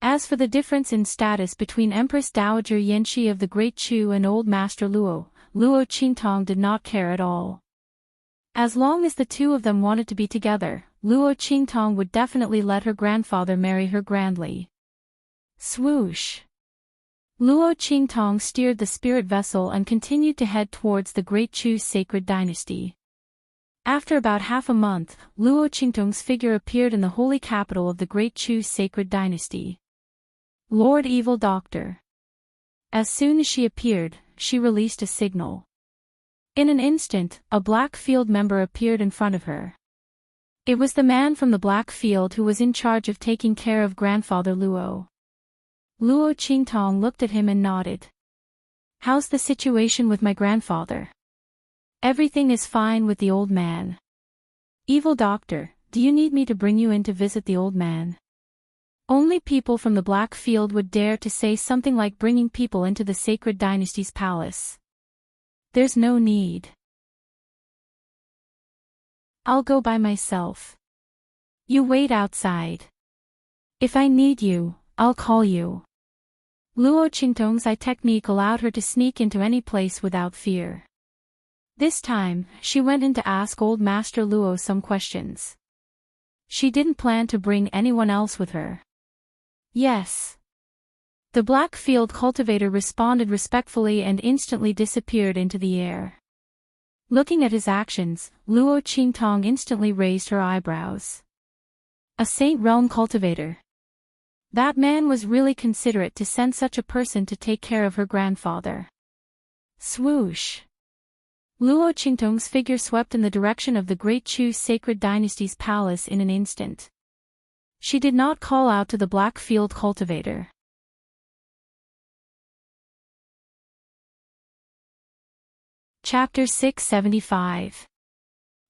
As for the difference in status between Empress Dowager Yanxi of the Great Chu and Old Master Luo, Luo Qingtong did not care at all. As long as the two of them wanted to be together, Luo Qingtong would definitely let her grandfather marry her grandly. Swoosh! Luo Qingtong steered the spirit vessel and continued to head towards the Great Chu's sacred dynasty. After about half a month, Luo Qingtong's figure appeared in the holy capital of the Great Chu's sacred dynasty. Lord Evil Doctor. As soon as she appeared, she released a signal. In an instant, a Black Field member appeared in front of her. It was the man from the Black Field who was in charge of taking care of Grandfather Luo. Luo Qingtong looked at him and nodded. How's the situation with my grandfather? Everything is fine with the old man. Evil Doctor, do you need me to bring you in to visit the old man? Only people from the Black Field would dare to say something like bringing people into the sacred dynasty's palace. There's no need. I'll go by myself. You wait outside. If I need you, I'll call you. Luo Qingtong's eye technique allowed her to sneak into any place without fear. This time, she went in to ask Old Master Luo some questions. She didn't plan to bring anyone else with her. Yes. The Black Field cultivator responded respectfully and instantly disappeared into the air. Looking at his actions, Luo Qingtong instantly raised her eyebrows. A Saint Realm cultivator. That man was really considerate to send such a person to take care of her grandfather. Swoosh! Luo Qingtong's figure swept in the direction of the Great Chu's sacred dynasty's palace in an instant. She did not call out to the Black Field cultivator. Chapter 675.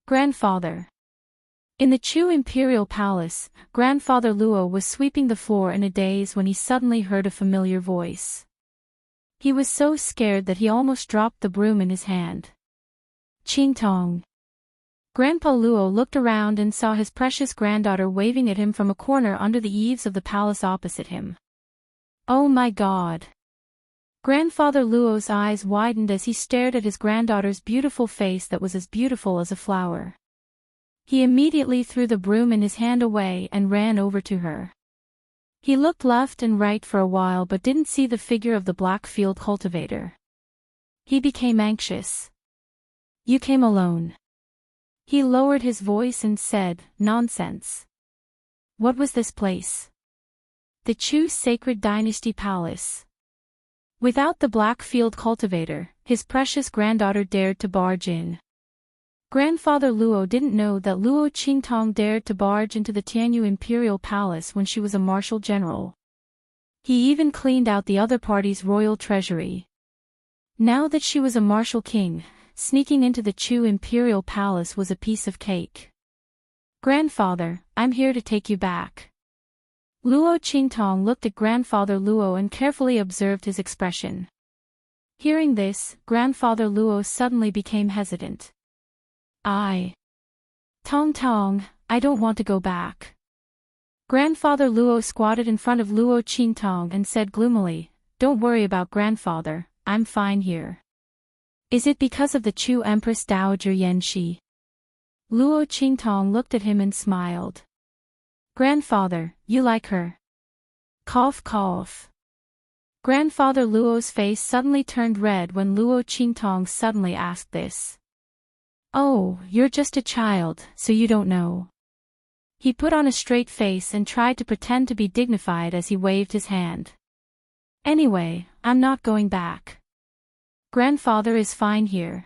Grandfather. In the Chu Imperial Palace, Grandfather Luo was sweeping the floor in a daze when he suddenly heard a familiar voice. He was so scared that he almost dropped the broom in his hand. Qingtong. Grandpa Luo looked around and saw his precious granddaughter waving at him from a corner under the eaves of the palace opposite him. Oh my God! Grandfather Luo's eyes widened as he stared at his granddaughter's beautiful face that was as beautiful as a flower. He immediately threw the broom in his hand away and ran over to her. He looked left and right for a while but didn't see the figure of the black field cultivator. He became anxious. You came alone. He lowered his voice and said, Nonsense. What was this place? The Chu Sacred Dynasty Palace. Without the black field cultivator, his precious granddaughter dared to barge in. Grandfather Luo didn't know that Luo Qingtong dared to barge into the Tianyu Imperial Palace when she was a martial general. He even cleaned out the other party's royal treasury. Now that she was a martial king, sneaking into the Chu Imperial Palace was a piece of cake. Grandfather, I'm here to take you back. Luo Qingtong looked at Grandfather Luo and carefully observed his expression. Hearing this, Grandfather Luo suddenly became hesitant. Tong, I don't want to go back. Grandfather Luo squatted in front of Luo Qingtong and said gloomily, Don't worry about Grandfather, I'm fine here. Is it because of the Chu Empress Dowager Yanxi? Luo Qingtong looked at him and smiled. Grandfather, you like her? Cough cough. Grandfather Luo's face suddenly turned red when Luo Qingtong suddenly asked this. Oh, you're just a child, so you don't know. He put on a straight face and tried to pretend to be dignified as he waved his hand. Anyway, I'm not going back. Grandfather is fine here.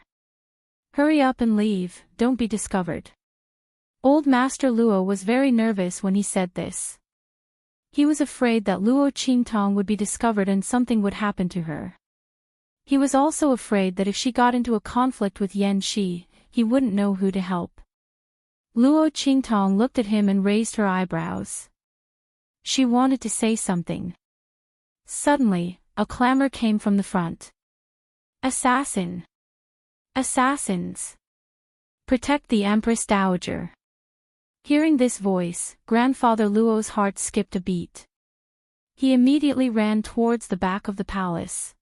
Hurry up and leave, don't be discovered. Old Master Luo was very nervous when he said this. He was afraid that Luo Qingtong would be discovered and something would happen to her. He was also afraid that if she got into a conflict with Yanxi, he wouldn't know who to help. Luo Qingtong looked at him and raised her eyebrows. She wanted to say something. Suddenly, a clamor came from the front. Assassin! Assassins! Protect the Empress Dowager! Hearing this voice, Grandfather Luo's heart skipped a beat. He immediately ran towards the back of the palace.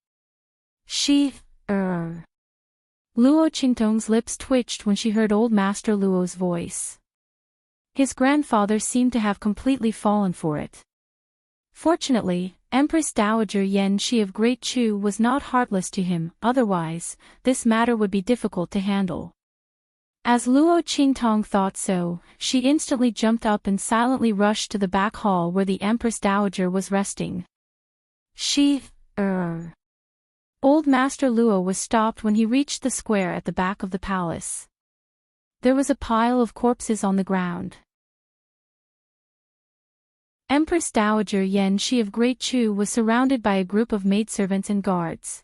Luo Qingtong's lips twitched when she heard Old Master Luo's voice. His grandfather seemed to have completely fallen for it. Fortunately, Empress Dowager Yanxi of Great Chu was not heartless to him, otherwise, this matter would be difficult to handle. As Luo Qingtong thought so, she instantly jumped up and silently rushed to the back hall where the Empress Dowager was resting. Old Master Luo was stopped when he reached the square at the back of the palace. There was a pile of corpses on the ground. Empress Dowager Yanxi of Great Chu was surrounded by a group of maidservants and guards.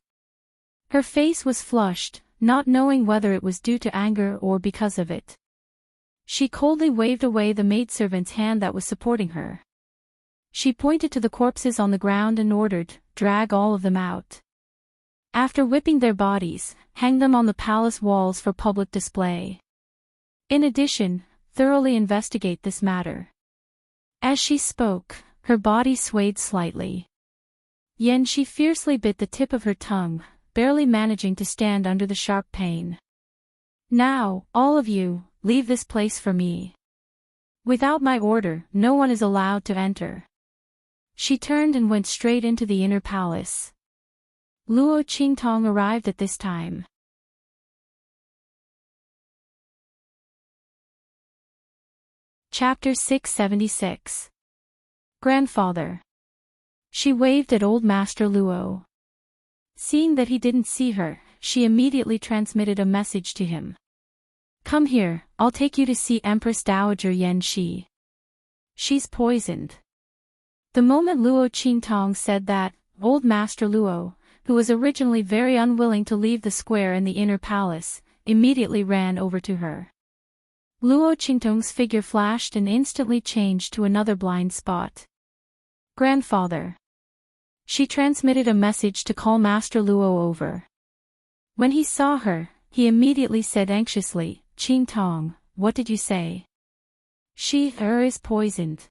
Her face was flushed, not knowing whether it was due to anger or because of it. She coldly waved away the maidservant's hand that was supporting her. She pointed to the corpses on the ground and ordered, "Drag all of them out. After whipping their bodies, hang them on the palace walls for public display. In addition, thoroughly investigate this matter." As she spoke, her body swayed slightly. Yanxi fiercely bit the tip of her tongue, barely managing to stand under the sharp pain. "Now, all of you, leave this place for me. Without my order, no one is allowed to enter." She turned and went straight into the inner palace. Luo Qingtong arrived at this time. Chapter 676. Grandfather. She waved at Old Master Luo. Seeing that he didn't see her, she immediately transmitted a message to him. "Come here, I'll take you to see Empress Dowager Yanxi. She's poisoned." The moment Luo Qingtong said that, Old Master Luo, who was originally very unwilling to leave the square in the inner palace, immediately ran over to her. Luo Qingtong's figure flashed and instantly changed to another blind spot. "Grandfather." She transmitted a message to call Master Luo over. When he saw her, he immediately said anxiously, "Qing Tong, what did you say?" "She is poisoned."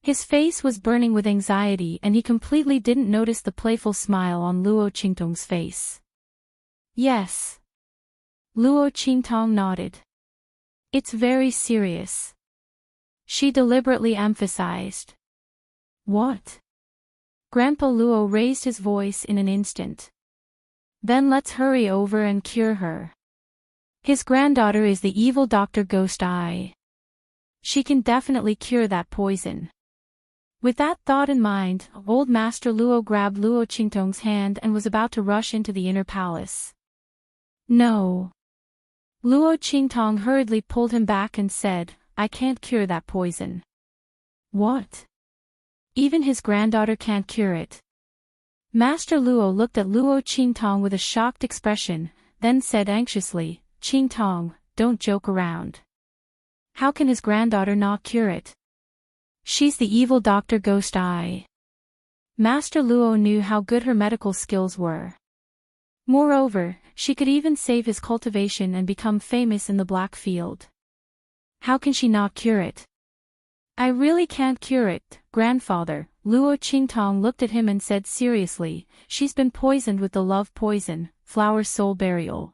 His face was burning with anxiety and he completely didn't notice the playful smile on Luo Qingtong's face. "Yes." Luo Qingtong nodded. "It's very serious." She deliberately emphasized. "What?" Grandpa Luo raised his voice in an instant. "Then let's hurry over and cure her. His granddaughter is the evil Dr. Ghost Eye. She can definitely cure that poison." With that thought in mind, old Master Luo grabbed Luo Qingtong's hand and was about to rush into the inner palace. "No." Luo Qingtong hurriedly pulled him back and said, "I can't cure that poison." "What? Even his granddaughter can't cure it?" Master Luo looked at Luo Qingtong with a shocked expression, then said anxiously, "Qingtong, don't joke around. How can his granddaughter not cure it? She's the evil Dr. Ghost Eye." Master Luo knew how good her medical skills were. Moreover, she could even save his cultivation and become famous in the Black Field. How can she not cure it? "I really can't cure it, grandfather." Luo Qingtong looked at him and said seriously, "She's been poisoned with the love poison, flower soul burial."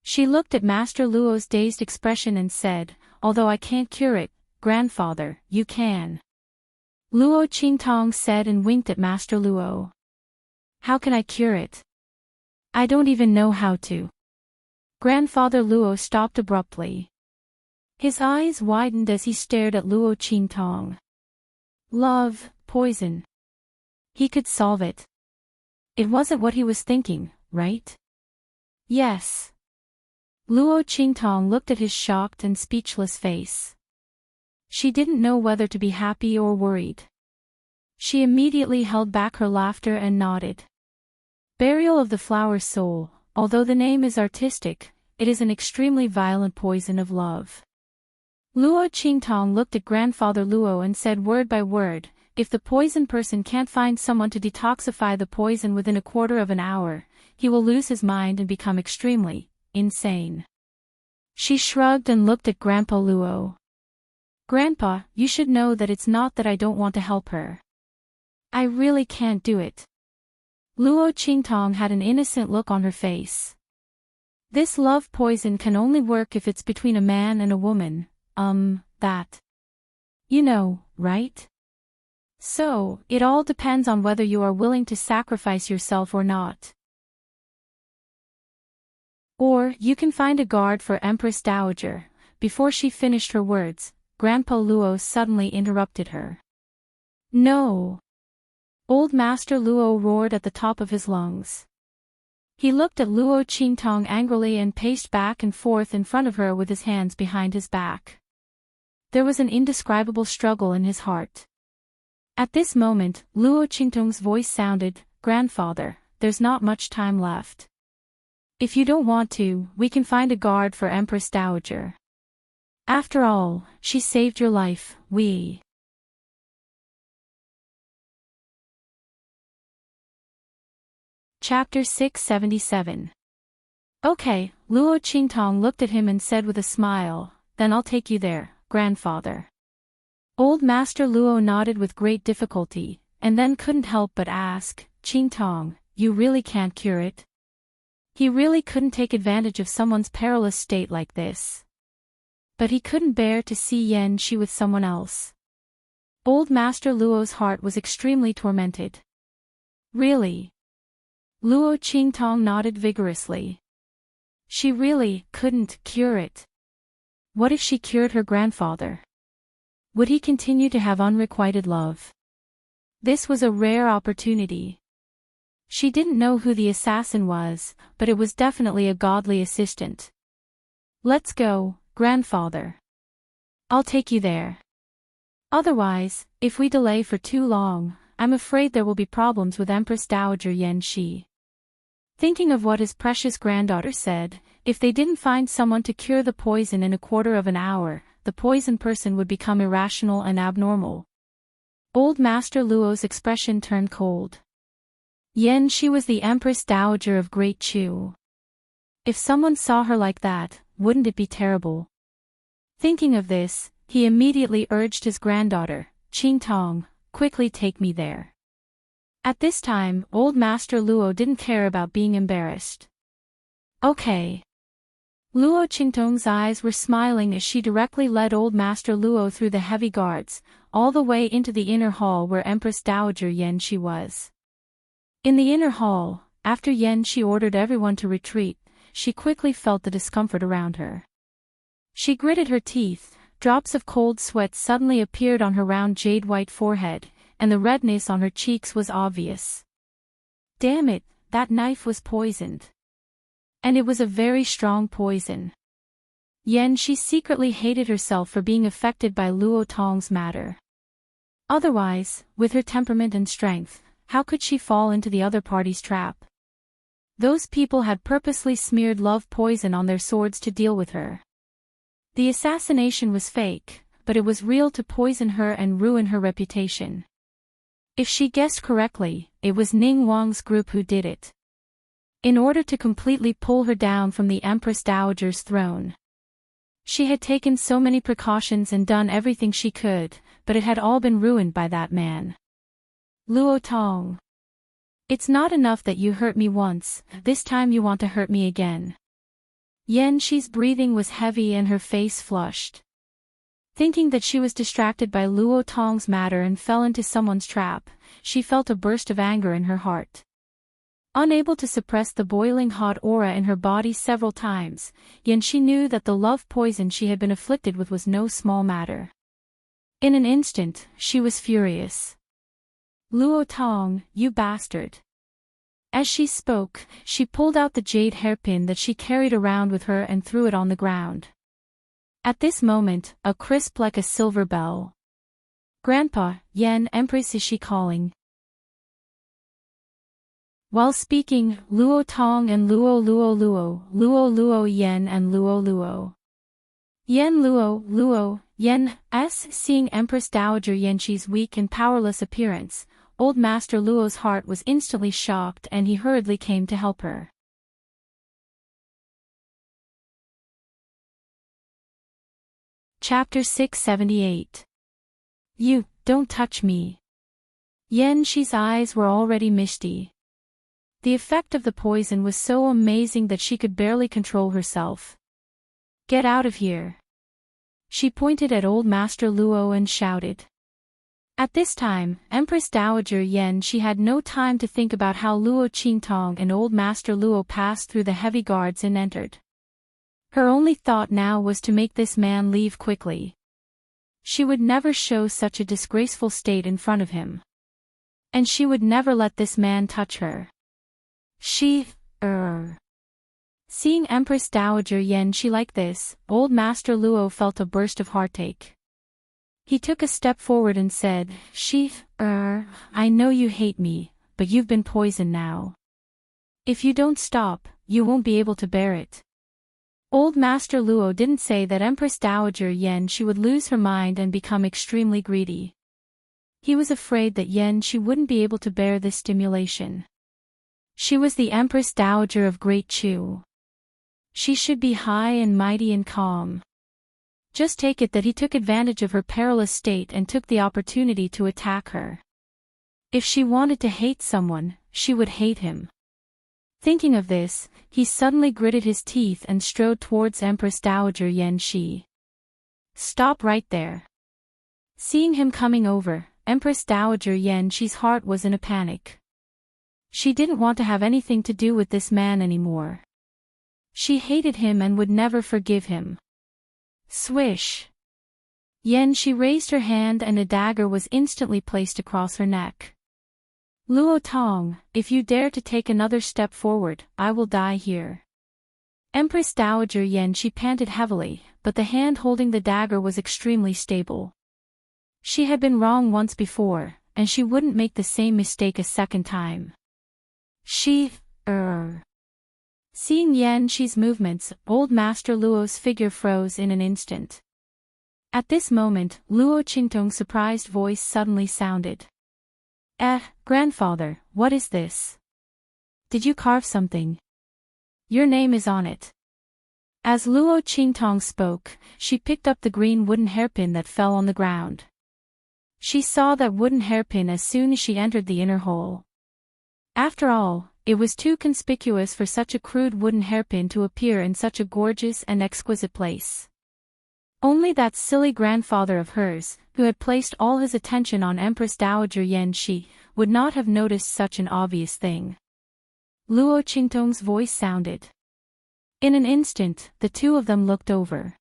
She looked at Master Luo's dazed expression and said, "Although I can't cure it, grandfather, you can." Luo Qingtong said and winked at Master Luo. "How can I cure it? I don't even know how to." Grandfather Luo stopped abruptly. His eyes widened as he stared at Luo Qingtong. Love, poison. He could solve it. It wasn't what he was thinking, right? Yes. Luo Qingtong looked at his shocked and speechless face. She didn't know whether to be happy or worried. She immediately held back her laughter and nodded. Burial of the flower soul, although the name is artistic, it is an extremely violent poison of love. Luo Qingtong looked at Grandfather Luo and said word by word, "If the poison person can't find someone to detoxify the poison within a quarter of an hour, he will lose his mind and become extremely insane." She shrugged and looked at Grandpa Luo. "Grandpa, you should know that it's not that I don't want to help her. I really can't do it." Luo Qingtong had an innocent look on her face. "This love poison can only work if it's between a man and a woman, that. You know, right? So, it all depends on whether you are willing to sacrifice yourself or not. Or, you can find a guard for Empress Dowager." Before she finished her words, Grandpa Luo suddenly interrupted her. "No!" Old Master Luo roared at the top of his lungs. He looked at Luo Qingtong angrily and paced back and forth in front of her with his hands behind his back. There was an indescribable struggle in his heart. At this moment, Luo Qingtong's voice sounded, "Grandfather, there's not much time left. If you don't want to, we can find a guard for Empress Dowager. After all, she saved your life, we." Chapter 677. "Okay," Luo Qingtong looked at him and said with a smile, "Then I'll take you there, grandfather." Old Master Luo nodded with great difficulty, and then couldn't help but ask, "Qingtong, you really can't cure it?" He really couldn't take advantage of someone's perilous state like this. But he couldn't bear to see Yan Shi with someone else. Old Master Luo's heart was extremely tormented. "Really?" Luo Qingtong nodded vigorously. "She really couldn't cure it. What if she cured her grandfather? Would he continue to have unrequited love?" This was a rare opportunity. She didn't know who the assassin was, but it was definitely a godly assistant. "Let's go, grandfather. I'll take you there. Otherwise, if we delay for too long, I'm afraid there will be problems with Empress Dowager Yan Shi." Thinking of what his precious granddaughter said, if they didn't find someone to cure the poison in a quarter of an hour, the poison person would become irrational and abnormal. Old Master Luo's expression turned cold. Yan Shi was the Empress Dowager of Great Chu. If someone saw her like that, wouldn't it be terrible? Thinking of this, he immediately urged his granddaughter, Qing Tong, quickly take me there. At this time, Old Master Luo didn't care about being embarrassed. Okay. Luo Qingtong's eyes were smiling as she directly led Old Master Luo through the heavy guards, all the way into the inner hall where Empress Dowager Yan Shi was. In the inner hall, after Yan Shi ordered everyone to retreat, she quickly felt the discomfort around her. She gritted her teeth, drops of cold sweat suddenly appeared on her round jade-white forehead, and the redness on her cheeks was obvious. Damn it, that knife was poisoned. And it was a very strong poison. Yan Shi secretly hated herself for being affected by Luo Tong's matter. Otherwise, with her temperament and strength, how could she fall into the other party's trap? Those people had purposely smeared love poison on their swords to deal with her. The assassination was fake, but it was real to poison her and ruin her reputation. If she guessed correctly, it was Ning Wang's group who did it. In order to completely pull her down from the Empress Dowager's throne. She had taken so many precautions and done everything she could, but it had all been ruined by that man. Luo Tong. It's not enough that you hurt me once, this time you want to hurt me again. Yan Shi's breathing was heavy and her face flushed. Thinking that she was distracted by Luo Tong's matter and fell into someone's trap, she felt a burst of anger in her heart. Unable to suppress the boiling hot aura in her body several times, Yan Shi knew that the love poison she had been afflicted with was no small matter. In an instant, she was furious. Luo Tong, you bastard. As she spoke, she pulled out the jade hairpin that she carried around with her and threw it on the ground. At this moment, a crisp like a silver bell. Grandpa, Yan Empress is she calling? While speaking, Luo Tong and Luo Yan and Luo. Yan Luo, Yan S. Seeing Empress Dowager Yan Shi's weak and powerless appearance, Old Master Luo's heart was instantly shocked and he hurriedly came to help her. Chapter 678. You, don't touch me. Yan Shi's eyes were already misty. The effect of the poison was so amazing that she could barely control herself. Get out of here. She pointed at Old Master Luo and shouted. At this time, Empress Dowager Yan Shi had no time to think about how Luo Qingtong and Old Master Luo passed through the heavy guards and entered. Her only thought now was to make this man leave quickly. She would never show such a disgraceful state in front of him. And she would never let this man touch her. Seeing Empress Dowager Yan Shi like this, Old Master Luo felt a burst of heartache. He took a step forward and said, I know you hate me, but you've been poisoned now. If you don't stop, you won't be able to bear it. Old Master Luo didn't say that Empress Dowager Yan Shi would lose her mind and become extremely greedy. He was afraid that Yan Shi wouldn't be able to bear this stimulation. She was the Empress Dowager of Great Chu. She should be high and mighty and calm. Just take it that he took advantage of her perilous state and took the opportunity to attack her. If she wanted to hate someone, she would hate him. Thinking of this, he suddenly gritted his teeth and strode towards Empress Dowager Yan Shi. Stop right there. Seeing him coming over, Empress Dowager Yan Shi's heart was in a panic. She didn't want to have anything to do with this man anymore. She hated him and would never forgive him. Swish! Yan Shi raised her hand and a dagger was instantly placed across her neck. Luo Tong, if you dare to take another step forward, I will die here. Empress Dowager Yan Shi panted heavily, but the hand holding the dagger was extremely stable. She had been wrong once before, and she wouldn't make the same mistake a second time. Seeing Yan Shi's movements, Old Master Luo's figure froze in an instant. At this moment, Luo Qingtong's surprised voice suddenly sounded. Grandfather, what is this? Did you carve something? Your name is on it. As Luo Qingtong spoke, she picked up the green wooden hairpin that fell on the ground. She saw that wooden hairpin as soon as she entered the inner hole. After all, it was too conspicuous for such a crude wooden hairpin to appear in such a gorgeous and exquisite place. Only that silly grandfather of hers, who had placed all his attention on Empress Dowager Yan Shi, would not have noticed such an obvious thing. Luo Qingtong's voice sounded. In an instant, the two of them looked over.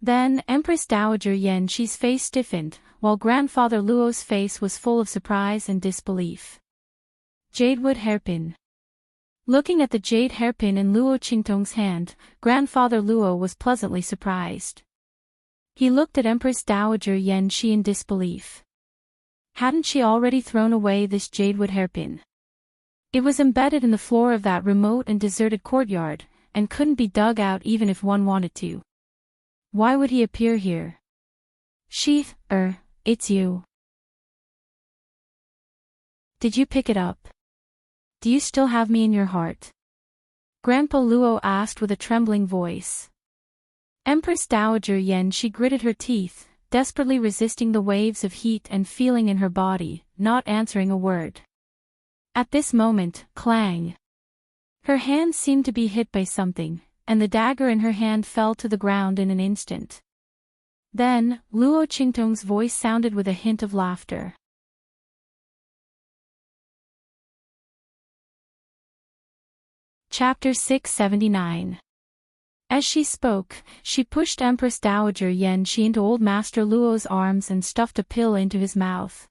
Then Empress Dowager Yan Shi's face stiffened, while Grandfather Luo's face was full of surprise and disbelief. Jadewood hairpin. Looking at the jade hairpin in Luo Qingtong's hand, Grandfather Luo was pleasantly surprised. He looked at Empress Dowager Yan Shi in disbelief. Hadn't she already thrown away this jadewood hairpin? It was embedded in the floor of that remote and deserted courtyard, and couldn't be dug out even if one wanted to. Why would he appear here? Sheath, it's you. Did you pick it up? Do you still have me in your heart? Grandpa Luo asked with a trembling voice. Empress Dowager Yan Shi gritted her teeth, desperately resisting the waves of heat and feeling in her body, not answering a word. At this moment, clang! Her hand seemed to be hit by something, and the dagger in her hand fell to the ground in an instant. Then, Luo Qingtong's voice sounded with a hint of laughter. Chapter 679. As she spoke, she pushed Empress Dowager Yan Shi into Old Master Luo's arms and stuffed a pill into his mouth.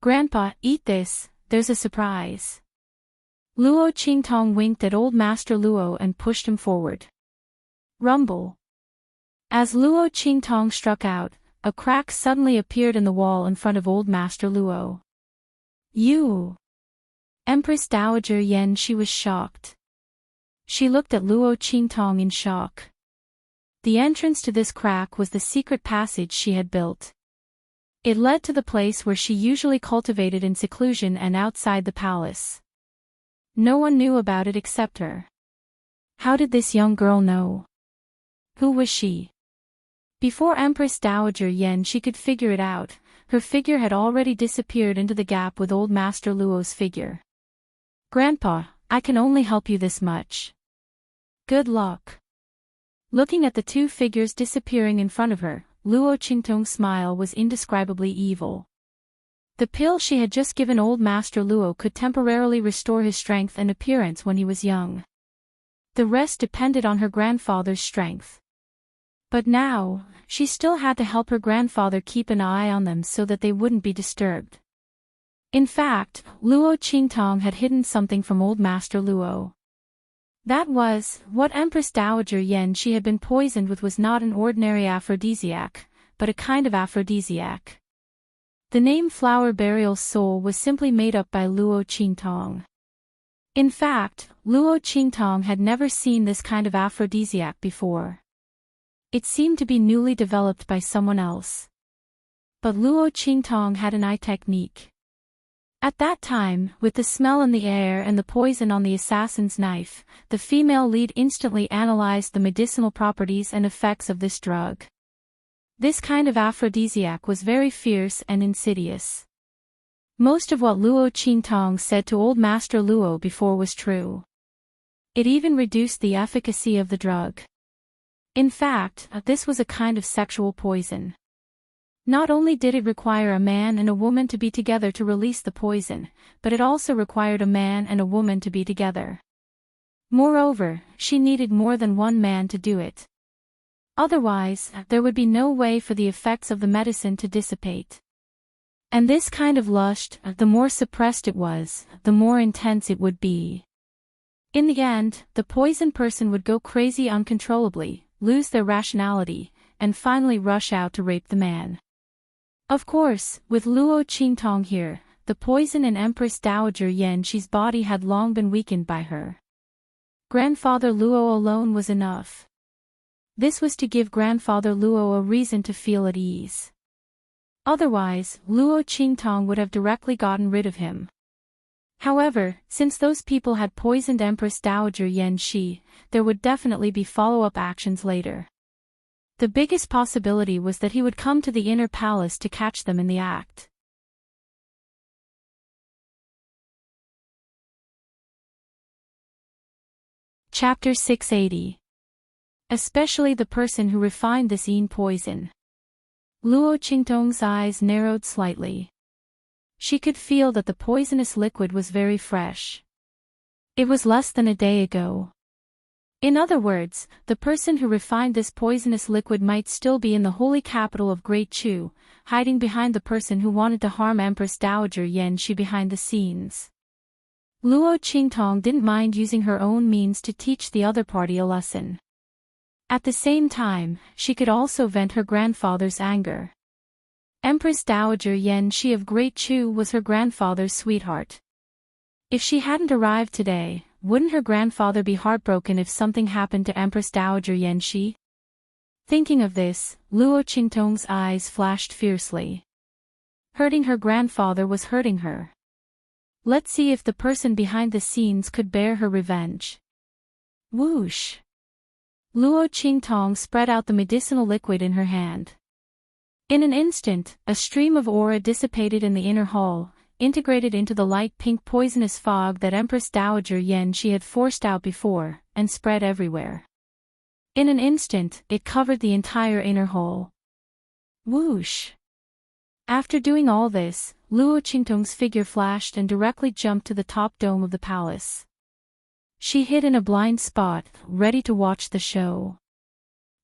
Grandpa, eat this, there's a surprise. Luo Qingtong winked at Old Master Luo and pushed him forward. Rumble. As Luo Qingtong struck out, a crack suddenly appeared in the wall in front of Old Master Luo. You! Empress Dowager Yan Shi was shocked. She looked at Luo Qingtong in shock. The entrance to this crack was the secret passage she had built. It led to the place where she usually cultivated in seclusion and outside the palace. No one knew about it except her. How did this young girl know? Who was she? Before Empress Dowager Yan Shi could figure it out, her figure had already disappeared into the gap with Old Master Luo's figure. Grandpa, I can only help you this much. Good luck. Looking at the two figures disappearing in front of her, Luo Qingtong's smile was indescribably evil. The pill she had just given Old Master Luo could temporarily restore his strength and appearance when he was young. The rest depended on her grandfather's strength. But now, she still had to help her grandfather keep an eye on them so that they wouldn't be disturbed. In fact, Luo Qingtong had hidden something from Old Master Luo. That was, what Empress Dowager Yan Shi had been poisoned with was not an ordinary aphrodisiac, but a kind of aphrodisiac. The name Flower Burial Soul was simply made up by Luo Qingtong. In fact, Luo Qingtong had never seen this kind of aphrodisiac before. It seemed to be newly developed by someone else. But Luo Qingtong had an eye technique. At that time, with the smell in the air and the poison on the assassin's knife, the female lead instantly analyzed the medicinal properties and effects of this drug. This kind of aphrodisiac was very fierce and insidious. Most of what Luo Qingtong said to Old Master Luo before was true. It even reduced the efficacy of the drug. In fact, this was a kind of sexual poison. Not only did it require a man and a woman to be together to release the poison, but it also required a man and a woman to be together. Moreover, she needed more than one man to do it. Otherwise, there would be no way for the effects of the medicine to dissipate. And this kind of lust, the more suppressed it was, the more intense it would be. In the end, the poisoned person would go crazy uncontrollably, lose their rationality, and finally rush out to rape the man. Of course, with Luo Qingtong here, the poison in Empress Dowager Yan Shi's body had long been weakened by her. Grandfather Luo alone was enough. This was to give grandfather Luo a reason to feel at ease. Otherwise, Luo Qingtong would have directly gotten rid of him. However, since those people had poisoned Empress Dowager Yan Shi, there would definitely be follow-up actions later. The biggest possibility was that he would come to the inner palace to catch them in the act. Chapter 680. Especially the person who refined this poison. Luo Qingtong's eyes narrowed slightly. She could feel that the poisonous liquid was very fresh. It was less than a day ago. In other words, the person who refined this poisonous liquid might still be in the holy capital of Great Chu, hiding behind the person who wanted to harm Empress Dowager Yan Shi behind the scenes. Luo Qingtong didn't mind using her own means to teach the other party a lesson. At the same time, she could also vent her grandfather's anger. Empress Dowager Yan Shi of Great Chu was her grandfather's sweetheart. If she hadn't arrived today, wouldn't her grandfather be heartbroken if something happened to Empress Dowager Yan Shi? Thinking of this, Luo Qingtong's eyes flashed fiercely. Hurting her grandfather was hurting her. Let's see if the person behind the scenes could bear her revenge. Whoosh! Luo Qingtong spread out the medicinal liquid in her hand. In an instant, a stream of aura dissipated in the inner hall, integrated into the light pink poisonous fog that Empress Dowager Yan Shi had forced out before, and spread everywhere. In an instant, it covered the entire inner hall. Whoosh! After doing all this, Luo Qingtong's figure flashed and directly jumped to the top dome of the palace. She hid in a blind spot, ready to watch the show.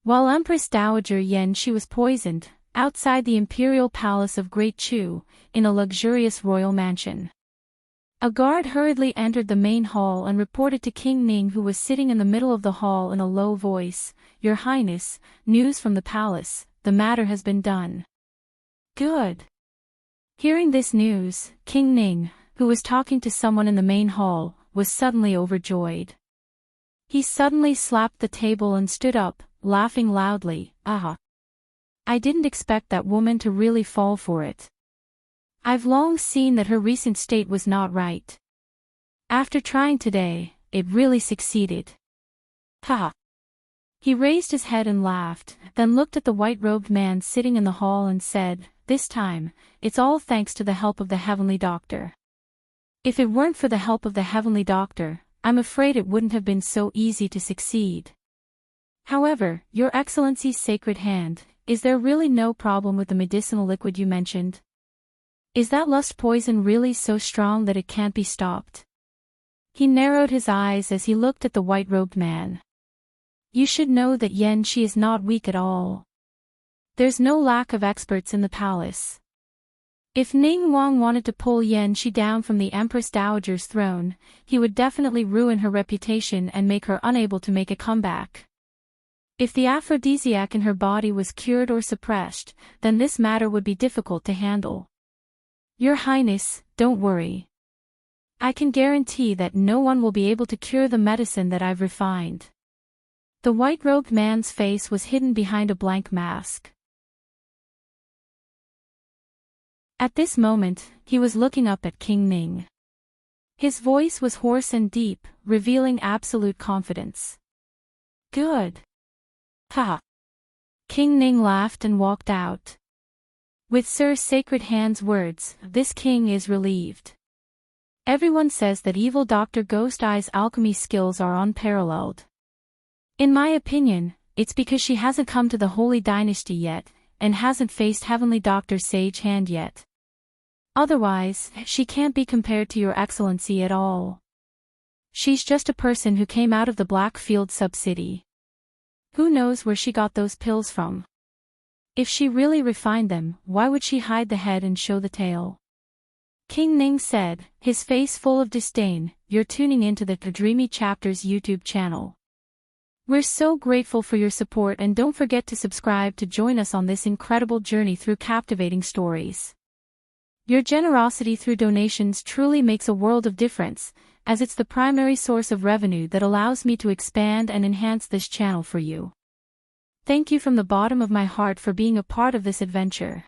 While Empress Dowager Yan Shi was poisoned, outside the imperial palace of Great Chu, in a luxurious royal mansion. A guard hurriedly entered the main hall and reported to King Ning, who was sitting in the middle of the hall, in a low voice, "Your Highness, news from the palace, the matter has been done." Good. Hearing this news, King Ning, who was talking to someone in the main hall, was suddenly overjoyed. He suddenly slapped the table and stood up, laughing loudly, "Ah! I didn't expect that woman to really fall for it. I've long seen that her recent state was not right. After trying today, it really succeeded. Ha!" He raised his head and laughed, then looked at the white-robed man sitting in the hall and said, "This time, it's all thanks to the help of the Heavenly Doctor. If it weren't for the help of the Heavenly Doctor, I'm afraid it wouldn't have been so easy to succeed. However, Your Excellency's sacred hand, is there really no problem with the medicinal liquid you mentioned? Is that lust poison really so strong that it can't be stopped?" He narrowed his eyes as he looked at the white-robed man. "You should know that Yan Shi is not weak at all. There's no lack of experts in the palace. If Ning Wang wanted to pull Yan Shi down from the Empress Dowager's throne, he would definitely ruin her reputation and make her unable to make a comeback. If the aphrodisiac in her body was cured or suppressed, then this matter would be difficult to handle. Your Highness, don't worry. I can guarantee that no one will be able to cure the medicine that I've refined." The white-robed man's face was hidden behind a blank mask. At this moment, he was looking up at King Ning. His voice was hoarse and deep, revealing absolute confidence. "Good. Ha!" King Ning laughed and walked out. With Sir Sacred Hand's words, this king is relieved. Everyone says that evil Dr. Ghost Eye's alchemy skills are unparalleled. In my opinion, it's because she hasn't come to the Holy Dynasty yet, and hasn't faced Heavenly Dr. Sage Hand yet. Otherwise, she can't be compared to Your Excellency at all. She's just a person who came out of the Blackfield sub-city. Who knows where she got those pills from? If she really refined them, why would she hide the head and show the tail?" King Ning said, his face full of disdain. "You're tuning into the Dreamy Chapters YouTube channel. We're so grateful for your support, and don't forget to subscribe to join us on this incredible journey through captivating stories. Your generosity through donations truly makes a world of difference, as it's the primary source of revenue that allows me to expand and enhance this channel for you. Thank you from the bottom of my heart for being a part of this adventure.